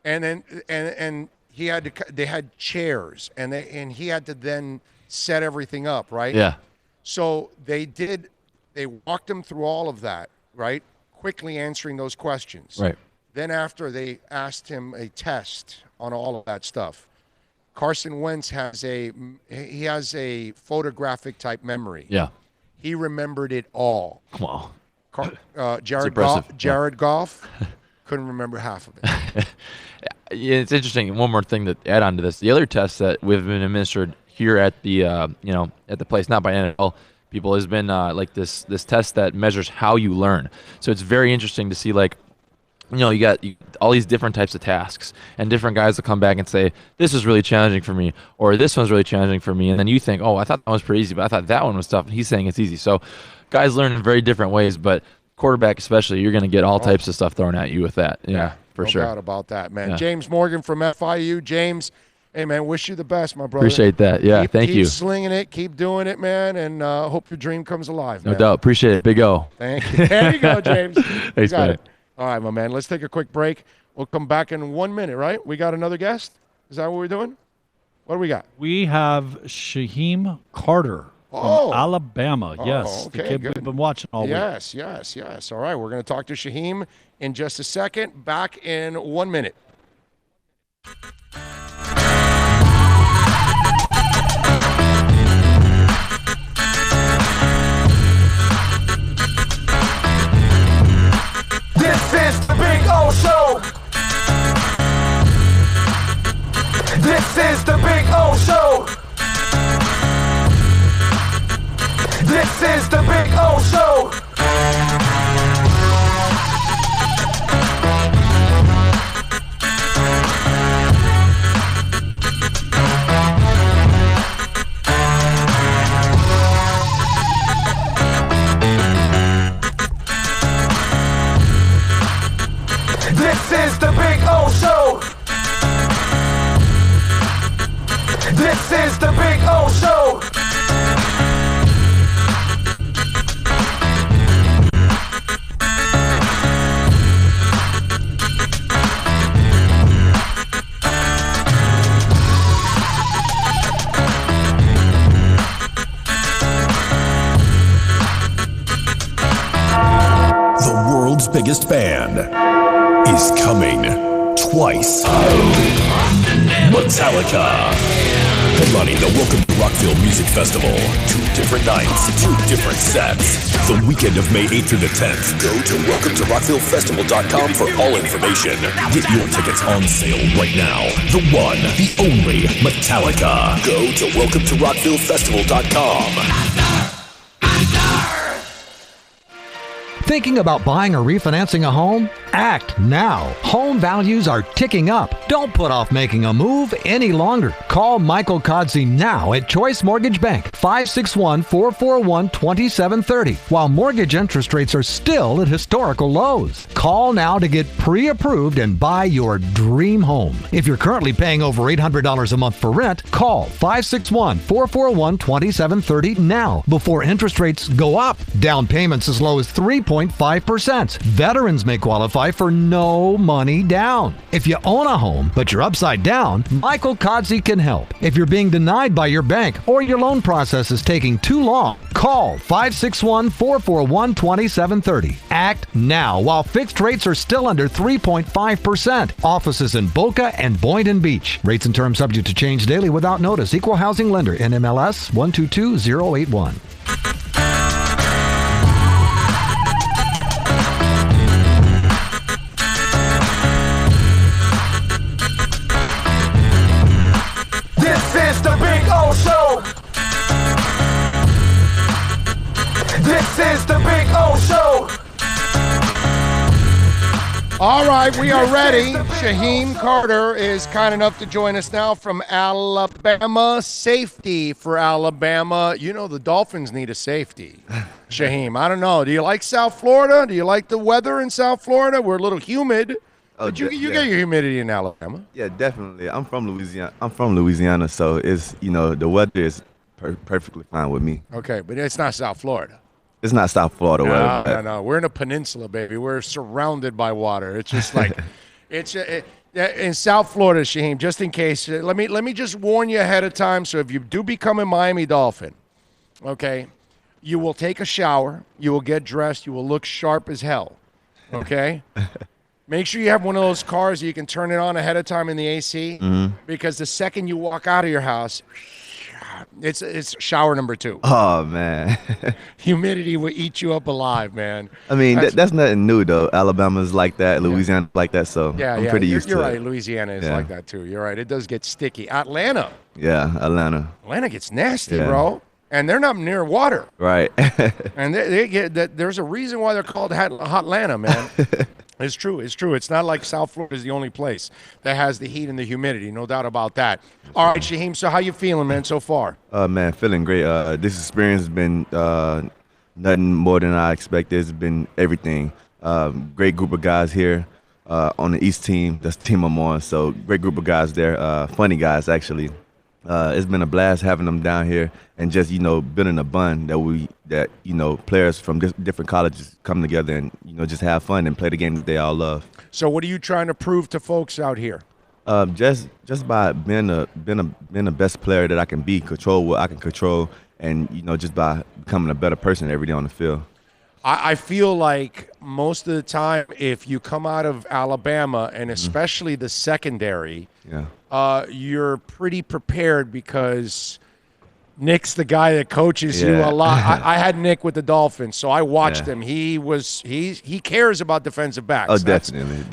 S1: And then and he had to. They had chairs, and he had to then set everything up, right?
S12: Yeah.
S1: So they walked him through all of that, right? Quickly answering those questions,
S12: right?
S1: Then after they asked him a test on all of that stuff, Carson Wentz has a photographic type memory.
S12: Yeah.
S1: He remembered it all.
S12: Wow.
S1: Jared Goff couldn't remember half of it.
S12: Yeah, it's interesting. One more thing to add on to this. The other test that we've been administered here at the at the place, not by NFL people, has been like this test that measures how you learn. So it's very interesting to see you got all these different types of tasks, and different guys will come back and say, this is really challenging for me, or this one's really challenging for me. And then you think, oh, I thought that was pretty easy, but I thought that one was tough. And he's saying it's easy. So guys learn in very different ways, but quarterback especially, you're going to get all types of stuff thrown at you with that. Yeah, for sure.
S1: No doubt about that, man.
S12: Yeah.
S1: James Morgan from FIU. James, hey, man, wish you the best, my brother.
S12: Appreciate that. Yeah, thank you.
S1: Keep slinging it. Keep doing it, man, and hope your dream comes alive, man.
S12: No doubt. Appreciate it. Big O.
S1: Thank you. There you go, James.
S12: Thanks, man.
S1: All right, my man. Let's take a quick break. We'll come back in 1 minute, right? We got another guest? Is that what we're doing? What do we got?
S2: We have Shaheem Carter from Alabama. Yes.
S1: Okay,
S2: the kid we've been watching all week.
S1: Yes. All right, we're going to talk to Shaheem in just a second. Back in 1 minute.
S10: This is the Big O Show. This is the Big O Show. This is the Big O Show. This is the Big O Show. This is the Big O Show.
S3: biggest band is coming twice. Metallica. Headlining the Welcome to Rockville Music Festival. 2 different nights, 2 different sets. The weekend of May 8th through the 10th. Go to welcometorockvillefestival.com for all information. Get your tickets on sale right now. The one, the only Metallica. Go to welcometorockvillefestival.com.
S6: Thinking about buying or refinancing a home? Act now. Home values are ticking up. Don't put off making a move any longer. Call Michael Kodsey now at Choice Mortgage Bank, 561-441-2730, while mortgage interest rates are still at historical lows. Call now to get pre-approved and buy your dream home. If you're currently paying over $800 a month for rent, call 561-441-2730 now before interest rates go up. Down payments as low as 3.5%. Veterans may qualify for no money down. If you own a home, but you're upside down, Michael Kodsey can help. If you're being denied by your bank or your loan process is taking too long, call 561-441-2730. Act now while fixed rates are still under 3.5%. Offices in Boca and Boynton Beach. Rates and terms subject to change daily without notice. Equal housing lender. NMLS 122081.
S10: This is the Big O Show.
S1: All right, we are ready. Shaheem Carter is kind enough to join us now from Alabama. Safety for Alabama. You know the Dolphins need a safety. Shaheem, I don't know. Do you like South Florida? Do you like the weather in South Florida? We're a little humid. But you get your humidity in Alabama.
S13: Yeah, definitely. I'm from Louisiana. So it's, the weather is perfectly fine with me.
S1: Okay, but it's not South Florida.
S13: It's not South Florida weather.
S1: No. We're in a peninsula, baby. We're surrounded by water. It's just like in South Florida, Shaheem. Just in case, let me just warn you ahead of time. So if you do become a Miami Dolphin, okay, you will take a shower, you will get dressed, you will look sharp as hell. Okay. Make sure you have one of those cars that you can turn it on ahead of time in the AC, because the second you walk out of your house, it's shower number 2.
S13: Oh, man.
S1: Humidity will eat you up alive, man.
S13: I mean, that's nothing new, though. Alabama's like that. Louisiana's like that, so I'm pretty used to it.
S1: You're right. Louisiana is like that, too. You're right. It does get sticky. Atlanta.
S13: Yeah, Atlanta.
S1: Atlanta gets nasty, bro. And they're not near water.
S13: Right.
S1: And they get that. There's a reason why they're called Hotlanta, man. It's true. It's not like South Florida is the only place that has the heat and the humidity. No doubt about that. All right, Shaheem, so how you feeling, man, so far?
S13: Man, feeling great. This experience has been nothing more than I expected. It's been everything. Great group of guys here on the East team. That's the team I'm on. So great group of guys there. Funny guys, actually. It's been a blast having them down here and just, building a bond that players from different colleges come together and, just have fun and play the game that they all love.
S1: So what are you trying to prove to folks out here?
S13: Just by being the best player that I can be, control what I can control, and, just by becoming a better person every day on the field.
S1: I feel like most of the time, if you come out of Alabama, and especially the secondary, you're pretty prepared because Nick's the guy that coaches you a lot. I had Nick with the Dolphins, so I watched him. He cares about defensive backs.
S13: Oh, definitely.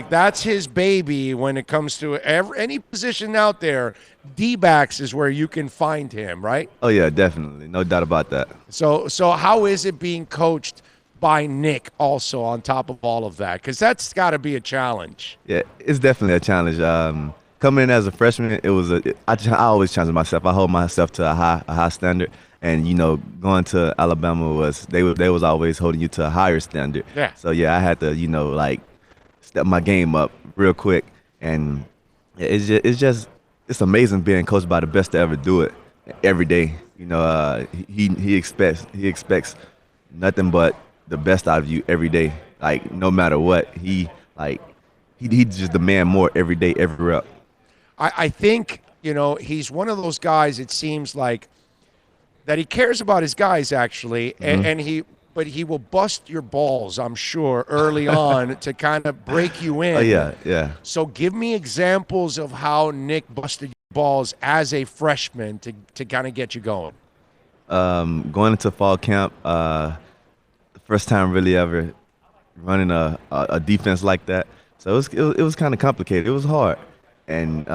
S1: That's his baby when it comes to any position out there. D-backs is where you can find him, right?
S13: Oh yeah, definitely, no doubt about that.
S1: So how is it being coached by Nick also on top of all of that? Because that's got to be a challenge.
S13: Yeah, it's definitely a challenge. Coming in as a freshman, I always challenge myself. I hold myself to a high standard, and going to Alabama they was always holding you to a higher standard.
S1: Yeah.
S13: So I had to step my game up real quick, and it's amazing being coached by the best to ever do it every day. He expects nothing but the best out of you every day. Like no matter what, he just demand more every day, every rep.
S1: I think, he's one of those guys, it seems like, that he cares about his guys, actually, and he but he will bust your balls, I'm sure, early on to kind of break you in.
S13: Oh, yeah.
S1: So give me examples of how Nick busted your balls as a freshman to kind of get you going.
S13: Going into fall camp, the first time really ever running a defense like that. So it was kind of complicated. It was hard. And,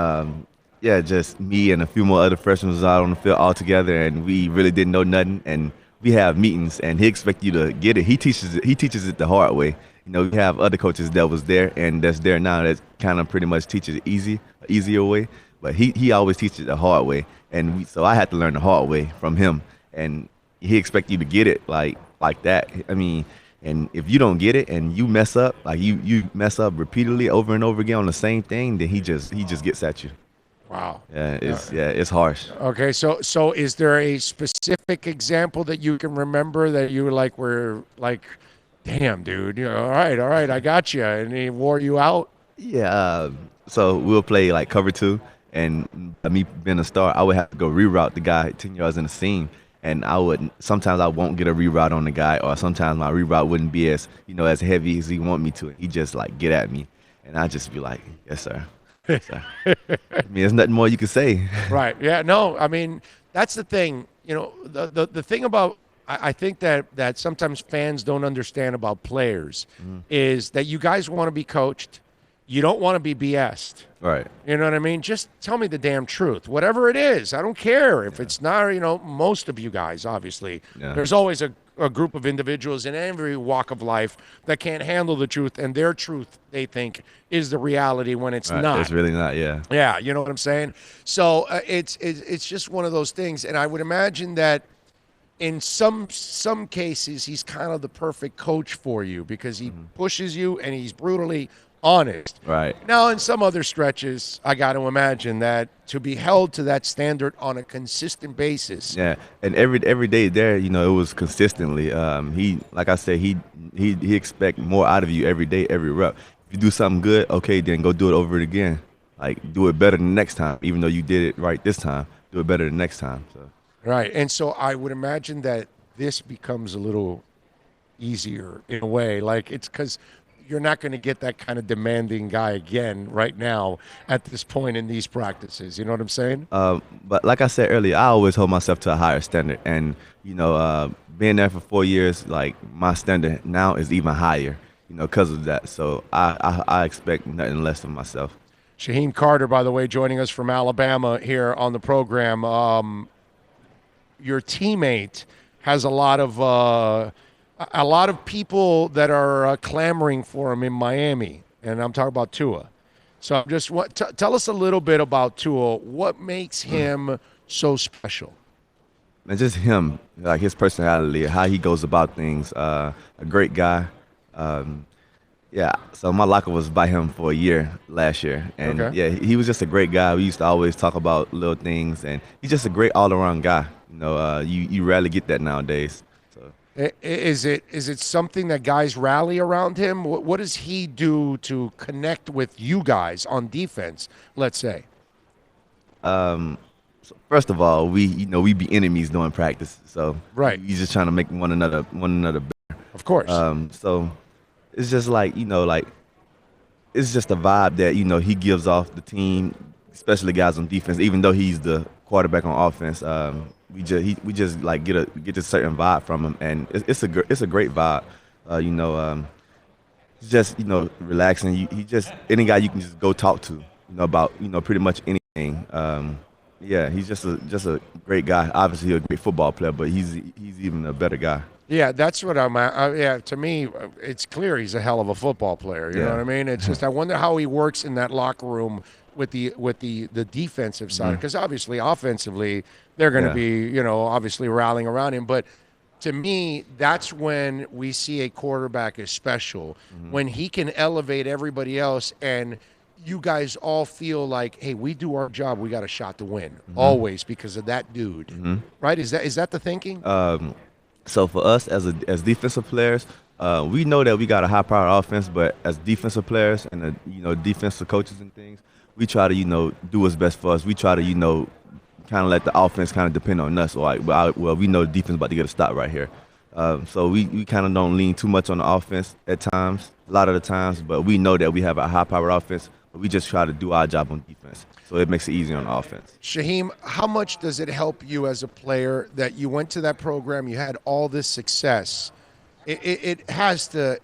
S13: just me and a few more other freshmen was out on the field all together, and we really didn't know nothing. And we have meetings, and he expects you to get it. He teaches it the hard way. You know, we have other coaches that was there and that's there now that kind of pretty much teaches it easier way. But he always teaches it the hard way. And so I had to learn the hard way from him. And he expects you to get it like that. I mean, and if you don't get it and you mess up, like you mess up repeatedly over and over again on the same thing, then he just gets at you.
S1: Wow.
S13: Yeah, it's harsh.
S1: Okay, so is there a specific example that you can remember that you were like, damn, dude, all right, I got you, and he wore you out?
S13: Yeah. So we'll play like cover 2, and me being a star, I would have to go reroute the guy 10 yards in the seam, and sometimes I won't get a reroute on the guy, or sometimes my reroute wouldn't be as heavy as he want me to. He just like get at me, and I just be like, yes, sir. I mean, there's nothing more you can say.
S1: Right. Yeah. No. I mean, that's the thing. You know, the thing about I think that sometimes fans don't understand about players is that you guys want to be coached. You don't want to be BS'd.
S13: Right.
S1: You know what I mean? Just tell me the damn truth. Whatever it is, I don't care if it's not. Most of you guys, obviously, there's always a group of individuals in every walk of life that can't handle the truth, and their truth they think is the reality when it's not.
S13: It's really not. Yeah.
S1: Yeah, you know what I'm saying? So it's just one of those things, and I would imagine that in some cases he's kind of the perfect coach for you because he pushes you and he's brutally honest.
S13: Right.
S1: Now, in some other stretches, I got to imagine that to be held to that standard on a consistent basis.
S13: Yeah, and every day there, it was consistently. He, like I said, he expect more out of you every day, every rep. If you do something good, okay, then go do it over it again. Like, do it better the next time, even though you did it right this time. Do it better the next time. So.
S1: Right, and so I would imagine that this becomes a little easier in a way. Like, it's because you're not going to get that kind of demanding guy again right now at this point in these practices. You know what I'm saying?
S13: But like I said earlier, I always hold myself to a higher standard. And, being there for 4 years, like, my standard now is even higher, because of that. So I expect nothing less of myself.
S1: Shyheim Carter, by the way, joining us from Alabama here on the program. Your teammate has a lot of people that are clamoring for him in Miami, and I'm talking about Tua. So I'm just tell us a little bit about Tua. What makes him so special?
S13: And just him, like his personality, how he goes about things. A great guy. So my locker was by him for a year last year, and he was just a great guy. We used to always talk about little things, and he's just a great all-around guy. You rarely get that nowadays.
S1: Is it something that guys rally around him? What does he do to connect with you guys on defense, let's say?
S13: So first of all, we be enemies during practice. So he's just trying to make one another better.
S1: Of course.
S13: So it's just like, it's just a vibe that, he gives off the team, especially guys on defense, even though he's the quarterback on offense. We just like get a certain vibe from him, and it's a great vibe. Just relaxing. He just any guy you can just go talk to, about pretty much anything. He's just a great guy. Obviously, he's a great football player, but he's even a better guy.
S1: Yeah, that's what I'm at. To me, it's clear he's a hell of a football player. You know what I mean? It's just I wonder how he works in that locker room with the defensive side, because obviously offensively they're going to be obviously rallying around him, but to me that's when we see a quarterback is special, when he can elevate everybody else and you guys all feel like, hey, we do our job, we got a shot to win always because of that dude. Right? Is that the thinking?
S13: So for us as defensive players, we know that we got a high-powered offense, but as defensive players and defensive coaches and things, we try to do what's best for us. We try to kind of let the offense kind of depend on us. Like, well, we know the defense about to get a stop right here. So we kind of don't lean too much on the offense at times, a lot of the times, but we know that we have a high-powered offense, but we just try to do our job on defense. So it makes it easier on offense.
S1: Shaheem, how much does it help you as a player that you went to that program, you had all this success? It has to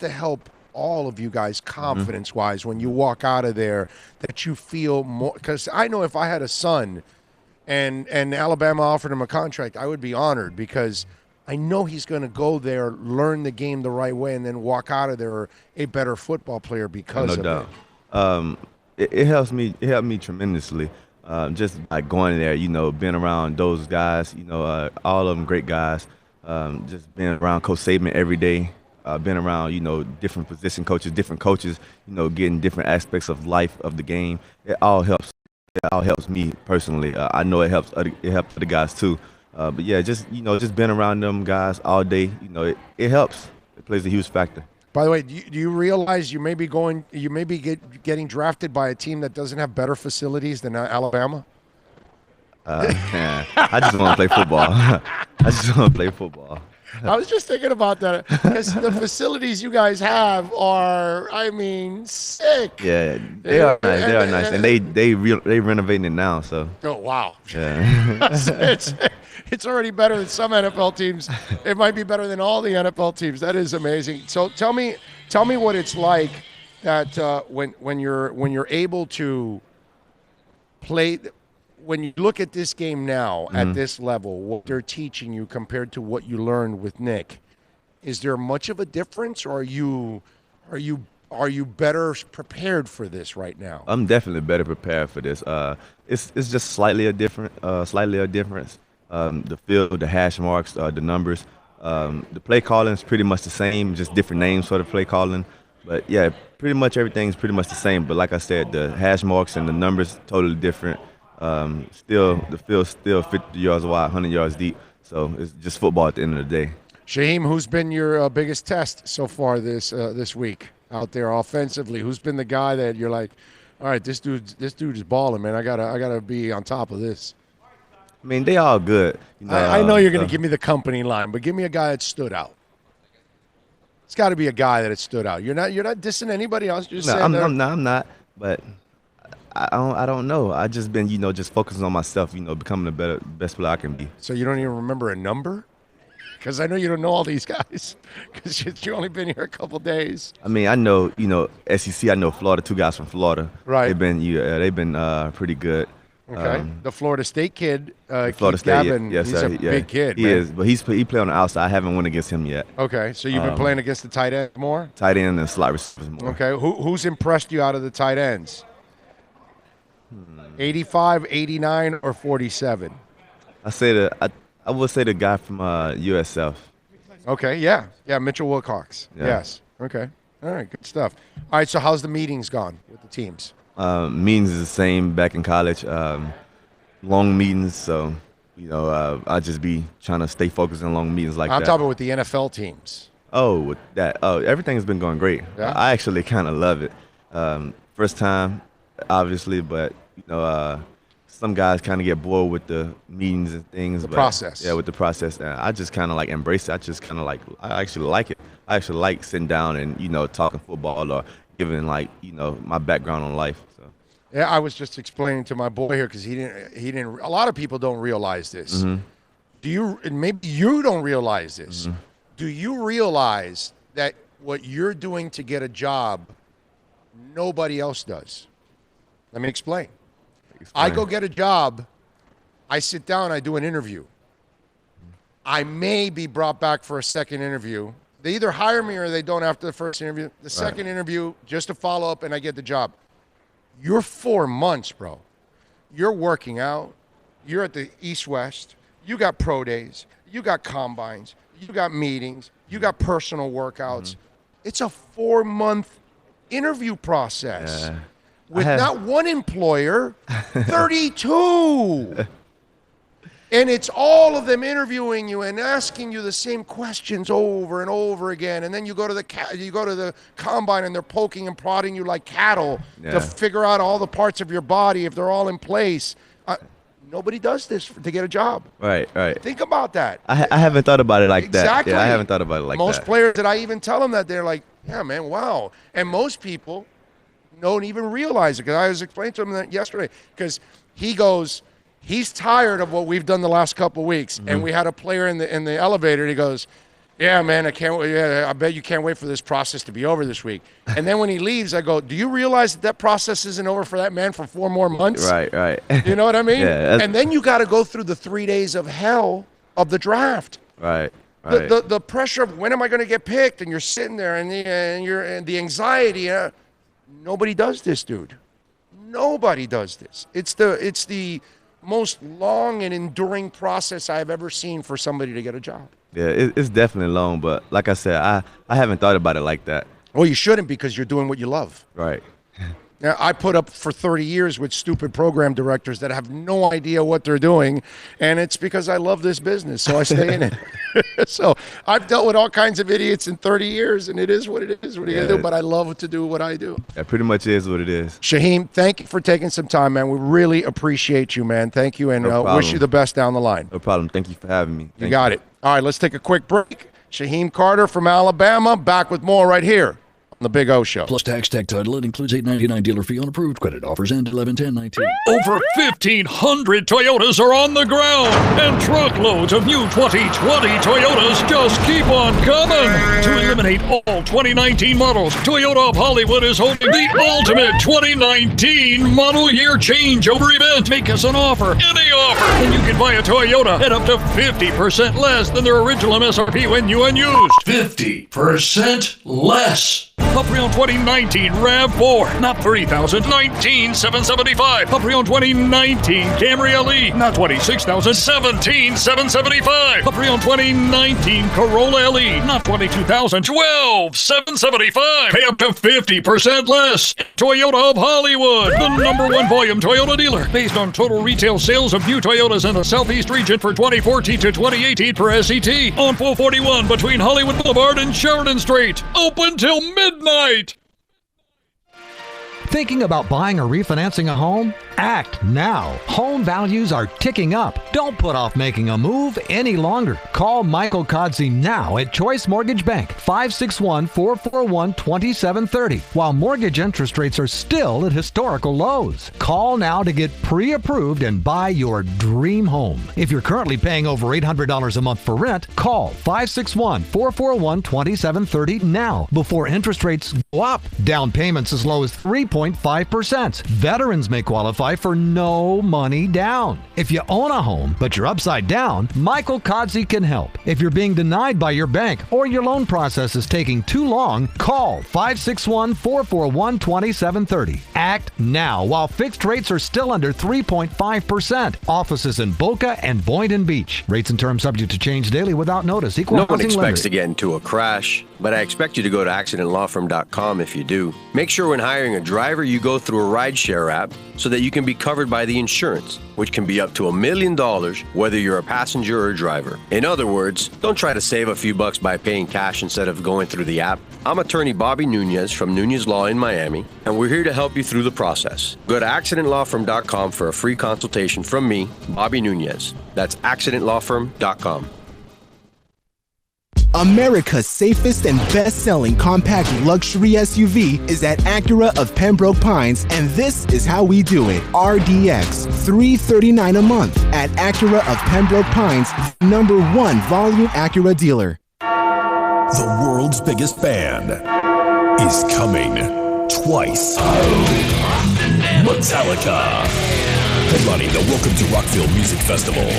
S1: help all of you guys confidence-wise when you walk out of there, that you feel more. Because I know if I had a son and Alabama offered him a contract, I would be honored because I know he's going to go there, learn the game the right way, and then walk out of there a better football player because of it.
S13: It helps me. It helped me tremendously. Just by going there, being around those guys, all of them great guys. Just being around Coach Saban every day, being around, different position coaches, different coaches, getting different aspects of life of the game. It all helps. It all helps me personally. I know it helps other guys too. But yeah, just being around them guys all day, it helps. It plays a huge factor.
S1: By the way, do you realize you may be getting drafted by a team that doesn't have better facilities than Alabama?
S13: I just want to play football.
S1: I was just thinking about that because the facilities you guys have are, sick.
S13: Yeah, they are nice. They are nice, and they renovating it now. So.
S1: Oh wow!
S13: Yeah.
S1: It's already better than some NFL teams. It might be better than all the NFL teams. That is amazing. So tell me what it's like that when you're able to play. When you look at this game now at this level, what they're teaching you compared to what you learned with Nick, is there much of a difference, or are you better prepared for this right now?
S13: I'm definitely better prepared for this. It's just slightly a difference. The field, the hash marks, the numbers, the play calling is pretty much the same, just different names for the play calling. But yeah, pretty much everything's pretty much the same. But like I said, the hash marks and the numbers totally different. The field's still 50 yards wide, 100 yards deep. So it's just football at the end of the day.
S1: Shaheem, who's been your biggest test so far this week out there offensively? Who's been the guy that you're like, all right, this dude is balling, man. I gotta be on top of this.
S13: They all good.
S1: I know you're gonna give me the company line, but give me a guy that stood out. It's got to be a guy that stood out. You're not dissing anybody else. You're just saying
S13: I'm not. But I don't know. I just been just focusing on myself. Becoming the best player I can be.
S1: So you don't even remember a number? Because I know you don't know all these guys because you only been here a couple days.
S13: I know SEC. I know Florida. 2 guys from Florida.
S1: Right.
S13: They've been pretty good.
S1: Okay. The Florida State kid,
S13: Florida State,
S1: Gavin,
S13: yes,
S1: he's a big kid.
S13: He is, but he play on the outside. I haven't won against him yet.
S1: Okay, so you've been playing against the tight end more?
S13: Tight end and slot receivers more.
S1: Okay, who's impressed you out of the tight ends? 85, 89, or 47?
S13: I would say the guy from USF.
S1: Okay, yeah, Mitchell Wilcox.
S13: Yeah.
S1: Yes. Okay. All right, good stuff. All right, so how's the meetings gone with the teams?
S13: Meetings is the same back in college. Long meetings, so I just be trying to stay focused on long meetings like that.
S1: I'm talking with the NFL teams.
S13: With that. Everything's been going great.
S1: Yeah?
S13: I actually kind of love it. First time, obviously, but some guys kind of get bored with the meetings and things.
S1: The process.
S13: Yeah, with the process. And I just kind of embrace it. I actually like it. I actually like sitting down and talking football or giving my background on life. So.
S1: Yeah, I was just explaining to my boy here because he didn't. A lot of people don't realize this.
S13: Mm-hmm.
S1: Maybe you don't realize this.
S13: Mm-hmm.
S1: Do you realize that what you're doing to get a job, nobody else does? Let me explain. I go get a job. I sit down. I do an interview. I may be brought back for a second interview. They either hire me or they don't after the first interview. The second interview, just to follow up, and I get the job. You're 4 months, bro. You're working out. You're at the East-West. You got pro days. You got combines. You got meetings. You got personal workouts. It's a 4-month interview process.
S13: Yeah.
S1: With not one employer, 32. And it's all of them interviewing you and asking you the same questions over and over again. And then you go to the combine and they're poking and prodding you like cattle to figure out all the parts of your body if they're all in place. Nobody does this to get a job.
S13: Right.
S1: Think about that.
S13: I haven't thought about it like
S1: Exactly.
S13: that. Yeah, I haven't thought about it like
S1: most
S13: that.
S1: players that I even tell them that, they're like, yeah, man, wow. And most people don't even realize it, because I was explaining to him that yesterday, because he goes, he's tired of what we've done the last couple of weeks. And we had a player in the elevator, and he goes, yeah, man, I bet you can't wait for this process to be over this week. And then when he leaves, I go, do you realize that process isn't over for that man for 4 more months?
S13: Right.
S1: You know what I mean?
S13: Yeah,
S1: and then you got to go through the 3 days of hell of the draft.
S13: Right.
S1: The pressure of when am I going to get picked, and you're sitting there, and the anxiety. Nobody does this, dude. Nobody does this. It's the most long and enduring process I've ever seen for somebody to get a job.
S13: Yeah, it's definitely long, but like I said, I haven't thought about it like that.
S1: Well, you shouldn't, because you're doing what you love.
S13: Right.
S1: Now, I put up for 30 years with stupid program directors that have no idea what they're doing, and it's because I love this business, so I stay in it. So I've dealt with all kinds of idiots in 30 years, and it is what it is. What are you going to do? But I love to do what I do.
S13: That pretty much is what it is.
S1: Shaheem, thank you for taking some time, man. We really appreciate you, man. Thank you, and wish you the best down the line.
S13: No problem. Thank you for having me.
S1: You got it. All right, let's take a quick break. Shaheem Carter from Alabama, back with more right here on The Big O Show.
S4: Plus tax, tech title. It includes $8.99 dealer fee on approved credit offers and 11/10/19.
S5: Over 1,500 Toyotas are on the ground, and truckloads of new 2020 Toyotas just keep on coming. To eliminate all 2019 models, Toyota of Hollywood is holding the ultimate 2019 model year changeover event. Make us an offer, any offer, and you can buy a Toyota at up to 50% less than their original MSRP when new and used.
S9: 50% less.
S5: A pre-owned 2019 RAV4, not $30,000, $19,775. A pre-owned 2019 Camry LE, not $26,000, $17,775. A pre-owned 2019 Corolla LE, not $22,000, $12,775. Pay up to 50% less. Toyota of Hollywood, the #1 volume Toyota dealer, based on total retail sales of new Toyotas in the Southeast region for 2014 to 2018 per SET, on 441 between Hollywood Boulevard and Sheridan Street. Open till midnight.
S6: Thinking about buying or refinancing a home? Act now. Home values are ticking up. Don't put off making a move any longer. Call Michael Kodsey now at Choice Mortgage Bank, 561-441-2730, while mortgage interest rates are still at historical lows. Call now to get pre-approved and buy your dream home. If you're currently paying over $800 a month for rent, call 561-441-2730 now before interest rates go up. Down payments as low as 3.5%. Veterans may qualify for no money down. If you own a home, but you're upside down, Michael Kodsey can help. If you're being denied by your bank or your loan process is taking too long, call 561-441-2730. Act now while fixed rates are still under 3.5%. Offices in Boca and Boynton Beach. Rates and terms subject to change daily without notice. Equal
S8: No one
S6: housing lender.
S8: expects to get into a crash, but I expect you to go to accidentlawfirm.com if you do. Make sure when hiring a driver, you go through a rideshare app so that you can be covered by the insurance, which can be up to $1 million whether you're a passenger or a driver. In other words, don't try to save a few bucks by paying cash instead of going through the app. I'm attorney Bobby Nunez from Nunez Law in Miami, and we're here to help you through the process. Go to accidentlawfirm.com for a free consultation from me, Bobby Nunez. That's accidentlawfirm.com.
S7: America's safest and best-selling compact luxury SUV is at Acura of Pembroke Pines, and this is how we do it. RDX, $339 a month at Acura of Pembroke Pines, #1 volume Acura dealer.
S3: The world's biggest band is coming twice. Metallica. Headlining the Welcome to Rockville Music Festival. 2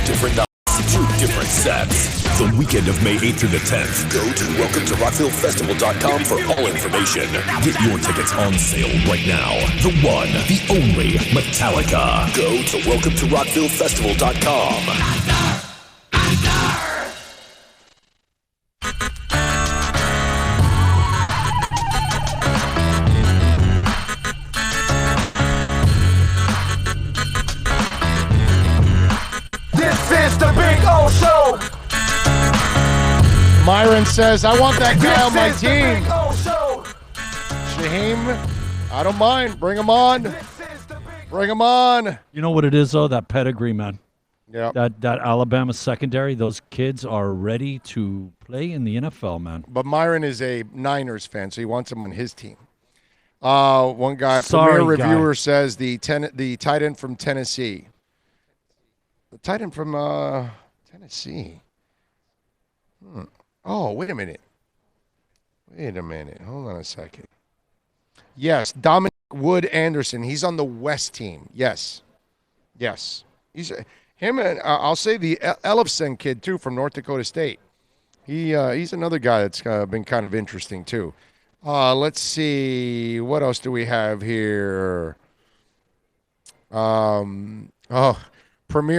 S3: different nights, 2 different sets. The weekend of May 8th through the 10th. Go to welcometorockvillefestival.com for all information. Get your tickets on sale right now. The one, the only Metallica. Go to welcometorockvillefestival.com.
S10: This is the Big O Show.
S1: Myron says, I want that guy on my
S10: This is the
S1: team.
S10: Big O Show.
S1: Shaheem, I don't mind. Bring him on.
S10: This is the Big
S1: Bring him on.
S2: You know what it is, though? That pedigree, man.
S1: Yeah.
S2: That Alabama secondary, those kids are ready to play in the NFL, man.
S1: But Myron is a Niners fan, so he wants him on his team. One guy,
S2: Sorry,
S1: Premier
S2: guy.
S1: Reviewer says the tight end from Tennessee. The tight end from Tennessee. Oh, wait a minute. Hold on a second. Yes, Dominic Wood Anderson. He's on the West team. Yes. He's him, and I'll say the Ellefson kid too from North Dakota State. He's another guy that's been kind of interesting too. Let's see, what else do we have here? Premier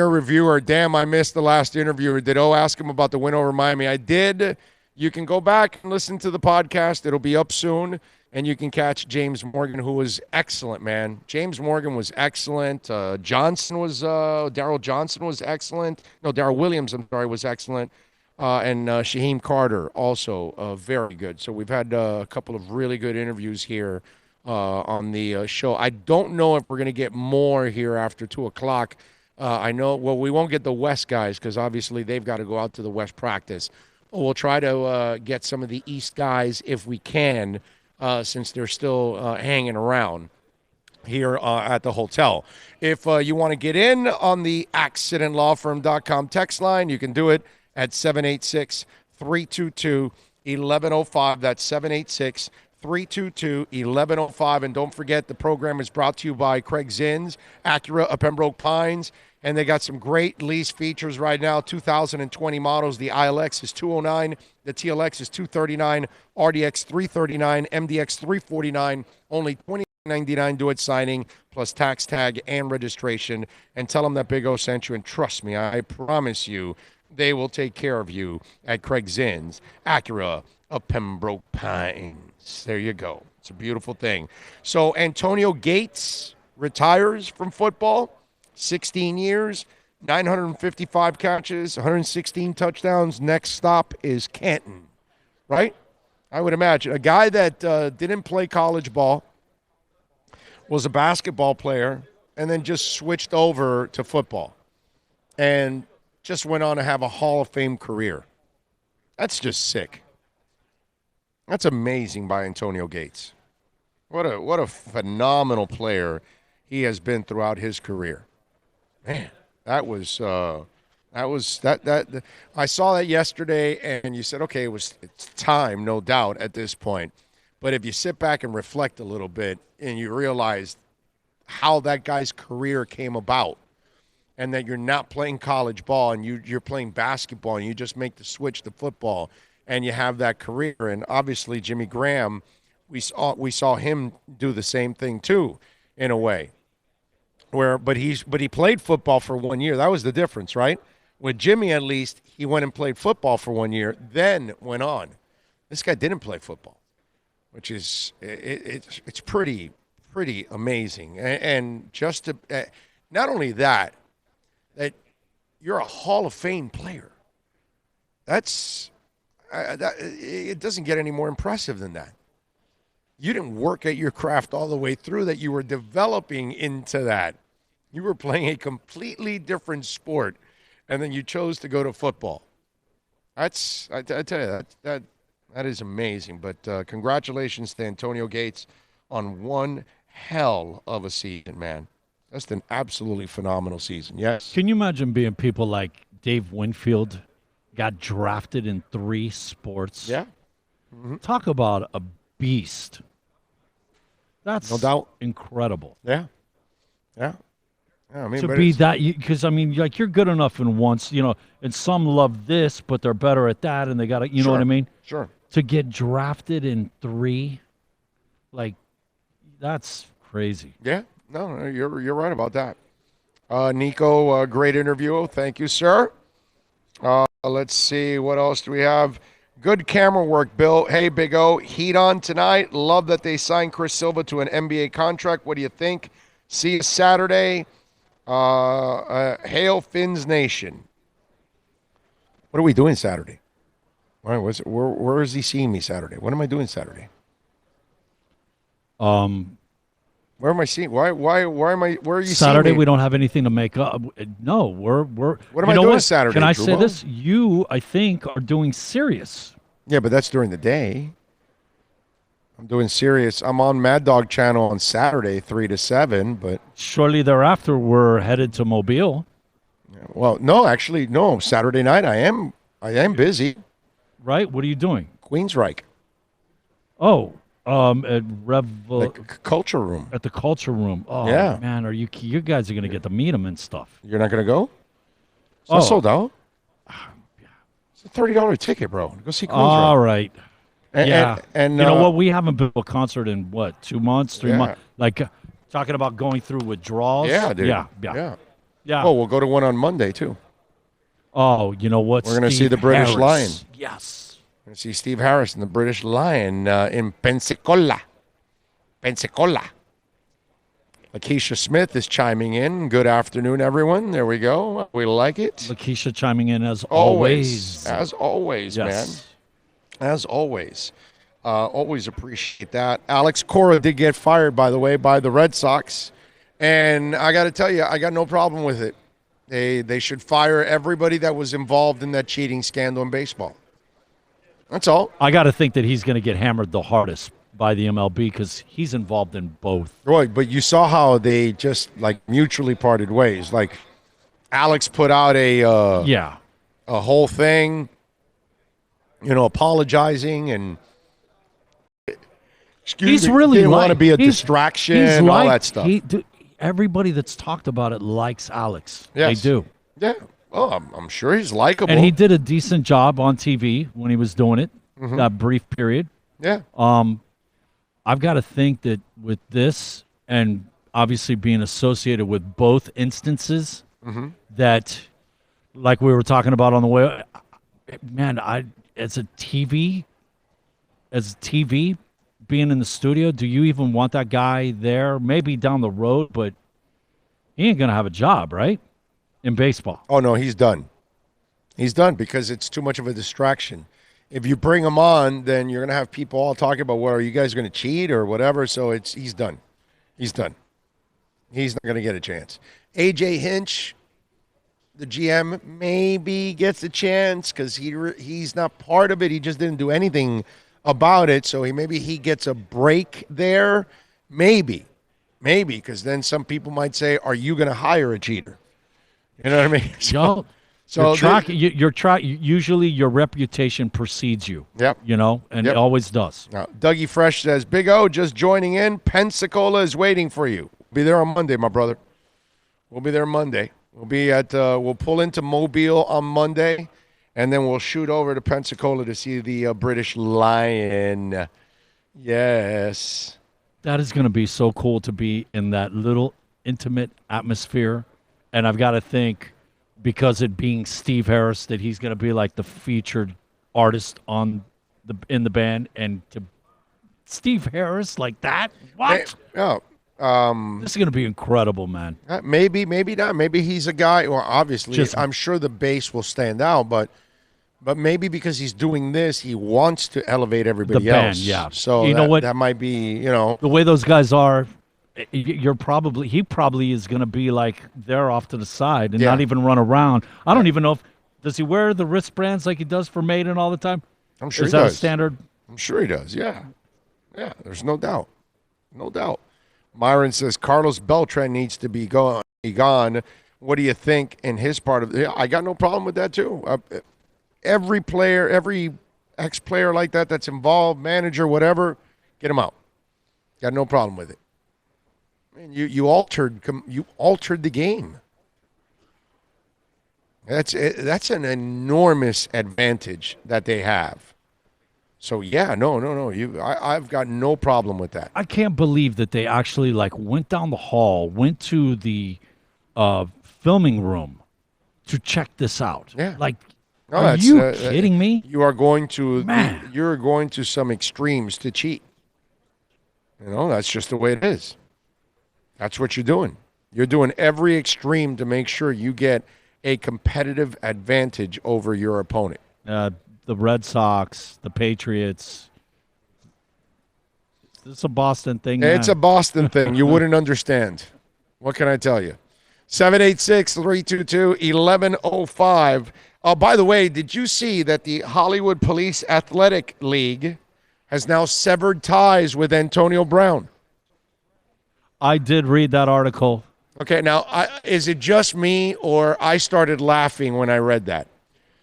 S1: Reviewer. Damn, I missed the last interview. Did O ask him about the win over Miami? I did. You can go back and listen to the podcast. It'll be up soon. And you can catch James Morgan, who was excellent, man. James Morgan was excellent. Daryl Johnson was excellent. No, Daryl Williams, was excellent. And Shaheem Carter, also very good. So we've had a couple of really good interviews here on the show. I don't know if we're going to get more here after 2 o'clock. I know, well, we won't get the West guys because obviously they've got to go out to the West practice. We'll try to get some of the East guys if we can. Since they're still hanging around here at the hotel. If you want to get in on the accidentlawfirm.com text line, you can do it at 786-322-1105. That's 786-322-1105. And don't forget, the program is brought to you by Craig Zins, Acura of Pembroke Pines. And they got some great lease features right now. 2020 models. The ILX is $209. The TLX is $239. RDX $339. MDX $349. Only $29.99 do it signing, plus tax tag and registration. And tell them that Big O sent you. And trust me, I promise you, they will take care of you at Craig Zins, Acura of Pembroke Pines. There you go. It's a beautiful thing. So Antonio Gates retires from football. 16 years, 955 catches, 116 touchdowns. Next stop is Canton, right? I would imagine. A guy that didn't play college ball, was a basketball player, and then just switched over to football and just went on to have a Hall of Fame career. That's just sick. That's amazing by Antonio Gates. What a phenomenal player he has been throughout his career. Man, that I saw that yesterday, and you said, okay, it's time, no doubt, at this point. But if you sit back and reflect a little bit, and you realize how that guy's career came about, and that you're not playing college ball, and you're playing basketball, and you just make the switch to football, and you have that career. And obviously, Jimmy Graham, we saw him do the same thing too, in a way. But he played football for 1 year. That was the difference, right? With Jimmy, at least, he went and played football for 1 year, then went on. This guy didn't play football, which is it's pretty amazing. And just to not only that you're a Hall of Fame player. It doesn't get any more impressive than that. You didn't work at your craft all the way through that. You were developing into that. You were playing a completely different sport, and then you chose to go to football. I tell you, that is amazing. But congratulations to Antonio Gates on one hell of a season, man. Just an absolutely phenomenal season. Yes.
S2: Can you imagine being people like Dave Winfield, got drafted in 3 sports?
S1: Yeah.
S2: Mm-hmm. Talk about a beast. That's
S1: no doubt
S2: incredible.
S1: Yeah. I mean,
S2: to be that, because I mean, like, you're good enough in once, and some love this, but they're better at that, and they got to, you know what I mean?
S1: Sure.
S2: To get drafted in 3, like, that's crazy.
S1: Yeah. No, you're right about that. Nico, great interview. Thank you, sir. Let's see, what else do we have? Good camera work, Bill. Hey, Big O, heat on tonight. Love that they signed Chris Silva to an NBA contract. What do you think? See you Saturday. Hail Fins Nation. What are we doing Saturday? All right, where is he seeing me Saturday? What am I doing Saturday? Where am I seeing? Why am I? Where are you
S2: Saturday,
S1: seeing me?
S2: we don't have anything to make up. No, we're.
S1: What am I doing Saturday?
S2: Can I say
S1: Drubo?
S2: this? You, I think, are doing Sirius.
S1: Yeah, but that's during the day. I'm doing Sirius. I'm on Mad Dog Channel on Saturday, 3 to 7. But
S2: shortly thereafter, we're headed to Mobile.
S1: Well, no, actually, no. Saturday night, I am busy.
S2: Right? What are you doing?
S1: Queensryche.
S2: Oh, at
S1: The Culture Room.
S2: At the Culture Room. Oh,
S1: Yeah.
S2: man, are you guys are going to get to meet him and stuff.
S1: You're not going to go? It's not
S2: Oh.
S1: sold out. It's a $30 ticket, bro. Go see Queensryche.
S2: All right.
S1: And-
S2: Yeah.
S1: and,
S2: you know
S1: uh,
S2: what? We haven't been to a concert in, 2 months, 3
S1: Yeah.
S2: months? Like, talking about going through withdrawals.
S1: Yeah, dude.
S2: Yeah.
S1: Yeah. Oh, we'll go to one on Monday, too.
S2: Oh, you know what?
S1: We're going to see
S2: Steve
S1: the British
S2: Harris.
S1: Lion.
S2: Yes.
S1: We're going to see Steve Harris and the British Lion in Pensacola. Pensacola. Lakeisha Smith is chiming in. Good afternoon, everyone. There we go. We like it.
S2: Lakeisha chiming in as always.
S1: As always,
S2: Yes.
S1: man. As always. Always appreciate that. Alex Cora did get fired, by the way, by the Red Sox. And I got to tell you, I got no problem with it. They should fire everybody that was involved in that cheating scandal in baseball. That's all.
S2: I got to think that he's going to get hammered the hardest by the MLB because he's involved in both.
S1: Right, but you saw how they just like mutually parted ways. Like Alex put out a whole thing, apologizing and
S2: He's really
S1: didn't want to
S2: like-
S1: be a
S2: he's-
S1: distraction
S2: he's
S1: and all
S2: like-
S1: that stuff.
S2: Everybody that's talked about it likes Alex.
S1: Yes.
S2: They do.
S1: Yeah. Well, I'm sure he's likable.
S2: And he did a decent job on TV when he was doing it,
S1: Mhm.
S2: that brief period.
S1: Yeah.
S2: I've got to think that with this and obviously being associated with both instances,
S1: Mhm.
S2: that, like we were talking about on the way, man, as a TV being in the studio, do you even want that guy there? Maybe down the road, but he ain't gonna have a job, right? In baseball.
S1: Oh no, he's done. He's done because it's too much of a distraction. If you bring him on, then you're gonna have people all talking about, "Well, are you guys gonna cheat or whatever?" So he's done. He's done. He's not gonna get a chance. AJ Hinch, the GM, maybe gets a chance because he's not part of it. He just didn't do anything about it. So maybe he gets a break there. Maybe, because then some people might say, "Are you going to hire a cheater?" You know what I mean?
S2: Usually your reputation precedes you.
S1: Yep.
S2: And
S1: Yep.
S2: it always does.
S1: Now, Dougie Fresh says, "Big O, just joining in. Pensacola is waiting for you. Be there on Monday, my brother. We'll be there Monday. We'll be at. We'll pull into Mobile on Monday, and then we'll shoot over to Pensacola to see the British Lion. Yes.
S2: That is going to be so cool to be in that little intimate atmosphere. And I've got to think, because it being Steve Harris, that he's going to be like the featured artist in the band. And to Steve Harris like that? What? This is going to be incredible, man.
S1: Maybe not. Maybe he's a guy. Well, obviously,
S2: Just-
S1: I'm sure the bass will stand out, but maybe because he's doing this, he wants to elevate everybody
S2: The band,
S1: else.
S2: yeah.
S1: So
S2: You know what?
S1: That might be,
S2: The way those guys are, he probably is going to be like they're off to the side and
S1: Yeah.
S2: not even run around. I don't even know does he wear the wristbands like he does for Maiden all the time?
S1: I'm sure
S2: Is
S1: he
S2: that
S1: does.
S2: a standard?
S1: I'm sure he does. Yeah. Yeah. There's no doubt. No doubt. Myron says Carlos Beltran needs to be gone. What do you think in his part of? Yeah, I got no problem with that too. Every player, every ex-player like that's involved, manager, whatever, get him out. Got no problem with it. I mean, you altered the game. That's an enormous advantage that they have. So yeah, no. I've got no problem with that.
S2: I can't believe that they actually went down the hall, went to the filming room to check this out.
S1: Yeah. No,
S2: Are
S1: that's,
S2: you kidding me?
S1: You are going to
S2: Man.
S1: You're going to some extremes to cheat. That's just the way it is. That's what you're doing. You're doing every extreme to make sure you get a competitive advantage over your opponent.
S2: The Red Sox, the Patriots. It's a Boston thing.
S1: It's
S2: man.
S1: a Boston thing. You wouldn't understand. What can I tell you? 786-322-1105. By the way, did you see that the Hollywood Police Athletic League has now severed ties with Antonio Brown?
S2: I did read that article.
S1: Okay, now, is it just me or I started laughing when I read that?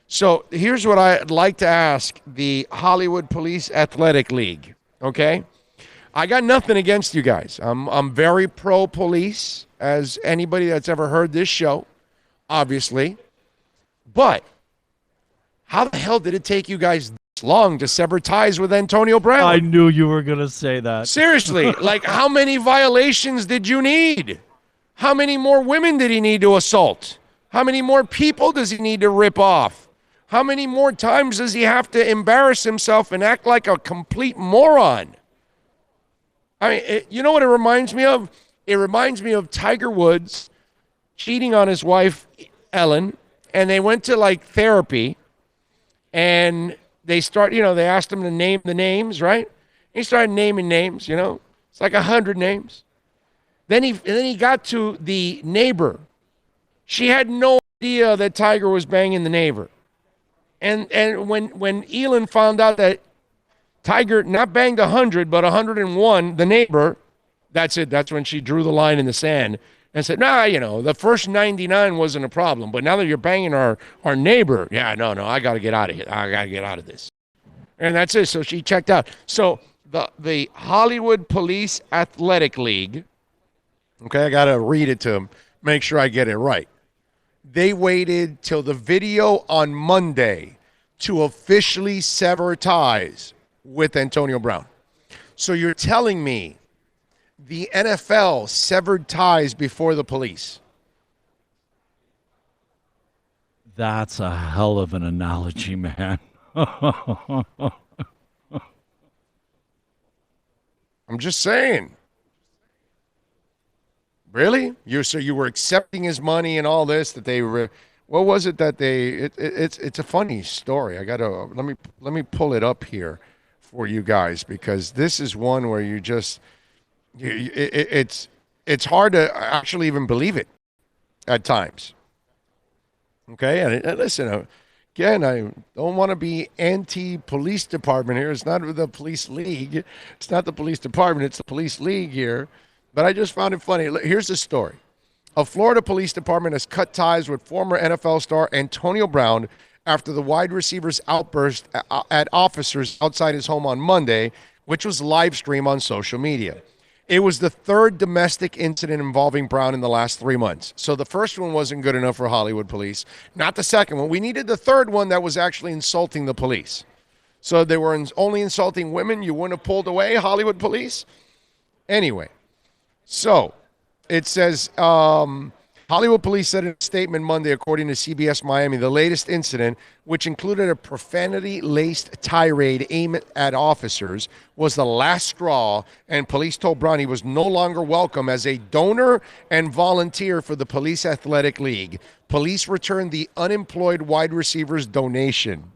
S1: So here's what I'd like to ask the Hollywood Police Athletic League, okay? I got nothing against you guys. I'm very pro-police, as anybody that's ever heard this show, obviously. But how the hell did it take you guys this long to sever ties with Antonio Brown?
S2: I knew you were going to say that.
S1: Seriously, like how many violations did you need? How many more women did he need to assault? How many more people does he need to rip off? How many more times does he have to embarrass himself and act like a complete moron? I mean, you know what it reminds me of? It reminds me of Tiger Woods cheating on his wife, Ellen, and they went to like therapy, and they asked him to name the names, right? He started naming names, It's like 100 names. Then he got to the neighbor. She had no idea that Tiger was banging the neighbor. And when Elin found out that Tiger not banged 100, but 101, the neighbor, that's it. That's when she drew the line in the sand and said, the first 99 wasn't a problem, but now that you're banging our neighbor, no, I got to get out of here. I got to get out of this. And that's it. So she checked out. So the Hollywood Police Athletic League, okay, I got to read it to him, make sure I get it right. They waited till the video on Monday to officially sever ties with Antonio Brown. So you're telling me the NFL severed ties before the police?
S2: That's a hell of an analogy, man.
S1: I'm just saying. Really? So you were accepting his money and all this that they were. What was it that they? It's a funny story. I gotta let me pull it up here for you guys, because this is one where you just it's hard to actually even believe it at times. Okay, and listen. Again, I don't want to be anti-police department here. It's not the police league. It's not the police department. It's the police league here. But I just found it funny. Here's the story. A Florida police department has cut ties with former NFL star Antonio Brown after the wide receiver's outburst at officers outside his home on Monday, which was live streamed on social media. It was the third domestic incident involving Brown in the last 3 months. So the first one wasn't good enough for Hollywood police. Not the second one. We needed the third one that was actually insulting the police. So they were only insulting women. You wouldn't have pulled away, Hollywood police? Anyway. So it says Hollywood police said in a statement Monday, according to CBS Miami, the latest incident, which included a profanity-laced tirade aimed at officers, was the last straw, and police told Brown he was no longer welcome as a donor and volunteer for the Police Athletic League. Police returned the unemployed wide receiver's donation.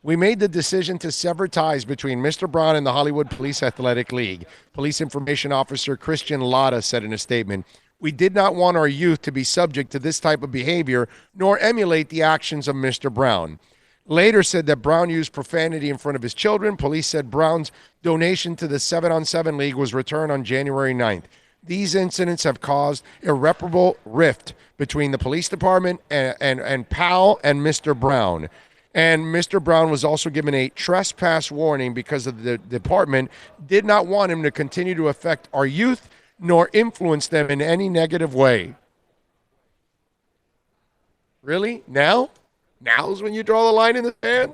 S1: We made the decision to sever ties between Mr. Brown and the Hollywood Police Athletic League. Police Information Officer Christian Latta said in a statement, "We did not want our youth to be subject to this type of behavior, nor emulate the actions of Mr. Brown." Later said that Brown used profanity in front of his children. Police said Brown's donation to the 7-on-7 League was returned on January 9th. These incidents have caused irreparable rift between the police department and Powell and Mr. Brown. And Mr. Brown was also given a trespass warning because of the department did not want him to continue to affect our youth nor influence them in any negative way. Really? Now? Now's when you draw the line in the sand?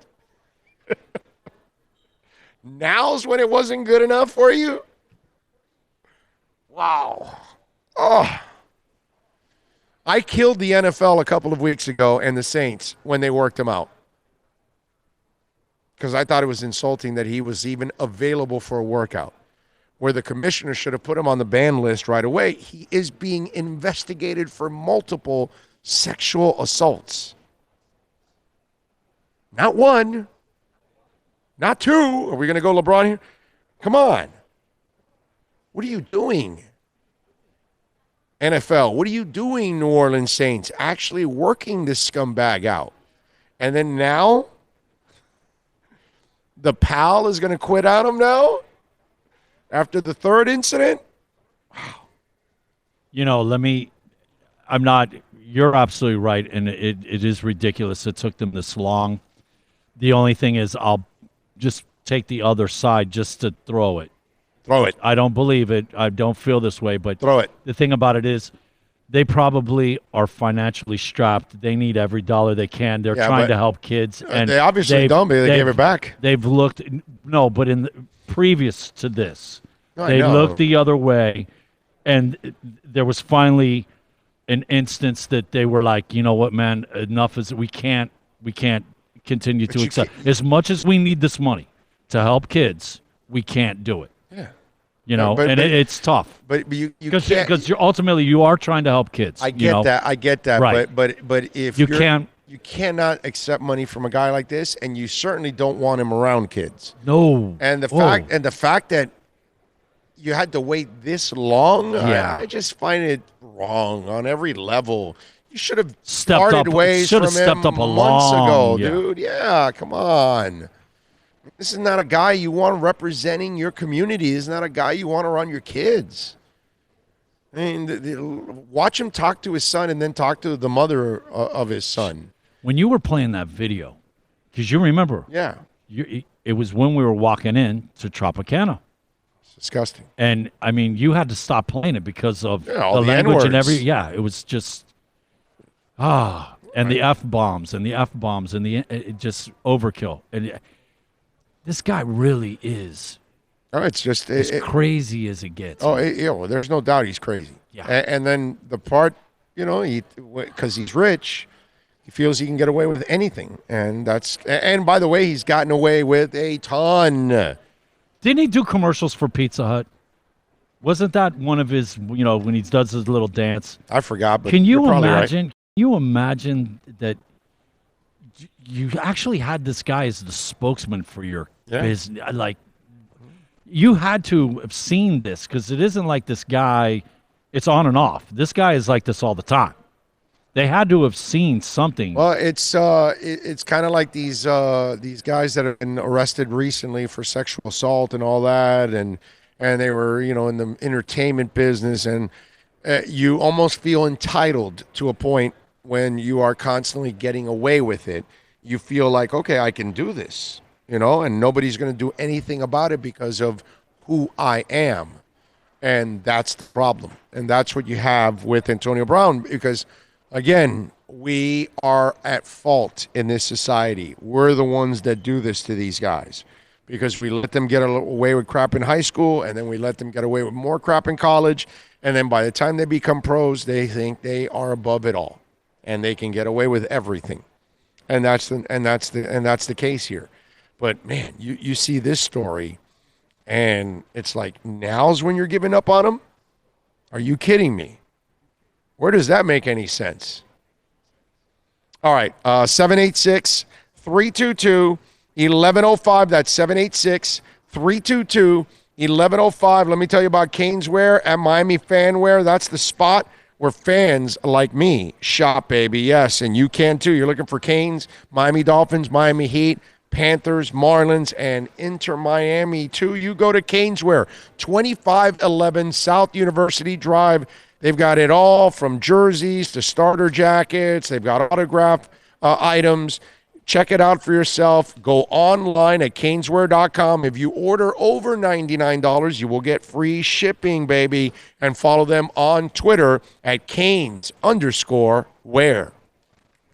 S1: Now's when it wasn't good enough for you? Wow. Oh. I killed the NFL a couple of weeks ago and the Saints when they worked him out, because I thought it was insulting that he was even available for a workout, where the commissioner should have put him on the ban list right away. He is being investigated for multiple sexual assaults. Not one, not two. Are we going to go LeBron here? Come on. What are you doing? NFL, what are you doing, New Orleans Saints? Actually working this scumbag out. And then now, the pal is going to quit on him now? After the third incident?
S2: You know, you're absolutely right, and it is ridiculous it took them this long. The only thing is I'll just take the other side just to throw it.
S1: Throw it.
S2: I don't believe it. I don't feel this way, but
S1: throw it.
S2: The thing about it is they probably are financially strapped. They need every dollar they can. They're trying to help kids. And
S1: they obviously don't, but they gave it back.
S2: They've looked – no, but previous to this, they looked the other way, and there was finally an instance that they were like, you know what, man, enough is – we can't continue to accept. As much as we need this money to help kids, we can't do it.
S1: Yeah.
S2: You know, it's tough.
S1: But you
S2: because ultimately you are trying to help kids.
S1: I get that. I get that.
S2: Right.
S1: But if
S2: you
S1: cannot accept money from a guy like this, and you certainly don't want him around kids.
S2: No.
S1: And the fact that you had to wait this long, I just find it wrong on every level. You should have parted ways from him months ago, dude. Yeah, come on. This is not a guy you want representing your community. This is not a guy you want around your kids. I mean, watch him talk to his son and then talk to the mother of his son.
S2: When you were playing that video, because you remember.
S1: Yeah.
S2: It was when we were walking in to Tropicana.
S1: It's disgusting.
S2: And, I mean, you had to stop playing it because of the
S1: N-words.
S2: language and it was just, and the F-bombs and it just overkill. And this guy really is.
S1: Oh, it's just
S2: as crazy as it gets.
S1: Oh, well, there's no doubt he's crazy.
S2: Yeah.
S1: And then the part, because he's rich, he feels he can get away with anything. And by the way, he's gotten away with a ton.
S2: Didn't he do commercials for Pizza Hut? Wasn't that one of his, when he does his little dance?
S1: I forgot, but
S2: can you
S1: you're
S2: imagine?
S1: Right.
S2: Can you imagine that you actually had this guy as the spokesman for your business? Like, you had to have seen this because it isn't like this guy, it's on and off. This guy is like this all the time. They had to have seen something.
S1: Well, it's kind of like these guys that have been arrested recently for sexual assault and all that, and they were in the entertainment business, and you almost feel entitled to a point when you are constantly getting away with it. You feel like, okay, I can do this, and nobody's going to do anything about it because of who I am, and that's the problem, and that's what you have with Antonio Brown because. Again, we are at fault in this society. We're the ones that do this to these guys because we let them get away with crap in high school, and then we let them get away with more crap in college, and then by the time they become pros, they think they are above it all, and they can get away with everything, and that's the case here. But man, you see this story, and it's like now's when you're giving up on them. Are you kidding me? Where does that make any sense? All right, 786-322-1105. That's 786-322-1105. Let me tell you about Caneswear at Miami Fanwear. That's the spot where fans like me shop, baby. Yes, and you can too. You're looking for Canes, Miami Dolphins, Miami Heat, Panthers, Marlins, and Inter Miami too. You go to Caneswear, 2511 South University Drive. They've got it all from jerseys to starter jackets. They've got autograph items. Check it out for yourself. Go online at caneswear.com. If you order over $99, you will get free shipping, baby. And follow them on Twitter at Canes_wear.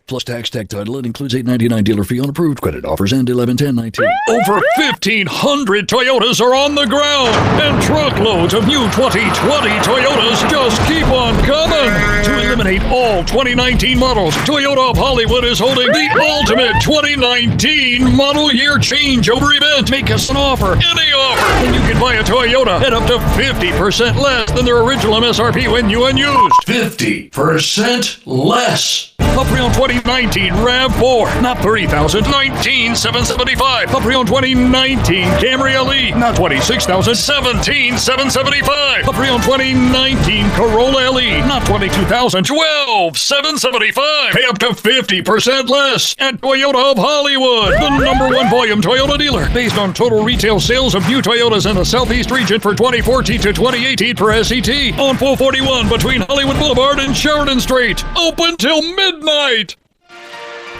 S4: Plus tax, tech title. It includes $8.99 dealer fee on approved credit offers and 11/10/19.
S5: Over 1,500 Toyotas are on the ground, and truckloads of new 2020 Toyotas just keep on coming. To eliminate all 2019 models, Toyota of Hollywood is holding the ultimate 2019 model year changeover event. Make us an offer, any offer, and you can buy a Toyota at up to 50% less than their original MSRP when new and used.
S9: 50% less.
S5: A pre-owned 2019 RAV4, not $30,000, $19,775. A pre-owned 2019 Camry LE, not $26,000, $17,775. A pre-owned 2019 Corolla LE, not $22,000, $12,775. Pay up to 50% less at Toyota of Hollywood, the #1 volume Toyota dealer, based on total retail sales of new Toyotas in the Southeast region for 2014 to 2018 per SET, on 441 between Hollywood Boulevard and Sheridan Street. Open till midnight.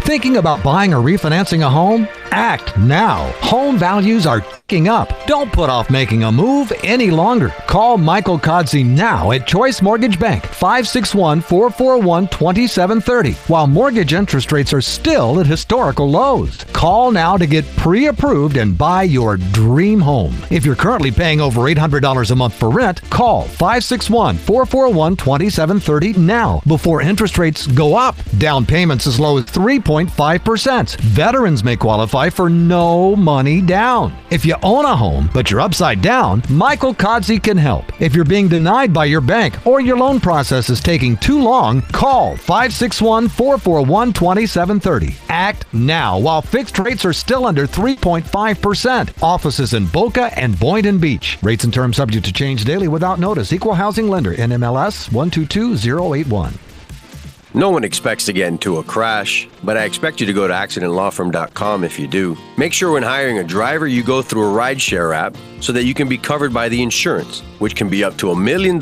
S6: Thinking about buying or refinancing a home? Act now. Home values are ticking up. Don't put off making a move any longer. Call Michael Kodsey now at Choice Mortgage Bank, 561-441-2730, while mortgage interest rates are still at historical lows. Call now to get pre-approved and buy your dream home. If you're currently paying over $800 a month for rent, call 561-441-2730 now before interest rates go up. Down payments as low as 3.5%. Veterans may qualify for no money down. If you own a home, but you're upside down, Michael Kodsey can help. If you're being denied by your bank or your loan process is taking too long, call 561-441-2730. Act now while fixed rates are still under 3.5%. Offices in Boca and Boynton Beach. Rates and terms subject to change daily without notice. Equal housing lender. NMLS 122081.
S8: No one expects to get into a crash, but I expect you to go to accidentlawfirm.com if you do. Make sure when hiring a driver, you go through a rideshare app so that you can be covered by the insurance, which can be up to $1 million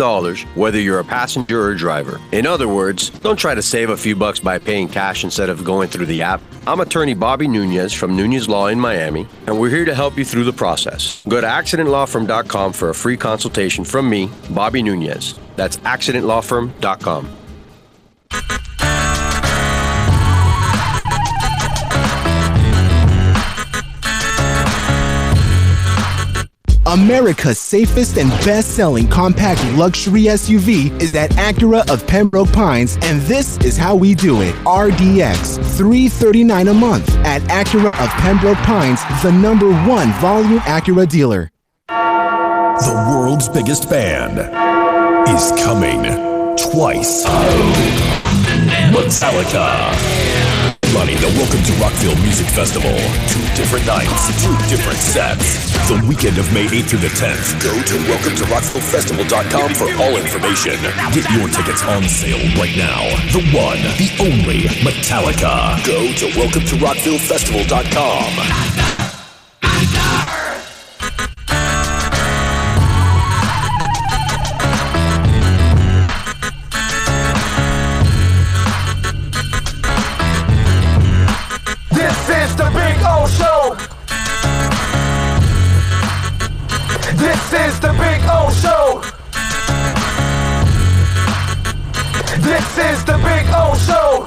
S8: whether you're a passenger or a driver. In other words, don't try to save a few bucks by paying cash instead of going through the app. I'm attorney Bobby Nunez from Nunez Law in Miami, and we're here to help you through the process. Go to accidentlawfirm.com for a free consultation from me, Bobby Nunez. That's accidentlawfirm.com.
S7: America's safest and best-selling compact luxury SUV is at Acura of Pembroke Pines, and this is how we do it. RDX, $339 a month at Acura of Pembroke Pines, the #1 volume Acura dealer.
S3: The world's biggest band is coming twice. Metallica. Running the Welcome to Rockville Music Festival. 2 different nights, 2 different sets. The weekend of May 8th through the 10th. Go to welcometorockvillefestival.com for all information. Get your tickets on sale right now. The one, the only Metallica. Go to welcometorockvillefestival.com.
S10: This is the Big O Show. This is the Big O Show.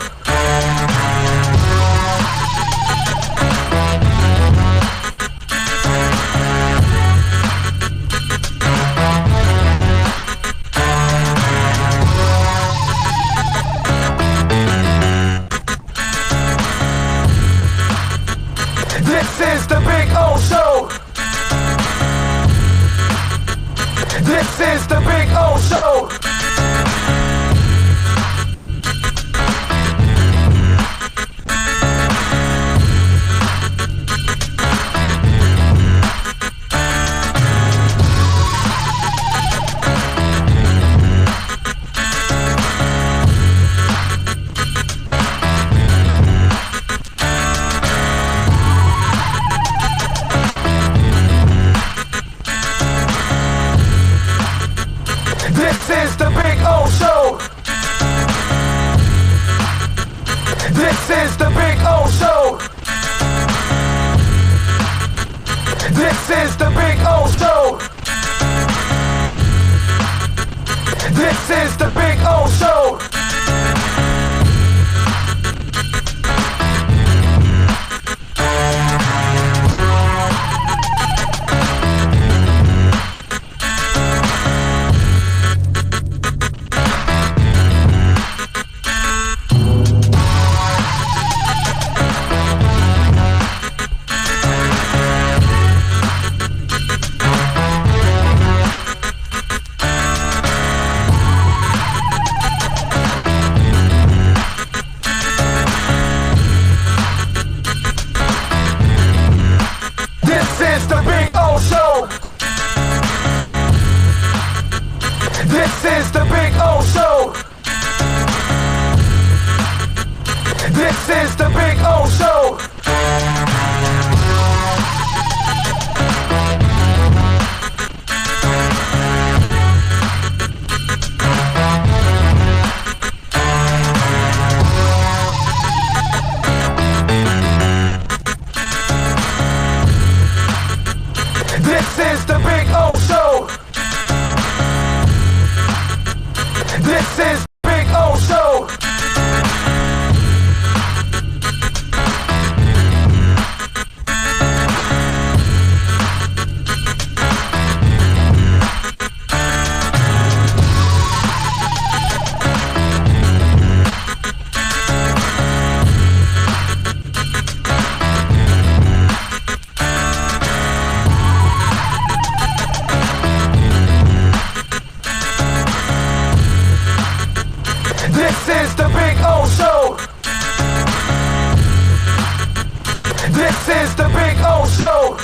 S10: is the Big O Show.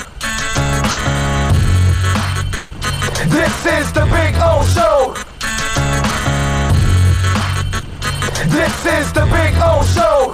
S10: This is the Big O Show. This is the Big O Show.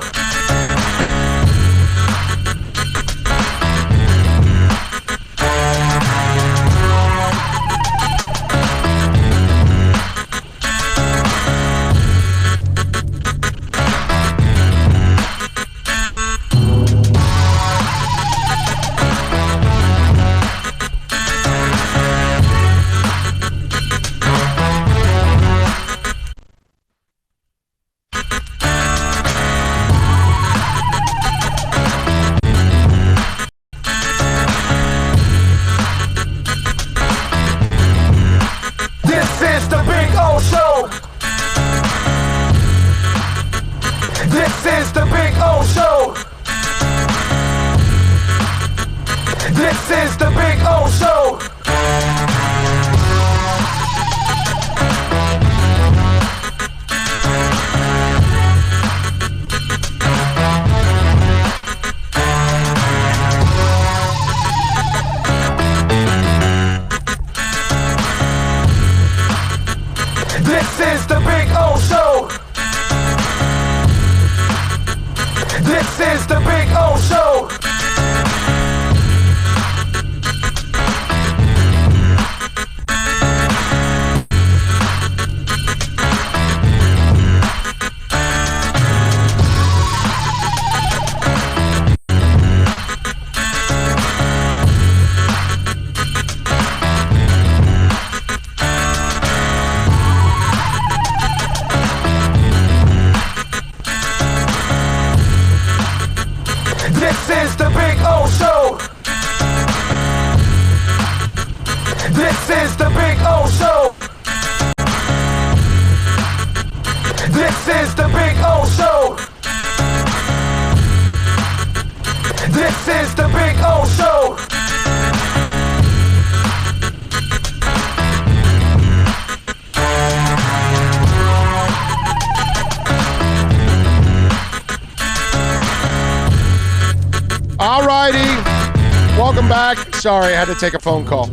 S1: Sorry, I had to take a phone call.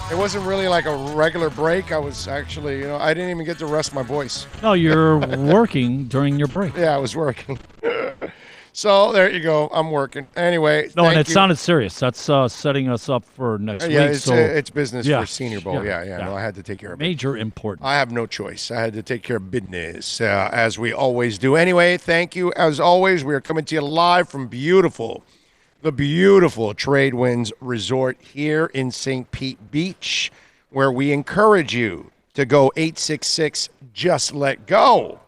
S1: It wasn't really like a regular break. I was actually, I didn't even get to rest my voice.
S2: No, you're working during your break.
S1: Yeah, I was working. So there you go. I'm working. Anyway.
S2: No, and it sounded serious. That's setting us up for next week.
S1: Yeah,
S2: so,
S1: it's business for Senior Bowl. Yeah. No, I had to take care of it.
S2: Major important.
S1: I have no choice. I had to take care of business, as we always do. Anyway, thank you. As always, we are coming to you live from the beautiful Tradewinds Resort here in St. Pete Beach, where we encourage you to go 866 Just Let Go.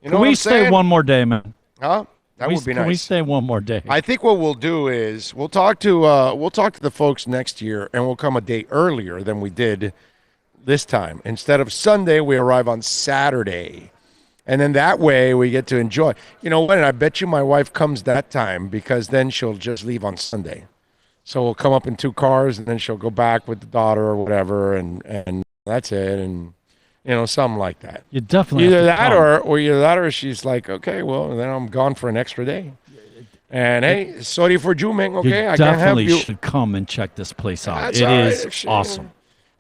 S2: Can we stay one more day, man?
S1: Huh? That would be nice.
S2: Can we stay one more day?
S1: I think what we'll do is we'll talk to the folks next year, and we'll come a day earlier than we did this time. Instead of Sunday, we arrive on Saturday. And then that way we get to enjoy. You know what? And I bet you my wife comes that time because then she'll just leave on Sunday. So we'll come up in 2 cars and then she'll go back with the daughter or whatever. And that's it. And, something like that.
S2: You definitely
S1: either that or she's like, okay, well, then I'm gone for an extra day. And hey, sorry for Juming. Okay, I can't help you.
S2: Definitely should come and check this place out.
S1: That's
S2: it
S1: right.
S2: is awesome.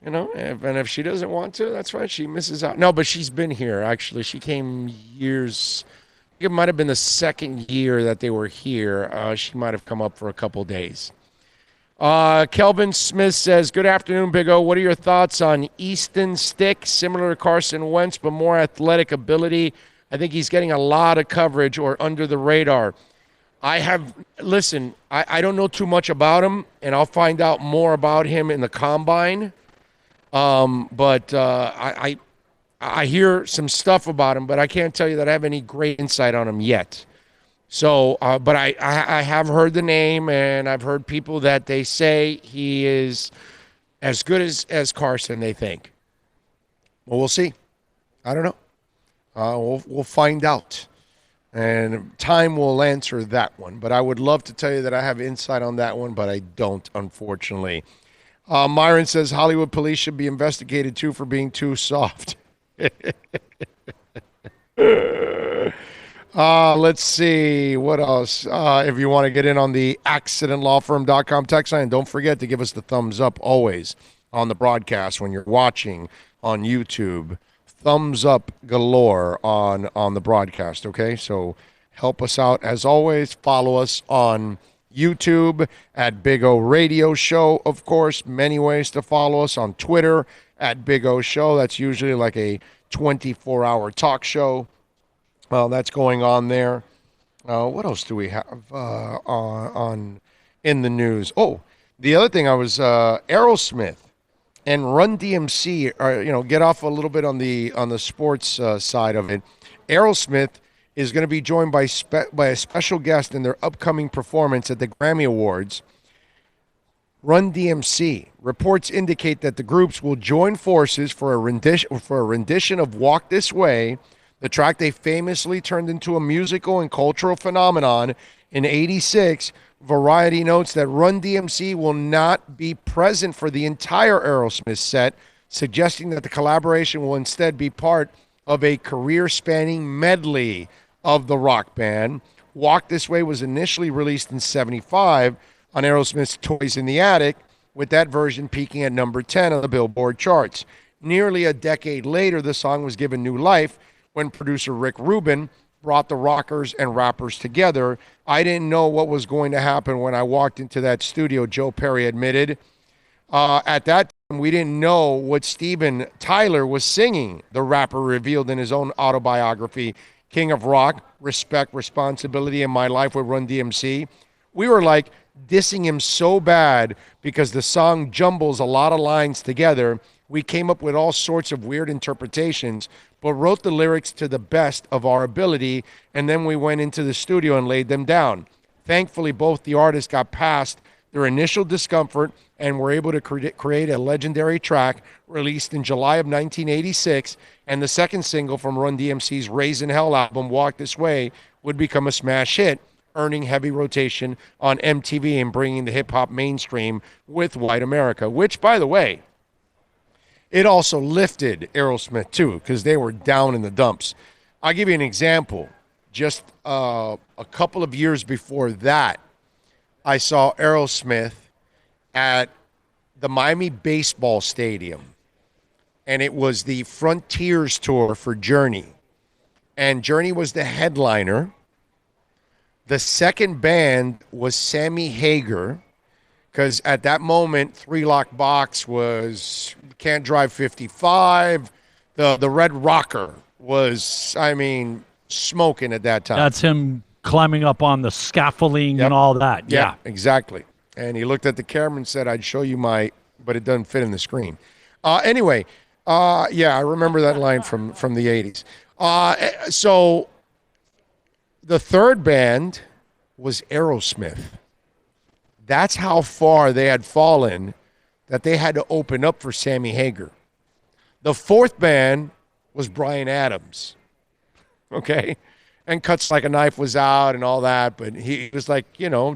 S1: If she doesn't want to, that's fine. She misses out. No, but she's been here, actually. She came years. It might have been the second year that they were here. She might have come up for a couple days. Kelvin Smith says, good afternoon, Big O. What are your thoughts on Easton Stick? Similar to Carson Wentz, but more athletic ability. I think he's getting a lot of coverage or under the radar. I don't know too much about him, and I'll find out more about him in the combine. But I hear some stuff about him, but I can't tell you that I have any great insight on him yet. So, but I have heard the name, and I've heard people that they say he is as good as Carson, they think. Well, we'll see. I don't know. We'll find out. And time will answer that one. But I would love to tell you that I have insight on that one, but I don't, unfortunately. Myron says Hollywood police should be investigated, too, for being too soft. Let's see what else. If you want to get in on the accidentlawfirm.com text line, don't forget to give us the thumbs up always on the broadcast when you're watching on YouTube. Thumbs up galore on the broadcast, okay? So help us out as always. Follow us on YouTube at Big O Radio Show, of course. Many ways to follow us on Twitter at Big O Show. That's usually like a 24-hour talk show. Well, that's going on there. What else do we have on in the news? Oh, the other thing I was Aerosmith and Run DMC. Get off a little bit on the sports side of it. Aerosmith is going to be joined by a special guest in their upcoming performance at the Grammy Awards. Run DMC reports indicate that the groups will join forces for a rendition of "Walk This Way," the track they famously turned into a musical and cultural phenomenon in '86. Variety notes that Run DMC will not be present for the entire Aerosmith set, suggesting that the collaboration will instead be part of a career-spanning medley of the rock band. Walk This Way was initially released in '75 on Aerosmith's Toys in the Attic, with that version peaking at number 10 on the Billboard charts. Nearly a decade later, the song was given new life when producer Rick Rubin brought the rockers and rappers together. "I didn't know what was going to happen when I walked into that studio," Joe Perry admitted. At that time, we didn't know what Steven Tyler was singing, the rapper revealed in his own autobiography, King of Rock, Respect, Responsibility, and My Life with Run DMC. "We were like dissing him so bad because the song jumbles a lot of lines together. We came up with all sorts of weird interpretations, but wrote the lyrics to the best of our ability, and then we went into the studio and laid them down. Thankfully, both the artists got past their initial discomfort and were able to create a legendary track released in July of 1986, and the second single from Run DMC's Raising Hell album, Walk This Way, would become a smash hit, earning heavy rotation on MTV and bringing the hip-hop mainstream with White America," which, by the way, it also lifted Aerosmith, too, because they were down in the dumps. I'll give you an example. Just a couple of years before that, I saw Aerosmith at the Miami Baseball Stadium, and it was the Frontiers Tour for Journey. And Journey was the headliner. The second band was Sammy Hagar, because at that moment, Three Lock Box was Can't Drive 55. The Red Rocker was, smoking at that time.
S2: That's him climbing up on the scaffolding and all that. Yeah,
S1: exactly. And he looked at the camera and said, "I'd show you but it doesn't fit in the screen." Anyway, I remember that line from the 80s. So the third band was Aerosmith. That's how far they had fallen that they had to open up for Sammy Hagar. The fourth band was Bryan Adams, okay? And Cuts Like a Knife was out and all that, but he was like,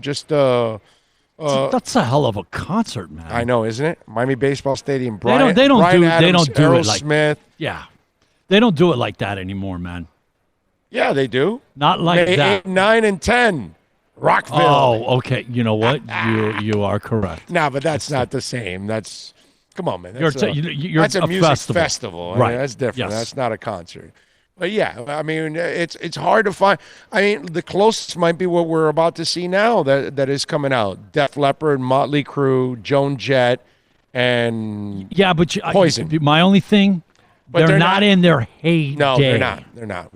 S1: just...
S2: that's a hell of a concert, man.
S1: I know, isn't it? Miami Baseball Stadium,
S2: They don't do
S1: Aerosmith.
S2: it like... Yeah. They don't do it like that anymore, man.
S1: Yeah, they do.
S2: Not like that.
S1: 8, 9, and 10. Rockville.
S2: Oh, okay. You know what? You are correct.
S1: No, but that's not the same. That's come on, man. That's
S2: you're
S1: a music festival.
S2: Right.
S1: That's different.
S2: Yes.
S1: That's not a concert. But yeah, it's hard to find. The closest might be what we're about to see now that is coming out. Def Leppard, Motley Crue, Joan Jett, and Poison.
S2: My only thing, but they're not in their heyday.
S1: No, they're not. They're not.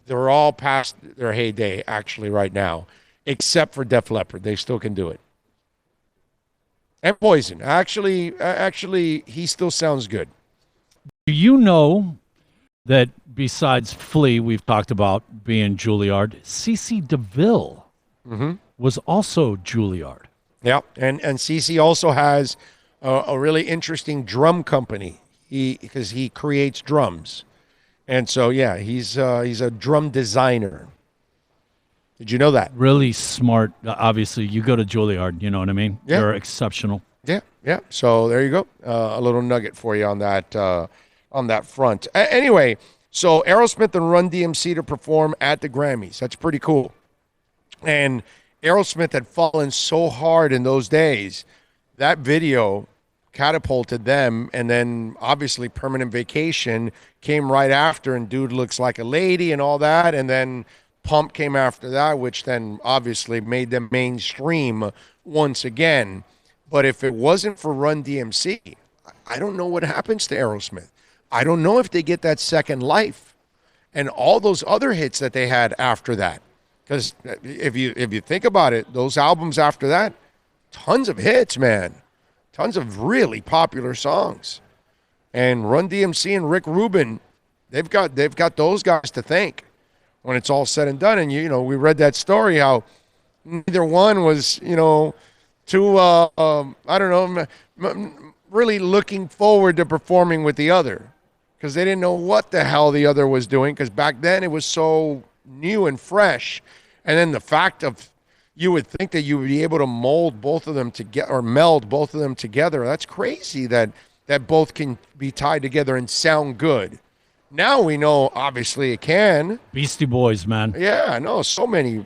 S1: They're all past their heyday, actually, right now, except for Def Leppard. They still can do it. And Poison. Actually, he still sounds good.
S2: Do you know that besides Flea, we've talked about being Juilliard, CeCe DeVille was also Juilliard.
S1: Yeah, and CeCe also has a really interesting drum company because he creates drums. And so, yeah, he's a drum designer. Did you know that?
S2: Really smart. Obviously, you go to Juilliard, you know what I mean?
S1: Yeah.
S2: They're exceptional.
S1: Yeah. So there you go. A little nugget for you on that front. Anyway, So Aerosmith and Run DMC to perform at the Grammys. That's pretty cool. And Aerosmith had fallen so hard in those days. That video catapulted them, and then obviously Permanent Vacation came right after, and Dude Looks Like a Lady and all that, and then Pump came after that, which then obviously made them mainstream once again. But if it wasn't for Run DMC, I don't know what happens to Aerosmith. I don't know if they get that second life and all those other hits that they had after that. Because if you think about it, those albums after that, tons of hits, man. Tons of really popular songs. And Run DMC and Rick Rubin, they've got those guys to thank when it's all said and done. And, we read that story how neither one was, too, really looking forward to performing with the other, because they didn't know what the hell the other was doing, because back then it was so new and fresh. And then the fact of, you would think that you would be able to mold both of them together or meld both of them together. That's crazy that both can be tied together and sound good. Now we know, obviously, it can.
S2: Beastie Boys, man.
S1: Yeah, no, so many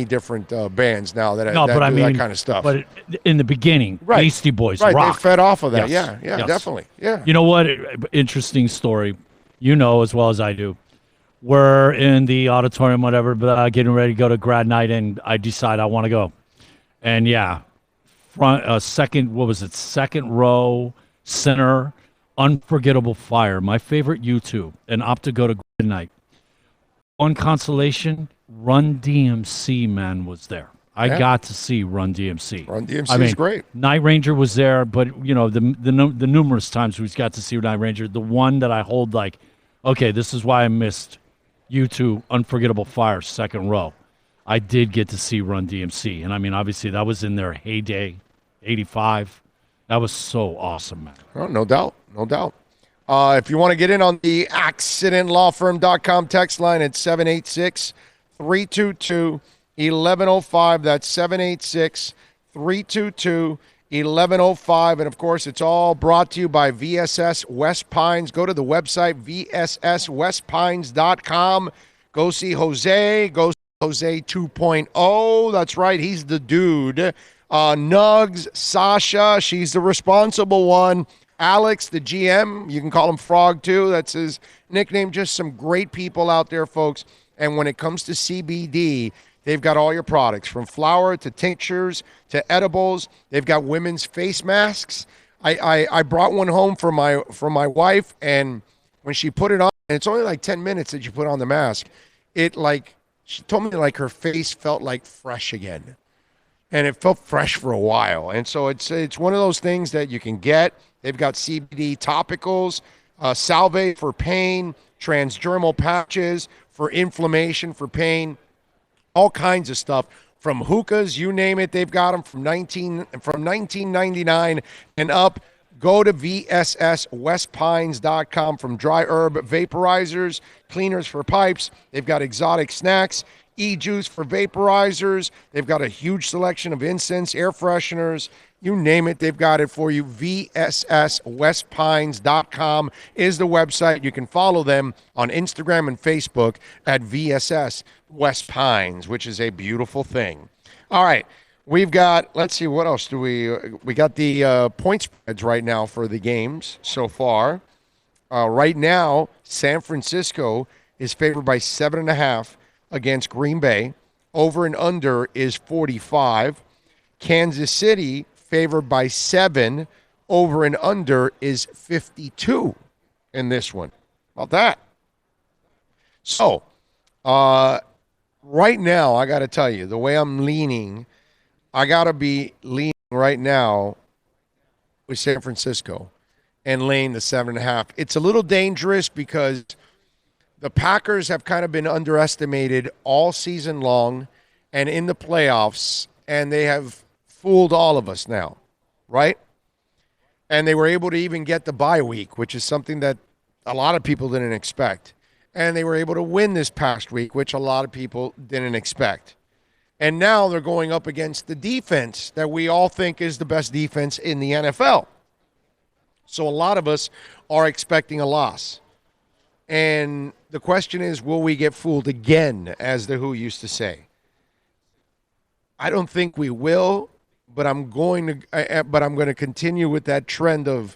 S1: different bands now that do that kind of stuff.
S2: But in the beginning,
S1: right.
S2: Beastie Boys,
S1: right?
S2: rock.
S1: They fed off of that.
S2: Yes.
S1: Yeah,
S2: Yes.
S1: Definitely. Yeah.
S2: You know what? Interesting story. You know as well as I do. We're in the auditorium, whatever, but getting ready to go to grad night, and I decide I want to go. And yeah, second row, center, Unforgettable Fire, my favorite U2, and opt to go to grad night. One consolation, Run DMC, man, was there. I got to see Run DMC.
S1: Run DMC is great.
S2: Night Ranger was there, but the numerous times we got to see Night Ranger, the one that I hold like, okay, this is why I missed U2, Unforgettable Fire, second row. I did get to see Run DMC, and I mean, obviously, that was in their heyday, 85. That was so awesome, man.
S1: Oh, no doubt. No doubt. If you want to get in on the accidentlawfirm.com text line, it's 786-322-1105. That's 786-322-1105. And, of course, it's all brought to you by VSS West Pines. Go to the website, vsswestpines.com. Go see Jose. Go see Jose 2.0. That's right. He's the dude. Nugs, Sasha, she's the responsible one. Alex, the GM, you can call him Frog too. That's his nickname. Just some great people out there, folks. And when it comes to CBD, they've got all your products from flower to tinctures to edibles. They've got women's face masks. I brought one home for my wife, and when she put it on, and it's only like 10 minutes that you put on the mask, she told me like her face felt like fresh again. And it felt fresh for a while. And so it's one of those things that you can get. They've got CBD topicals, Salve for pain, transdermal patches for inflammation, for pain, all kinds of stuff. From hookahs, you name it, they've got them from $19.99 and up. Go to vsswestpines.com. From dry herb vaporizers, cleaners for pipes. They've got exotic snacks, e-juice for vaporizers. They've got a huge selection of incense, air fresheners. You name it, they've got it for you. vsswestpines.com is the website. You can follow them on Instagram and Facebook at VSS West Pines, which is a beautiful thing. All right, we've got, let's see, what else do we got the point spreads right now for the games so far. Right now, San Francisco is favored by 7.5 against Green Bay. Over and under is 45. Kansas City favored by 7. Over and under is 52 in this one. How about that? So, right now, I got to tell you, the way I'm leaning, I got to be leaning right now with San Francisco and laying the 7.5. It's a little dangerous because the Packers have kind of been underestimated all season long and in the playoffs, and they have fooled all of us now, right? And they were able to even get the bye week, which is something that a lot of people didn't expect. And they were able to win this past week, which a lot of people didn't expect. And now they're going up against the defense that we all think is the best defense in the NFL. So a lot of us are expecting a loss. And The question is, will we get fooled again, as the Who used to say? I don't think we will, but I'm going to continue with that trend of.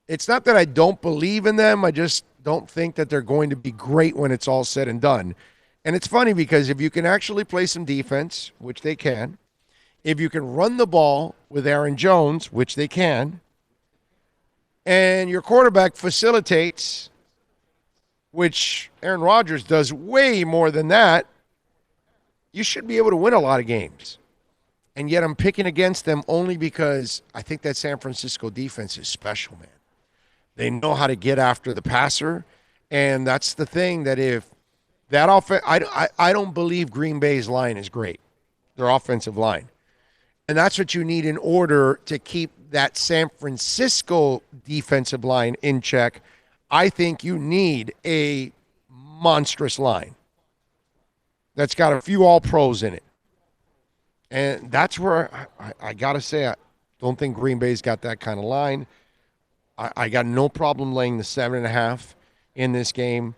S1: It's not that I don't believe in them. I just don't think that they're going to be great when it's all said and done. And it's funny because if you can actually play some defense, which they can, if you can run the ball with Aaron Jones, which they can, and your quarterback facilitates, which Aaron Rodgers does way more than that, you should be able to win a lot of games. And yet I'm picking against them only because I think that San Francisco defense is special, man. They know how to get after the passer, and that's the thing that if that offense, I don't believe Green Bay's line is great, their offensive line. And that's what you need in order to keep that San Francisco defensive line in check. I think you need a monstrous line that's got a few all-pros in it. And that's where I got to say, I don't think Green Bay's got that kind of line. I got no problem laying the 7.5 in this game.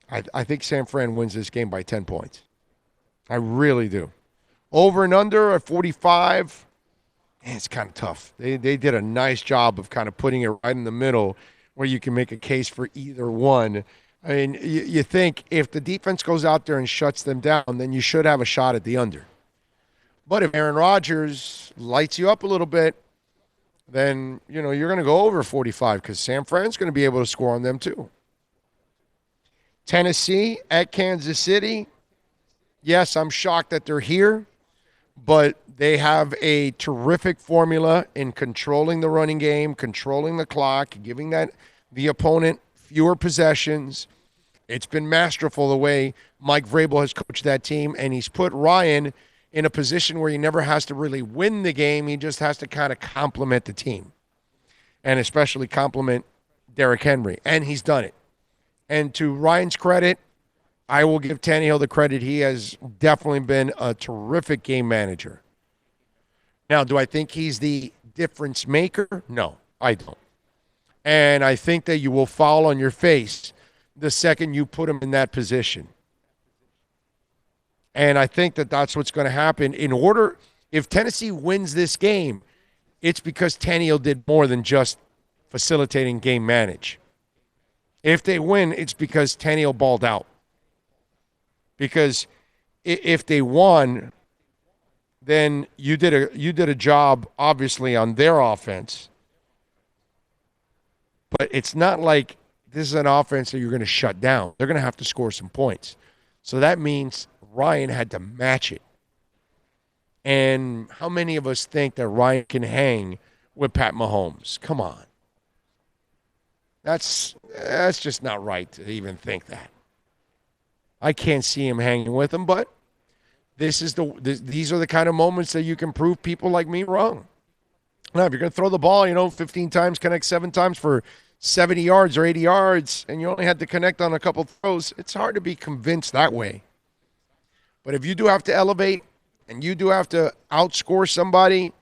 S1: I think San Fran wins this game by 10 points. I really do. Over and under at 45, it's kind of tough. They did a nice job of kind of putting it right in the middle where you can make a case for either one. I mean, you think if the defense goes out there and shuts them down, then you should have a shot at the under. But if Aaron Rodgers lights you up a little bit, then, you're going to go over 45 because San Fran's going to be able to score on them too. Tennessee at Kansas City. Yes, I'm shocked that they're here, but they have a terrific formula in controlling the running game, controlling the clock, giving the opponent fewer possessions. It's been masterful the way Mike Vrabel has coached that team, and he's put Ryan in a position where he never has to really win the game. He just has to kind of complement the team, and especially complement Derrick Henry, and he's done it. And to Ryan's credit, I will give Tannehill the credit. He has definitely been a terrific game manager. Now, do I think he's the difference maker? No, I don't. And I think that you will fall on your face the second you put him in that position. And I think that that's what's going to happen. If Tennessee wins this game, it's because Tannehill did more than just facilitating game manage. If they win, it's because Tannehill balled out. Because if they won, then you did a job, obviously, on their offense. But it's not like this is an offense that you're going to shut down. They're going to have to score some points. So that means Ryan had to match it. And how many of us think that Ryan can hang with Pat Mahomes? Come on. That's just not right to even think that. I can't see him hanging with him, but these are the kind of moments that you can prove people like me wrong. Now, if you're going to throw the ball, 15 times, connect 7 times for 70 yards or 80 yards, and you only had to connect on a couple throws, it's hard to be convinced that way. But if you do have to elevate and you do have to outscore somebody,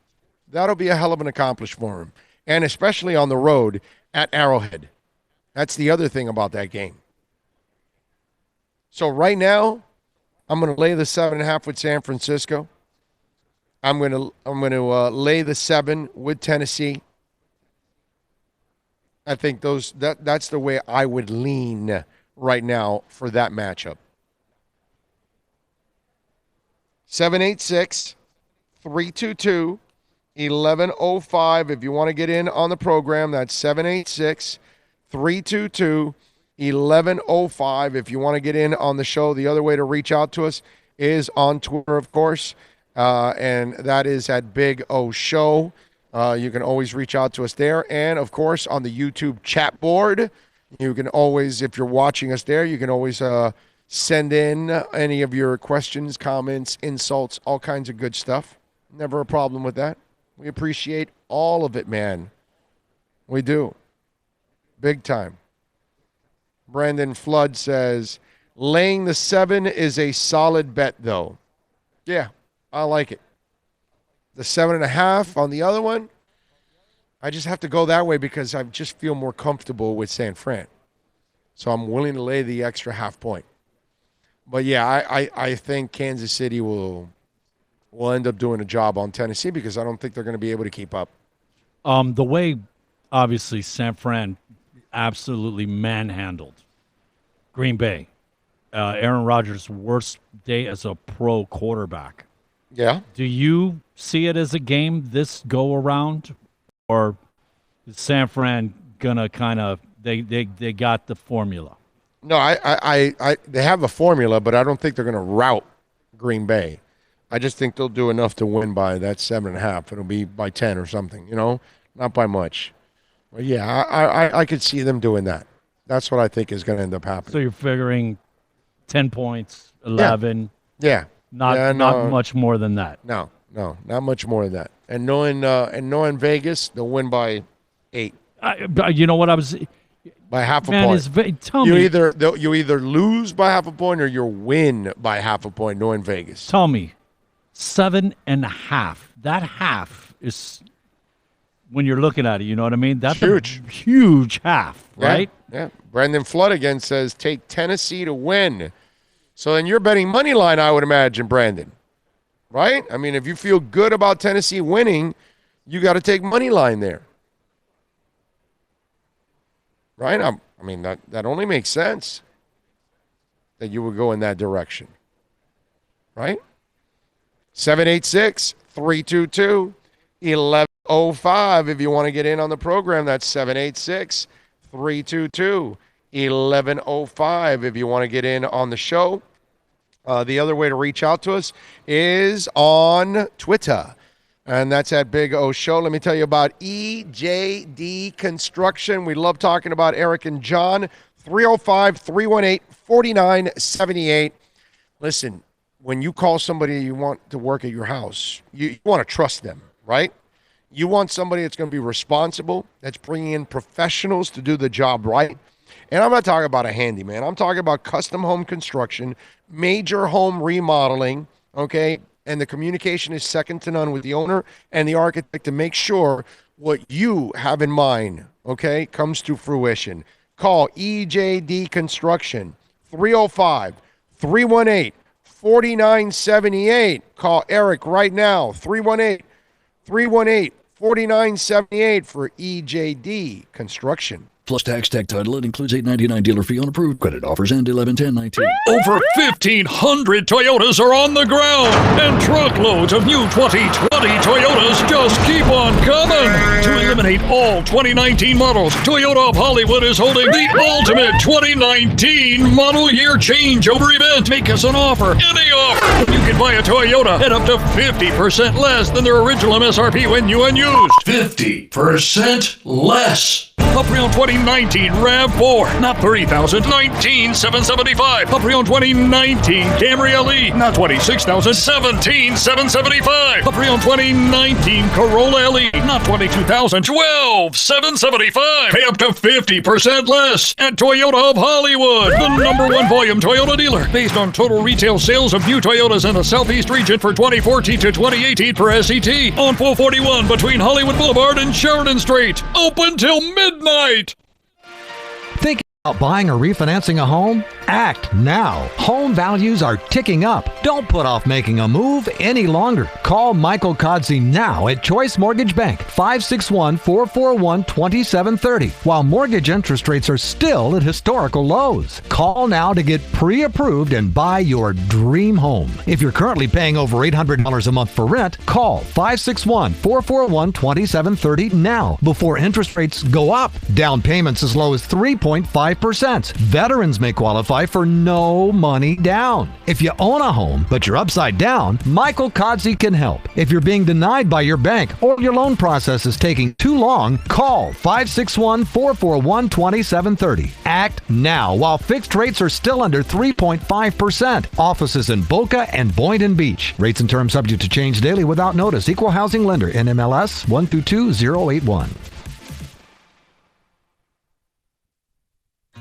S1: that'll be a hell of an accomplishment for him. And especially on the road at Arrowhead. That's the other thing about that game. So right now, I'm going to lay the 7.5 with San Francisco. I'm going to lay the 7 with Tennessee. I think that's the way I would lean right now for that matchup. 786-322-1105. If you want to get in on the program, that's 786-322-1105. If you want to get in on the show, the other way to reach out to us is on Twitter, of course, and that is at Big O Show. You can always reach out to us there. And, of course, on the YouTube chat board, you can always, if you're watching us there, you can always send in any of your questions, comments, insults, all kinds of good stuff. Never a problem with that. We appreciate all of it, man. We do. Big time. Brandon Flood says, laying the 7 is a solid bet, though. Yeah, I like it. The 7.5 on the other one, I just have to go that way because I just feel more comfortable with San Fran. So I'm willing to lay the extra half point. But, yeah, I think Kansas City will end up doing a job on Tennessee because I don't think they're going to be able to keep up.
S2: The way, obviously, San Fran absolutely manhandled Green Bay. Aaron Rodgers' worst day as a pro quarterback.
S1: Yeah.
S2: Do you see it as a game this go around, or is San Fran gonna kind of they got the formula?
S1: No, they have a formula, but I don't think they're going to rout Green Bay. I just think they'll do enough to win by that 7.5. It'll be by 10 or something, not by much. But yeah, I could see them doing that. That's what I think is going to end up happening.
S2: So you're figuring 10 points, 11.
S1: Yeah.
S2: Not much more than that.
S1: No, not much more than that. And knowing Vegas, they'll win by 8.
S2: You know what I was
S1: by half a point.
S2: Tell me,
S1: you either lose by half a point or you win by half a point. Knowing Vegas.
S2: Tell me, 7.5. That half is when you're looking at it. You know what I mean? That's huge half, right?
S1: Yeah. Brandon Flood again says take Tennessee to win. So then you're betting money line, I would imagine, Brandon. Right? I mean, if you feel good about Tennessee winning, you got to take money line there. Right? I mean, that only makes sense that you would go in that direction. Right? 786-322-1105 if you want to get in on the program. That's 786-322-1105 if you want to get in on the show. The other way to reach out to us is on Twitter, and that's at Big O Show. Let me tell you about EJD Construction. We love talking about Eric and John. 305-318-4978. Listen, when you call somebody you want to work at your house, you want to trust them, right? You want somebody that's going to be responsible, that's bringing in professionals to do the job right. And I'm not talking about a handyman. I'm talking about custom home construction, major home remodeling, okay? And the communication is second to none with the owner and the architect to make sure what you have in mind, okay, comes to fruition. Call EJD Construction, 305-318-4978. Call Eric right now, 318-318-4978 for EJD Construction.
S4: Plus tax, tech title. It includes $8.99 dealer fee on approved credit. Offers end 11/10/19.
S5: Over 1,500 Toyotas are on the ground, and truckloads of new 2020 Toyotas just keep on coming. To eliminate all 2019 models, Toyota of Hollywood is holding the ultimate 2019 model year changeover event. Make us an offer, any offer. You can buy a Toyota at up to 50% less than their original MSRP when new and used.
S9: 50% less.
S5: A pre-owned 2019 RAV4, not $30,000, $19,775. A pre-owned 2019 Camry LE, not $26,000, $17,775. A pre-owned 2019 Corolla LE, not $22,000, $12,775. Pay up to 50% less at Toyota of Hollywood, the #1 volume Toyota dealer, based on total retail sales of new Toyotas in the Southeast region for 2014 to 2018 per SET, on 441 between Hollywood Boulevard and Sheridan Street. Open till midnight.
S6: Thinking about buying or refinancing a home? Act now. Home values are ticking up. Don't put off making a move any longer. Call Michael Kodsey now at Choice Mortgage Bank, 561-441-2730, while mortgage interest rates are still at historical lows. Call now to get pre-approved and buy your dream home. If you're currently paying over $800 a month for rent, call 561-441-2730 now before interest rates go up. Down payments as low as 3.5%. Veterans may qualify for no money down. If you own a home, but you're upside down, Michael Kodsey can help. If you're being denied by your bank or your loan process is taking too long, call 561-441-2730. Act now while fixed rates are still under 3.5%. Offices in Boca and Boynton Beach. Rates and terms subject to change daily without notice. Equal housing lender. NMLS 122081.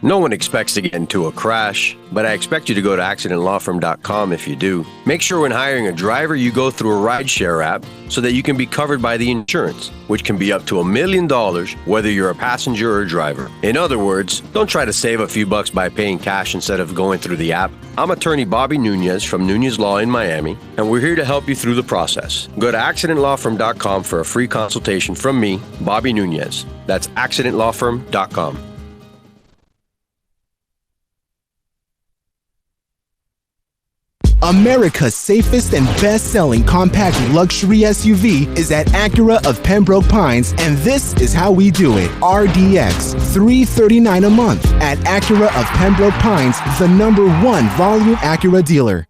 S8: No one expects to get into a crash, but I expect you to go to accidentlawfirm.com if you do. Make sure when hiring a driver, you go through a rideshare app so that you can be covered by the insurance, which can be up to $1 million whether you're a passenger or a driver. In other words, don't try to save a few bucks by paying cash instead of going through the app. I'm attorney Bobby Nunez from Nunez Law in Miami, and we're here to help you through the process. Go to accidentlawfirm.com for a free consultation from me, Bobby Nunez. That's accidentlawfirm.com.
S7: America's safest and best-selling compact luxury SUV is at Acura of Pembroke Pines, and this is how we do it. RDX, $339 a month at Acura of Pembroke Pines, the #1 volume Acura dealer.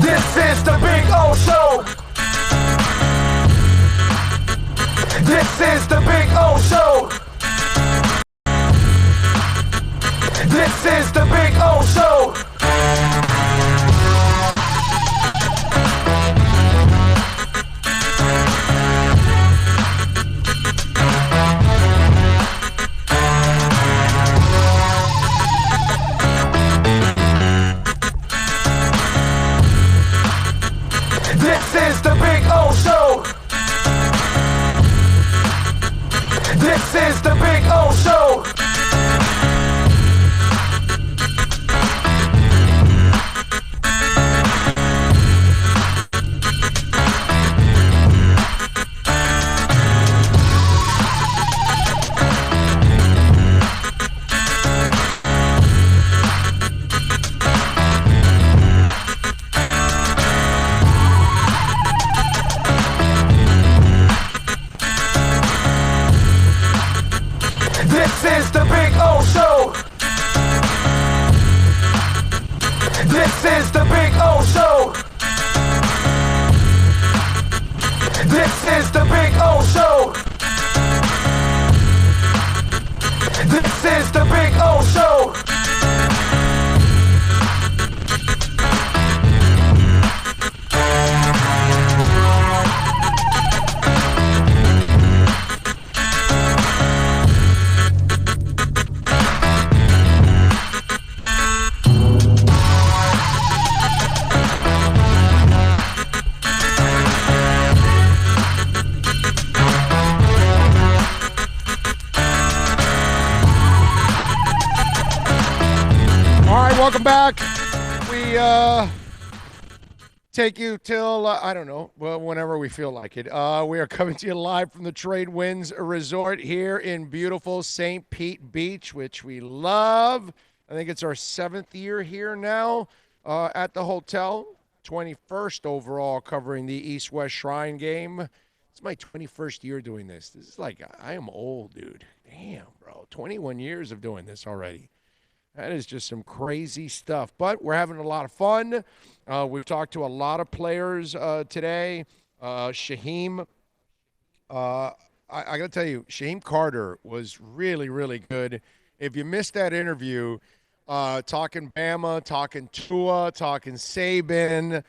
S10: This is the Big O Show. This is the Big O Show. This is the Big O Show. This is the Big O Show. This is the Big O Show. This is the Big O Show. This is the Big O Show. This is the Big O Show. This is the Big O Show.
S1: Welcome back. We take you till, I don't know, well, whenever we feel like it. We are coming to you live from the Trade Winds Resort here in beautiful St. Pete Beach, which we love. I think it's our 7th year here now at the hotel. 21st overall covering the East-West Shrine game. It's my 21st year doing this. This is like, I am old, dude. Damn, bro. 21 years of doing this already. That is just some crazy stuff. But we're having a lot of fun. We've talked to a lot of players today. Shaheem, I got to tell you, Shaheem Carter was really, really good. If you missed that interview, talking Bama, talking Tua, talking Saban,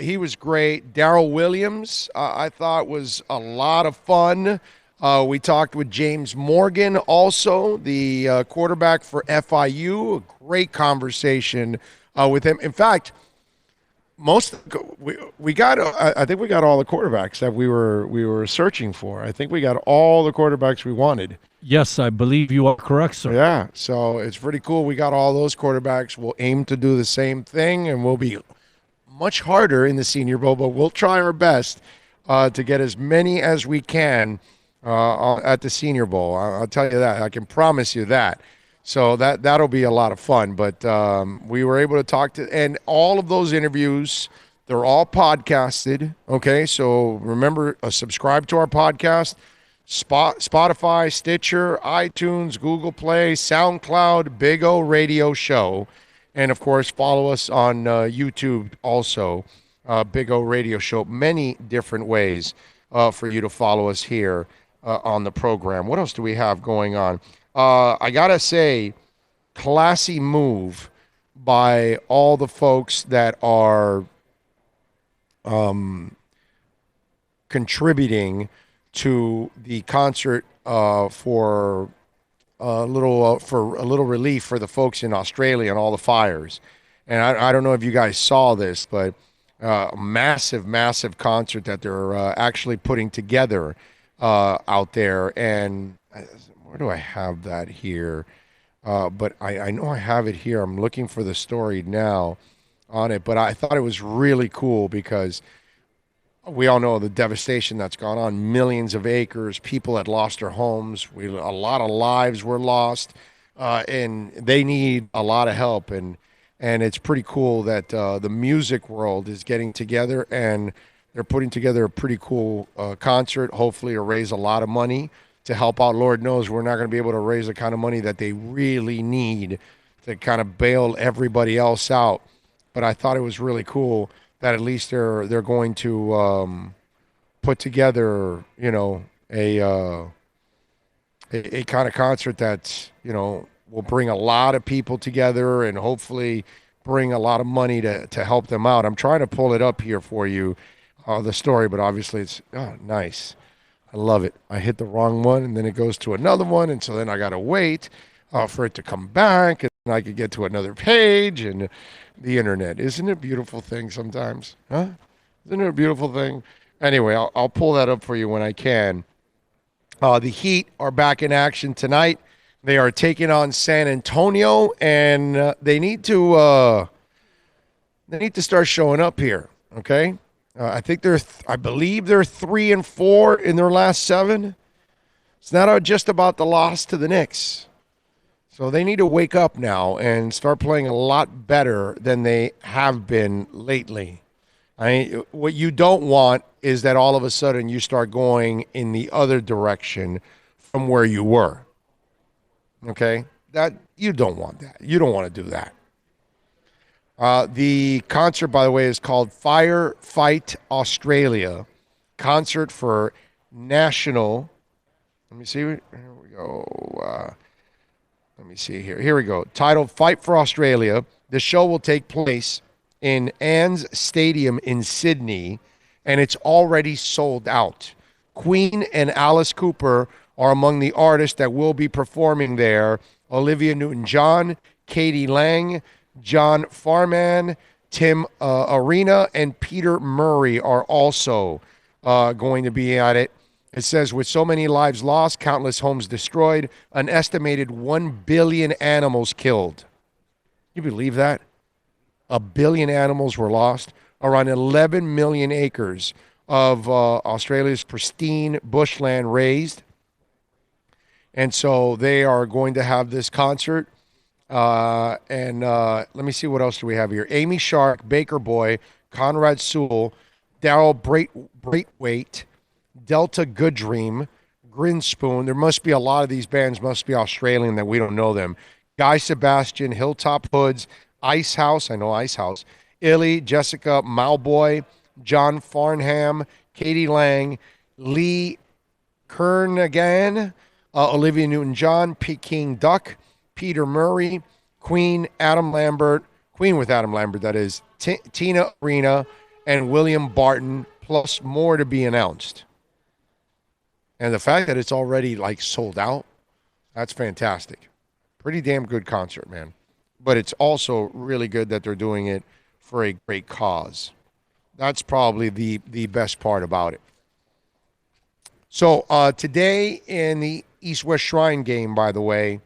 S1: he was great. Darrell Williams, I thought was a lot of fun. We talked with James Morgan, also the quarterback for FIU. A great conversation with him. In fact, we got. I think we got all the quarterbacks that we were searching for. I think we got all the quarterbacks we wanted.
S2: Yes, I believe you are correct, sir.
S1: Yeah, so it's pretty cool. We got all those quarterbacks. We'll aim to do the same thing, and we'll be much harder in the Senior Bowl, but we'll try our best to get as many as we can at the Senior Bowl. I'll tell you that. I can promise you that. So that'll be a lot of fun. But we were able to talk to, and all of those interviews, they're all podcasted. Okay, so remember, subscribe to our podcast. Spotify, Stitcher, iTunes, Google Play, SoundCloud, Big O Radio Show. And, of course, follow us on YouTube also, Big O Radio Show. Many different ways for you to follow us here on the program. What else do we have going on? I got to say, classy move by all the folks that are contributing to the concert for a little relief for the folks in Australia and all the fires. And I don't know if you guys saw this, but a massive concert that they're actually putting together out there. And where do I have that here? But I know I have it here. I'm looking for the story now on it. But I thought it was really cool because we all know the devastation that's gone on. Millions of acres, people had lost their homes. A lot of lives were lost, and they need a lot of help. And it's pretty cool that the music world is getting together, and they're putting together a pretty cool concert, hopefully to raise a lot of money to help out. Lord knows we're not going to be able to raise the kind of money that they really need to kind of bail everybody else out. But I thought it was really cool that at least they're going to put together, you know, a kind of concert that's, you know, will bring a lot of people together and hopefully bring a lot of money to help them out. I'm trying to pull it up here for you, the story, but obviously it's nice. I love it. I hit the wrong one, and then it goes to another one, and so then I got to wait for it to come back, and I could get to another page, and the internet. Isn't it a beautiful thing sometimes? Huh? Isn't it a beautiful thing? Anyway, I'll pull that up for you when I can. The Heat are back in action tonight. They are taking on San Antonio, and they need to start showing up here. Okay, I think I believe they're 3-4 in their last 7. It's not just about the loss to the Knicks. So they need to wake up now and start playing a lot better than they have been lately. What you don't want is that all of a sudden you start going in the other direction from where you were. Okay? That you don't want that. You don't want to do that. The concert, by the way, is called Fire Fight Australia. Concert for national. Let me see. Here we go. Let me see here. Here we go. Titled Fight for Australia. The show will take place in Anns Stadium in Sydney, and it's already sold out. Queen and Alice Cooper are among the artists that will be performing there. Olivia Newton-John, Katie Lang, John Farman, Tim Arena, and Peter Murray are also going to be at it. It says, with so many lives lost, countless homes destroyed, an estimated 1 billion animals killed. You believe that? 1 billion animals were lost. Around 11 million acres of Australia's pristine bushland razed. And so they are going to have this concert. Let me see, what else do we have here? Amy Shark, Baker Boy, Conrad Sewell, Daryl Braithwaite, Delta Goodream, Grinspoon. There must be a lot of these bands must be Australian that we don't know them. Guy Sebastian, Hilltop Hoods, Icehouse, I know Icehouse, Illy, Jessica Malboy, John Farnham, Katie Lang, Lee Kernaghan, Olivia Newton-John, Peking Duck, Peter Murray, Queen with Adam Lambert, that is, Tina Arena, and William Barton, plus more to be announced. And the fact that it's already like sold out, that's fantastic. Pretty damn good concert, man. But it's also really good that they're doing it for a great cause. That's probably the best part about it. So today in the East-West Shrine game, by the way,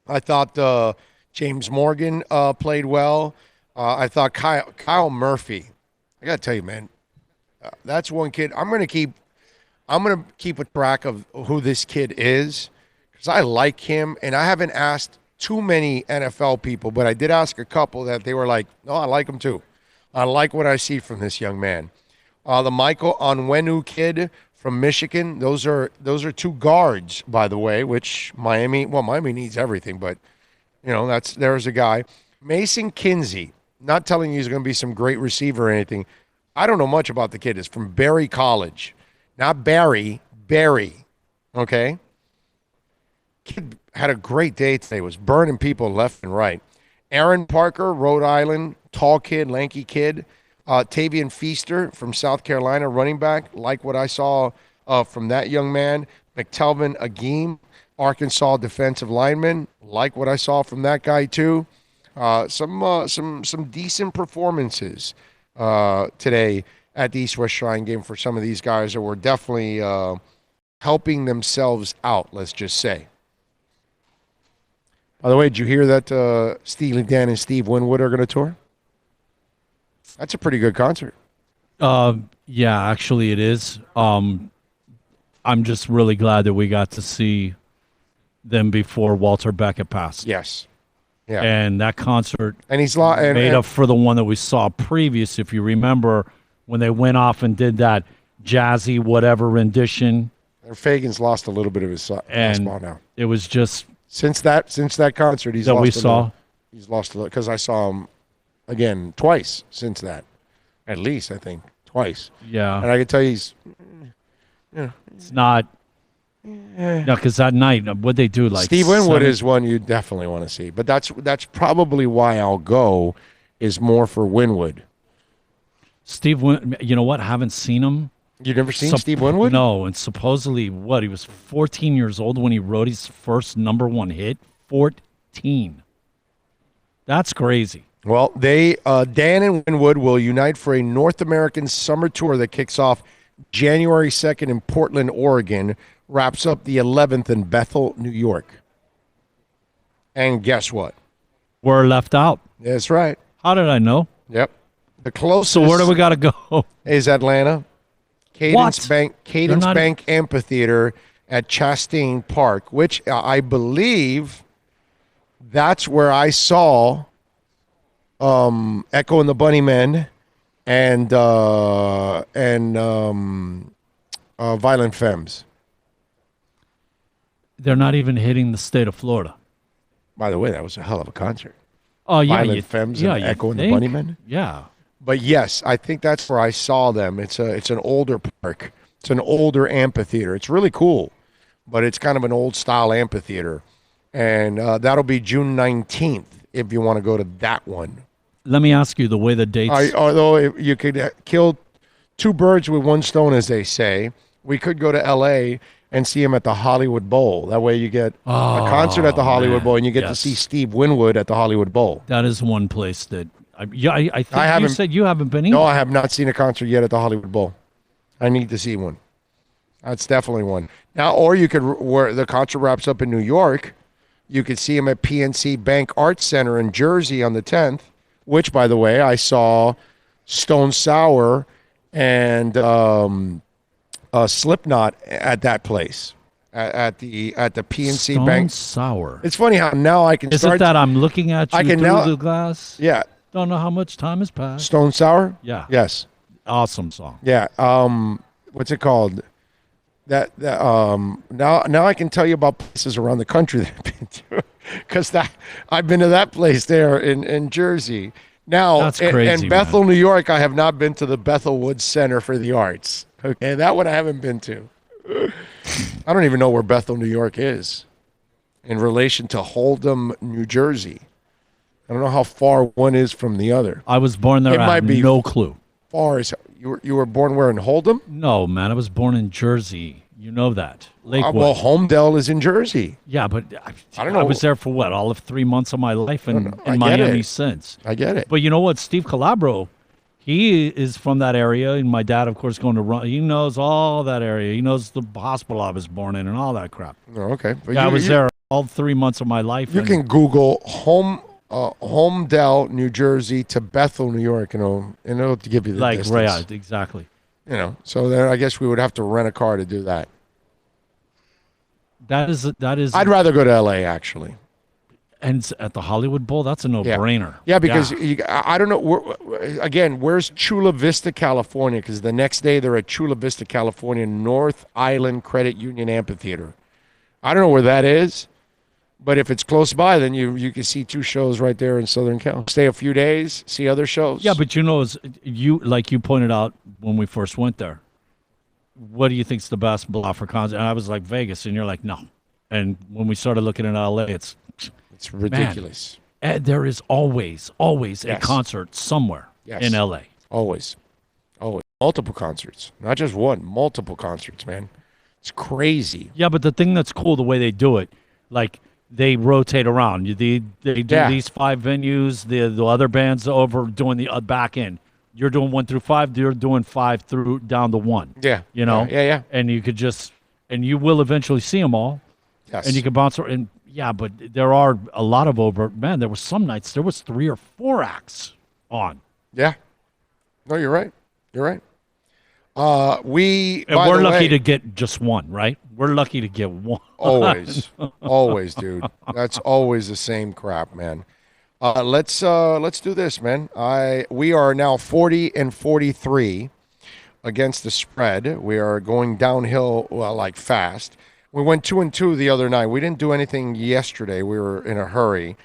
S1: I thought James Morgan played well. I thought Kyle Murphy, I got to tell you, man, that's one kid. I'm going to keep a track of who this kid is because I like him, and I haven't asked too many NFL people, but I did ask a couple that they were like, no, I like him too. I like what I see from this young man. The Michael Onwenu kid from Michigan, those are 2 guards, by the way, which Miami needs everything, but, you know, there's a guy. Mason Kinsey, not telling you he's going to be some great receiver or anything. I don't know much about the kid. It's from Barry College. Not Barry, okay? Kid had a great day today, was burning people left and right. Aaron Parker, Rhode Island, tall kid, lanky kid. Tavian Feaster from South Carolina, running back. Like what I saw from that young man. McTelvin Agim, Arkansas defensive lineman. Like what I saw from that guy too. Some decent performances today at the East West Shrine game for some of these guys that were definitely helping themselves out, let's just say. By the way, did you hear that Steely Dan and Steve Winwood are going to tour? That's a pretty good concert.
S2: Yeah, actually it is. I'm just really glad that we got to see them before Walter Beckett passed.
S1: Yes. Yeah.
S2: And that concert
S1: and he's
S2: made up for the one that we saw previous, if you remember, when they went off and did that jazzy whatever rendition.
S1: Fagan's lost a little bit of his fastball now.
S2: It was just
S1: since that concert he's
S2: that
S1: lost
S2: we
S1: a
S2: saw.
S1: Little, he's lost a little because I saw him again twice since that, at least I think twice.
S2: Yeah,
S1: and I can tell you he's.
S2: It's not. No, because that night, what'd they do? Like
S1: Steve Winwood is one you definitely want to see, but that's probably why I'll go, is more for Winwood.
S2: Steve Winwood, you know what? I haven't seen him.
S1: You've never seen Steve Winwood?
S2: No, and supposedly, he was 14 years old when he wrote his first #1 hit. 14. That's crazy.
S1: Well, Dan and Winwood will unite for a North American summer tour that kicks off January 2nd in Portland, Oregon, wraps up the 11th in Bethel, New York. And guess what?
S2: We're left out.
S1: That's right.
S2: How did I know?
S1: Yep. The closest.
S2: So where do we got to go?
S1: Is Atlanta. Cadence Bank Amphitheater at Chastain Park, which I believe that's where I saw Echo and the Bunnymen and Violent Femmes.
S2: They're not even hitting the state of Florida.
S1: By the way, that was a hell of a concert.
S2: Oh, yeah.
S1: Violent Femmes and Echo and the Bunnymen.
S2: Yeah.
S1: But yes, I think that's where I saw them. It's an older park. It's an older amphitheater. It's really cool, but it's kind of an old style amphitheater. And that'll be June 19th if you want to go to that one.
S2: Let me ask you the way the dates.
S1: Although you could kill two birds with one stone, as they say, we could go to L.A. and see him at the Hollywood Bowl. That way you get a concert at the Hollywood Bowl, and you get to see Steve Winwood at the Hollywood Bowl.
S2: That is one place that I think you said you haven't been either.
S1: No, I have not seen a concert yet at the Hollywood Bowl. I need to see one. That's definitely one. Now, or you could, where the concert wraps up in New York, you could see him at PNC Bank Arts Center in Jersey on the 10th, which, by the way, I saw Stone Sour and Slipknot at that place. At the PNC
S2: Stone
S1: Bank.
S2: Sour.
S1: It's funny how now I can
S2: Is
S1: start.
S2: it that I'm looking at you through the glass?
S1: Yeah.
S2: Don't know how much time has passed.
S1: Stone Sour?
S2: Yeah.
S1: Yes.
S2: Awesome song.
S1: Yeah. What's it called? Now I can tell you about places around the country that I've been to, because I've been to that place there in Jersey. Now,
S2: that's crazy,
S1: in Bethel, New York, I have not been to the Bethel Woods Center for the Arts. Okay, that one I haven't been to. I don't even know where Bethel, New York is in relation to Holdham, New Jersey. I don't know how far one is from the other.
S2: I was born there. I have no clue.
S1: Far as you were born where, in Holdham?
S2: No, man. I was born in Jersey. You know that. Lakewood.
S1: Well, Homedale is in Jersey.
S2: Yeah, but
S1: I don't know.
S2: I was there for all of 3 months of my life, and in Miami since.
S1: I get it.
S2: But you know what? Steve Calabro, he is from that area, and my dad, of course, going to run. He knows all that area. He knows the hospital I was born in and all that crap.
S1: Oh, okay. But
S2: I was there all 3 months of my life.
S1: You can Google Homedale, New Jersey to Bethel, New York, and it'll give you the distance.
S2: Right, exactly.
S1: So then I guess we would have to rent a car to do that.
S2: That is.
S1: I'd rather go to L.A. actually.
S2: And at the Hollywood Bowl, that's a no-brainer.
S1: Yeah, because I don't know. Again, where's Chula Vista, California? Because the next day they're at Chula Vista, California, North Island Credit Union Amphitheater. I don't know where that is, but if it's close by, then you can see two shows right there in Southern Cal. Stay a few days, see other shows.
S2: Yeah, but like you pointed out when we first went there, what do you think's the best block for concert? And I was like, Vegas, and you're like, no. And when we started looking at LA, it's
S1: ridiculous.
S2: There is always a
S1: Yes.
S2: concert somewhere in LA.
S1: Always. Multiple concerts, not just one. Multiple concerts, man. It's crazy.
S2: Yeah, but the thing that's cool, the way they do it, like they rotate around. They do these 5 venues. The other bands over doing the back end. You're doing 1 through 5. They're doing 5 through down to 1.
S1: Yeah.
S2: You know.
S1: Yeah.
S2: And you could and you will eventually see them all.
S1: Yes.
S2: And you can bounce around. But there are a lot of man. There was some nights there was 3 or 4 acts on.
S1: Yeah. No, you're right. You're right. We're
S2: lucky to get just one, right? We're lucky to get one.
S1: Always, dude. That's always the same crap, man. Let's do this, man. We are now 40-43 against the spread. We are going downhill like fast. We went 2-2 the other night. We didn't do anything yesterday. We were in a hurry,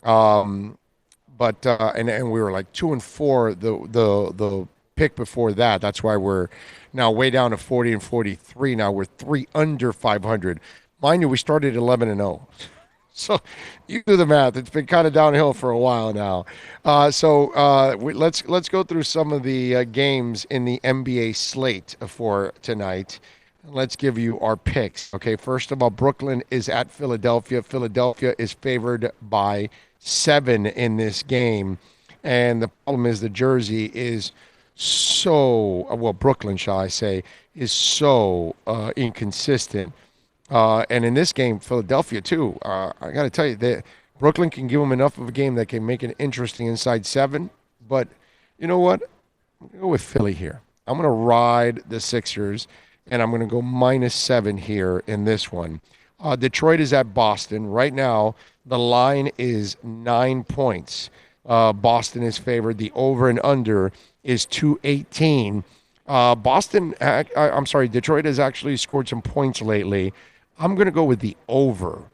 S1: but we were like 2-4 the pick before that. That's why we're now way down to 40-43. Now we're 3 under 500. Mind you, we started 11-0. So you do the math. It's been kind of downhill for a while now. Let's go through some of the games in the NBA slate for tonight. Let's give you our picks. Okay, first of all, Brooklyn is at Philadelphia. Philadelphia is favored by 7 in this game. And the problem is the jersey is Brooklyn, shall I say, is so inconsistent. And in this game, Philadelphia, too, I got to tell you, that Brooklyn can give them enough of a game that can make it interesting inside 7. But you know what? I'm going to go with Philly here. I'm going to ride the Sixers, and I'm going to go -7 here in this one. Detroit is at Boston. Right now, the line is 9 points. Boston is favored. The over and under is 218. Detroit has actually scored some points lately. I'm going to go with the over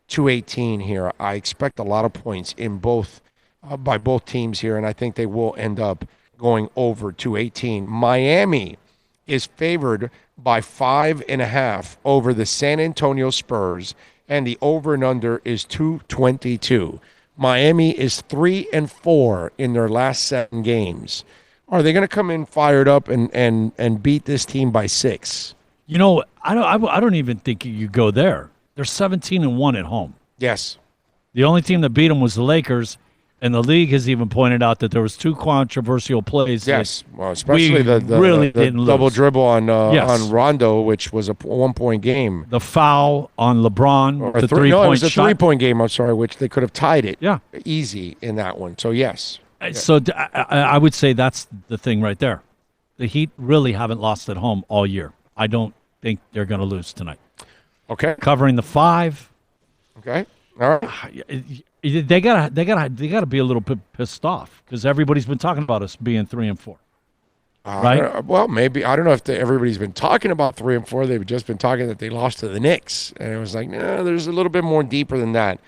S1: 218 here. I expect a lot of points in by both teams here, and I think they will end up going over 218. Miami is favored by 5.5 over the San Antonio Spurs, and the over and under is 222. Miami is 3-4 in their last 7 games. Are they going to come in fired up and beat this team by 6?
S2: You know, I don't even think you go there. They're 17-1 at home.
S1: Yes.
S2: The only team that beat them was the Lakers, and the league has even pointed out that there was 2 controversial plays.
S1: Yes, well, especially the
S2: didn't
S1: double
S2: lose.
S1: dribble on Rondo, which was a 1-point game.
S2: The foul on LeBron,
S1: Or
S2: the 3-point
S1: it was a
S2: shot.
S1: 3-point game. I'm sorry, which they could have tied it.
S2: Yeah,
S1: easy in that one. So yes.
S2: So I would say that's the thing right there. The Heat really haven't lost at home all year. I don't think they're going to lose tonight.
S1: Okay.
S2: Covering the 5.
S1: Okay. All right.
S2: They gotta be a little bit pissed off because everybody's been talking about us being 3-4. Right?
S1: Well, maybe I don't know if everybody's been talking about 3-4. They've just been talking that they lost to the Knicks, and it was like, no, there's a little bit more deeper than that.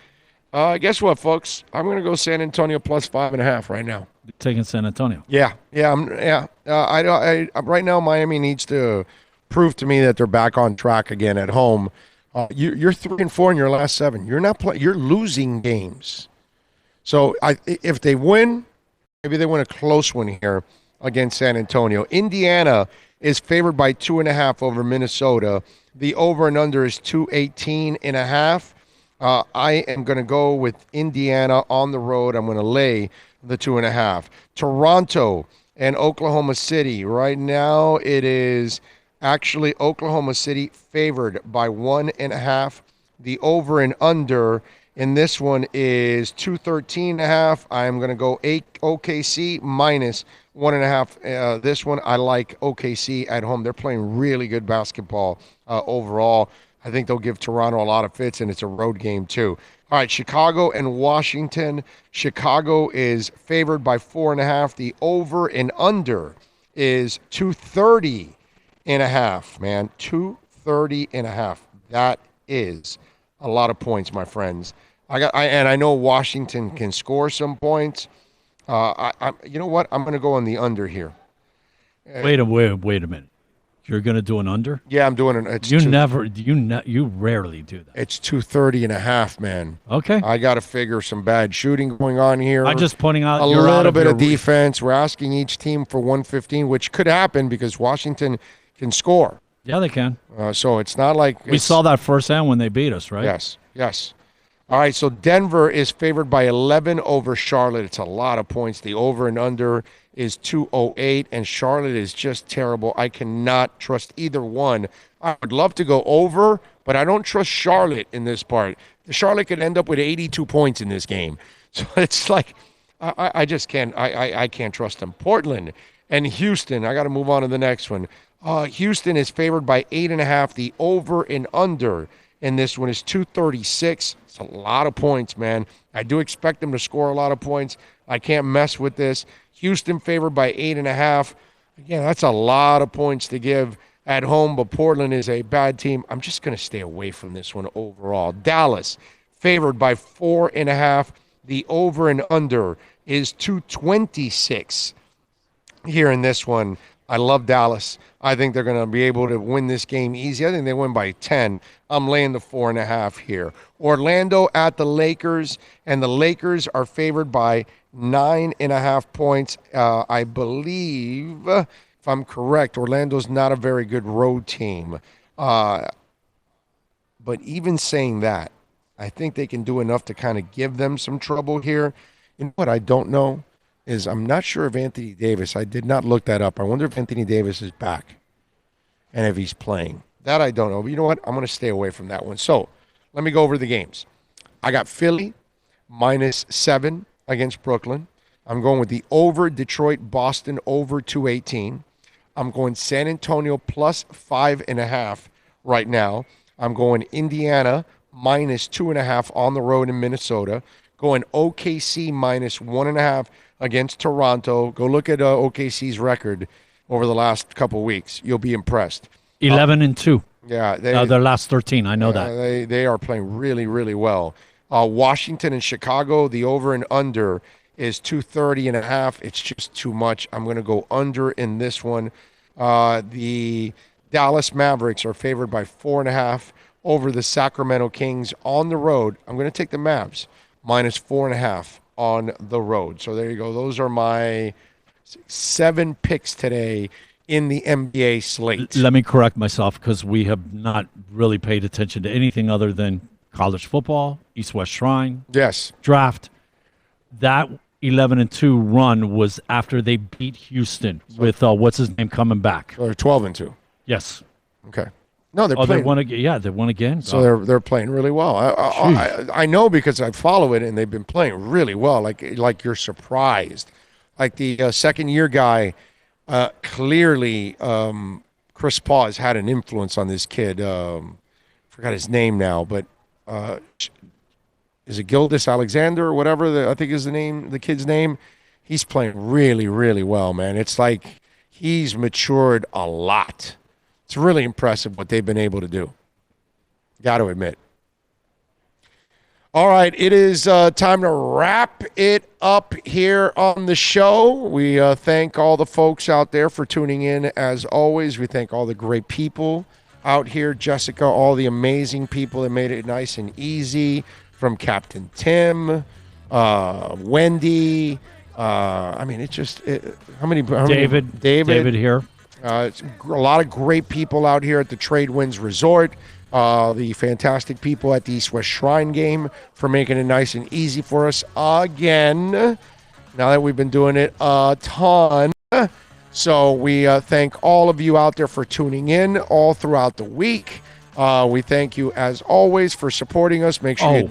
S1: Guess what, folks? I'm going to go San Antonio plus 5.5 right now.
S2: Taking San Antonio.
S1: Yeah. Right now, Miami needs to prove to me that they're back on track again at home. You're 3-4 in your last 7. You're not You're losing games. So if they win, maybe they win a close one here against San Antonio. Indiana is favored by 2.5 over Minnesota. The over and under is 218.5. I am going to go with Indiana on the road. I'm going to lay the 2.5. Toronto and Oklahoma City. Right now it is actually Oklahoma City favored by 1.5. The over and under in this one is 213.5. I am going to go OKC minus 1.5. This one I like OKC at home. They're playing really good basketball overall. I think they'll give Toronto a lot of fits, and it's a road game too. All right, Chicago and Washington. Chicago is favored by 4.5. The over and under is 230.5, man. 230.5. That is a lot of points, my friends. I know Washington can score some points. You know what? I'm going to go on the under here.
S2: Wait a minute. You're going to do an under?
S1: Yeah, I'm doing it. It's
S2: You rarely do that.
S1: It's 230.5, man.
S2: Okay.
S1: I got to figure some bad shooting going on here.
S2: I'm just pointing out
S1: a
S2: you're out
S1: little
S2: of
S1: bit
S2: your
S1: of defense. We're asking each team for 115, which could happen because Washington can score.
S2: Yeah, they can.
S1: So it's not like
S2: we saw that firsthand when they beat us, right?
S1: Yes. All right, so Denver is favored by 11 over Charlotte. It's a lot of points. The over and under is 208, and Charlotte is just terrible. I cannot trust either one. I would love to go over, but I don't trust Charlotte in this part. Charlotte could end up with 82 points in this game. So it's like I just can't. I can't trust them. Portland and Houston. I got to move on to the next one. Houston is favored by 8.5. The over and under in this one is 236. It's a lot of points, man. I do expect them to score a lot of points. I can't mess with this. Houston favored by 8.5. Again, that's a lot of points to give at home, but Portland is a bad team. I'm just going to stay away from this one overall. Dallas favored by 4.5. The over and under is 226 here in this one. I love Dallas. I think they're going to be able to win this game easy. I think they win by 10. I'm laying the 4.5 here. Orlando at the Lakers, and the Lakers are favored by 9.5 points. I believe, if I'm correct, Orlando's not a very good road team. But even saying that, I think they can do enough to kind of give them some trouble here. And what I don't know is I'm not sure if Anthony Davis, I did not look that up. I wonder if Anthony Davis is back and if he's playing. That I don't know. But you know what? I'm going to stay away from that one. So let me go over the games. I got Philly -7 against Brooklyn. I'm going with the over Detroit, Boston over 218. I'm going San Antonio plus 5.5 right now. I'm going Indiana -2.5 on the road in Minnesota. Going OKC -1.5 against Toronto. Go look at OKC's record over the last couple weeks. You'll be impressed.
S2: 11-2.
S1: Yeah,
S2: their last 13. I know that
S1: they are playing really, really well. Washington and Chicago. The over and under is 230.5. It's just too much. I'm going to go under in this one. The Dallas Mavericks are favored by 4.5 over the Sacramento Kings on the road. I'm going to take the Mavs -4.5 on the road. So there you go. Those are my 7 picks today in the NBA slate.
S2: Let me correct myself because we have not really paid attention to anything other than college football, East-West Shrine, draft. That 11-2 run was after they beat Houston with what's his name coming back.
S1: So they're 12-2.
S2: Yes.
S1: Okay. No, they're playing.
S2: They won again. Yeah, they won again.
S1: So they're playing really well. I know because I follow it, and they've been playing really well. Like you're surprised. Like the second-year guy, clearly Chris Paul has had an influence on this kid. Forgot his name now, but is it Gildas Alexander or whatever? I think is the kid's name. He's playing really, really well, man. It's like he's matured a lot. It's really impressive what they've been able to do. Got to admit. All right, it is time to wrap it up here on the show. We thank all the folks out there for tuning in. As always, we thank all the great people out here. Jessica, all the amazing people that made it nice and easy, from Captain Tim, Wendy. I mean, how many?
S2: David here.
S1: It's a lot of great people out here at the Tradewinds Resort. The fantastic people at the East-West Shrine game for making it nice and easy for us again. Now that we've been doing it a ton. So we thank all of you out there for tuning in all throughout the week. We thank you, as always, for supporting us. Make sure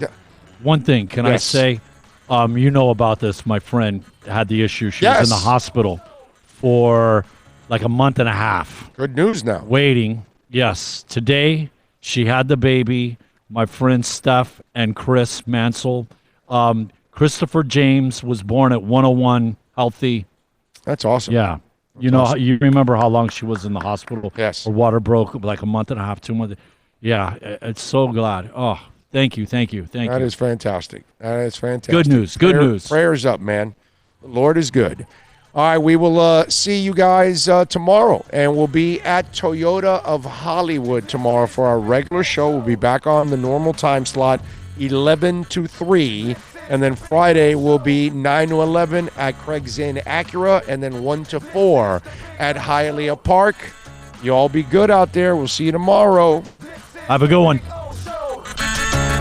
S2: one thing, can I say, you know about this, my friend had the issue. She was in the hospital for like a month and a half.
S1: Good news now.
S2: Waiting. Yes. Today, she had the baby. My friends Steph and Chris Mansell. Christopher James was born at 101, healthy.
S1: That's awesome.
S2: Yeah. You remember how long she was in the hospital?
S1: Yes.
S2: Her water broke like a month and a half, 2 months. Yeah. It's so glad. Oh, thank you. That
S1: is fantastic. That is fantastic.
S2: Good news.
S1: Prayers up, man. The Lord is good. All right, we will see you guys tomorrow, and we'll be at Toyota of Hollywood tomorrow for our regular show. We'll be back on the normal time slot, 11 to 3, and then Friday will be 9 to 11 at Craig's Inn Acura, and then 1 to 4 at Hialeah Park. You all be good out there. We'll see you tomorrow.
S2: Have a good one.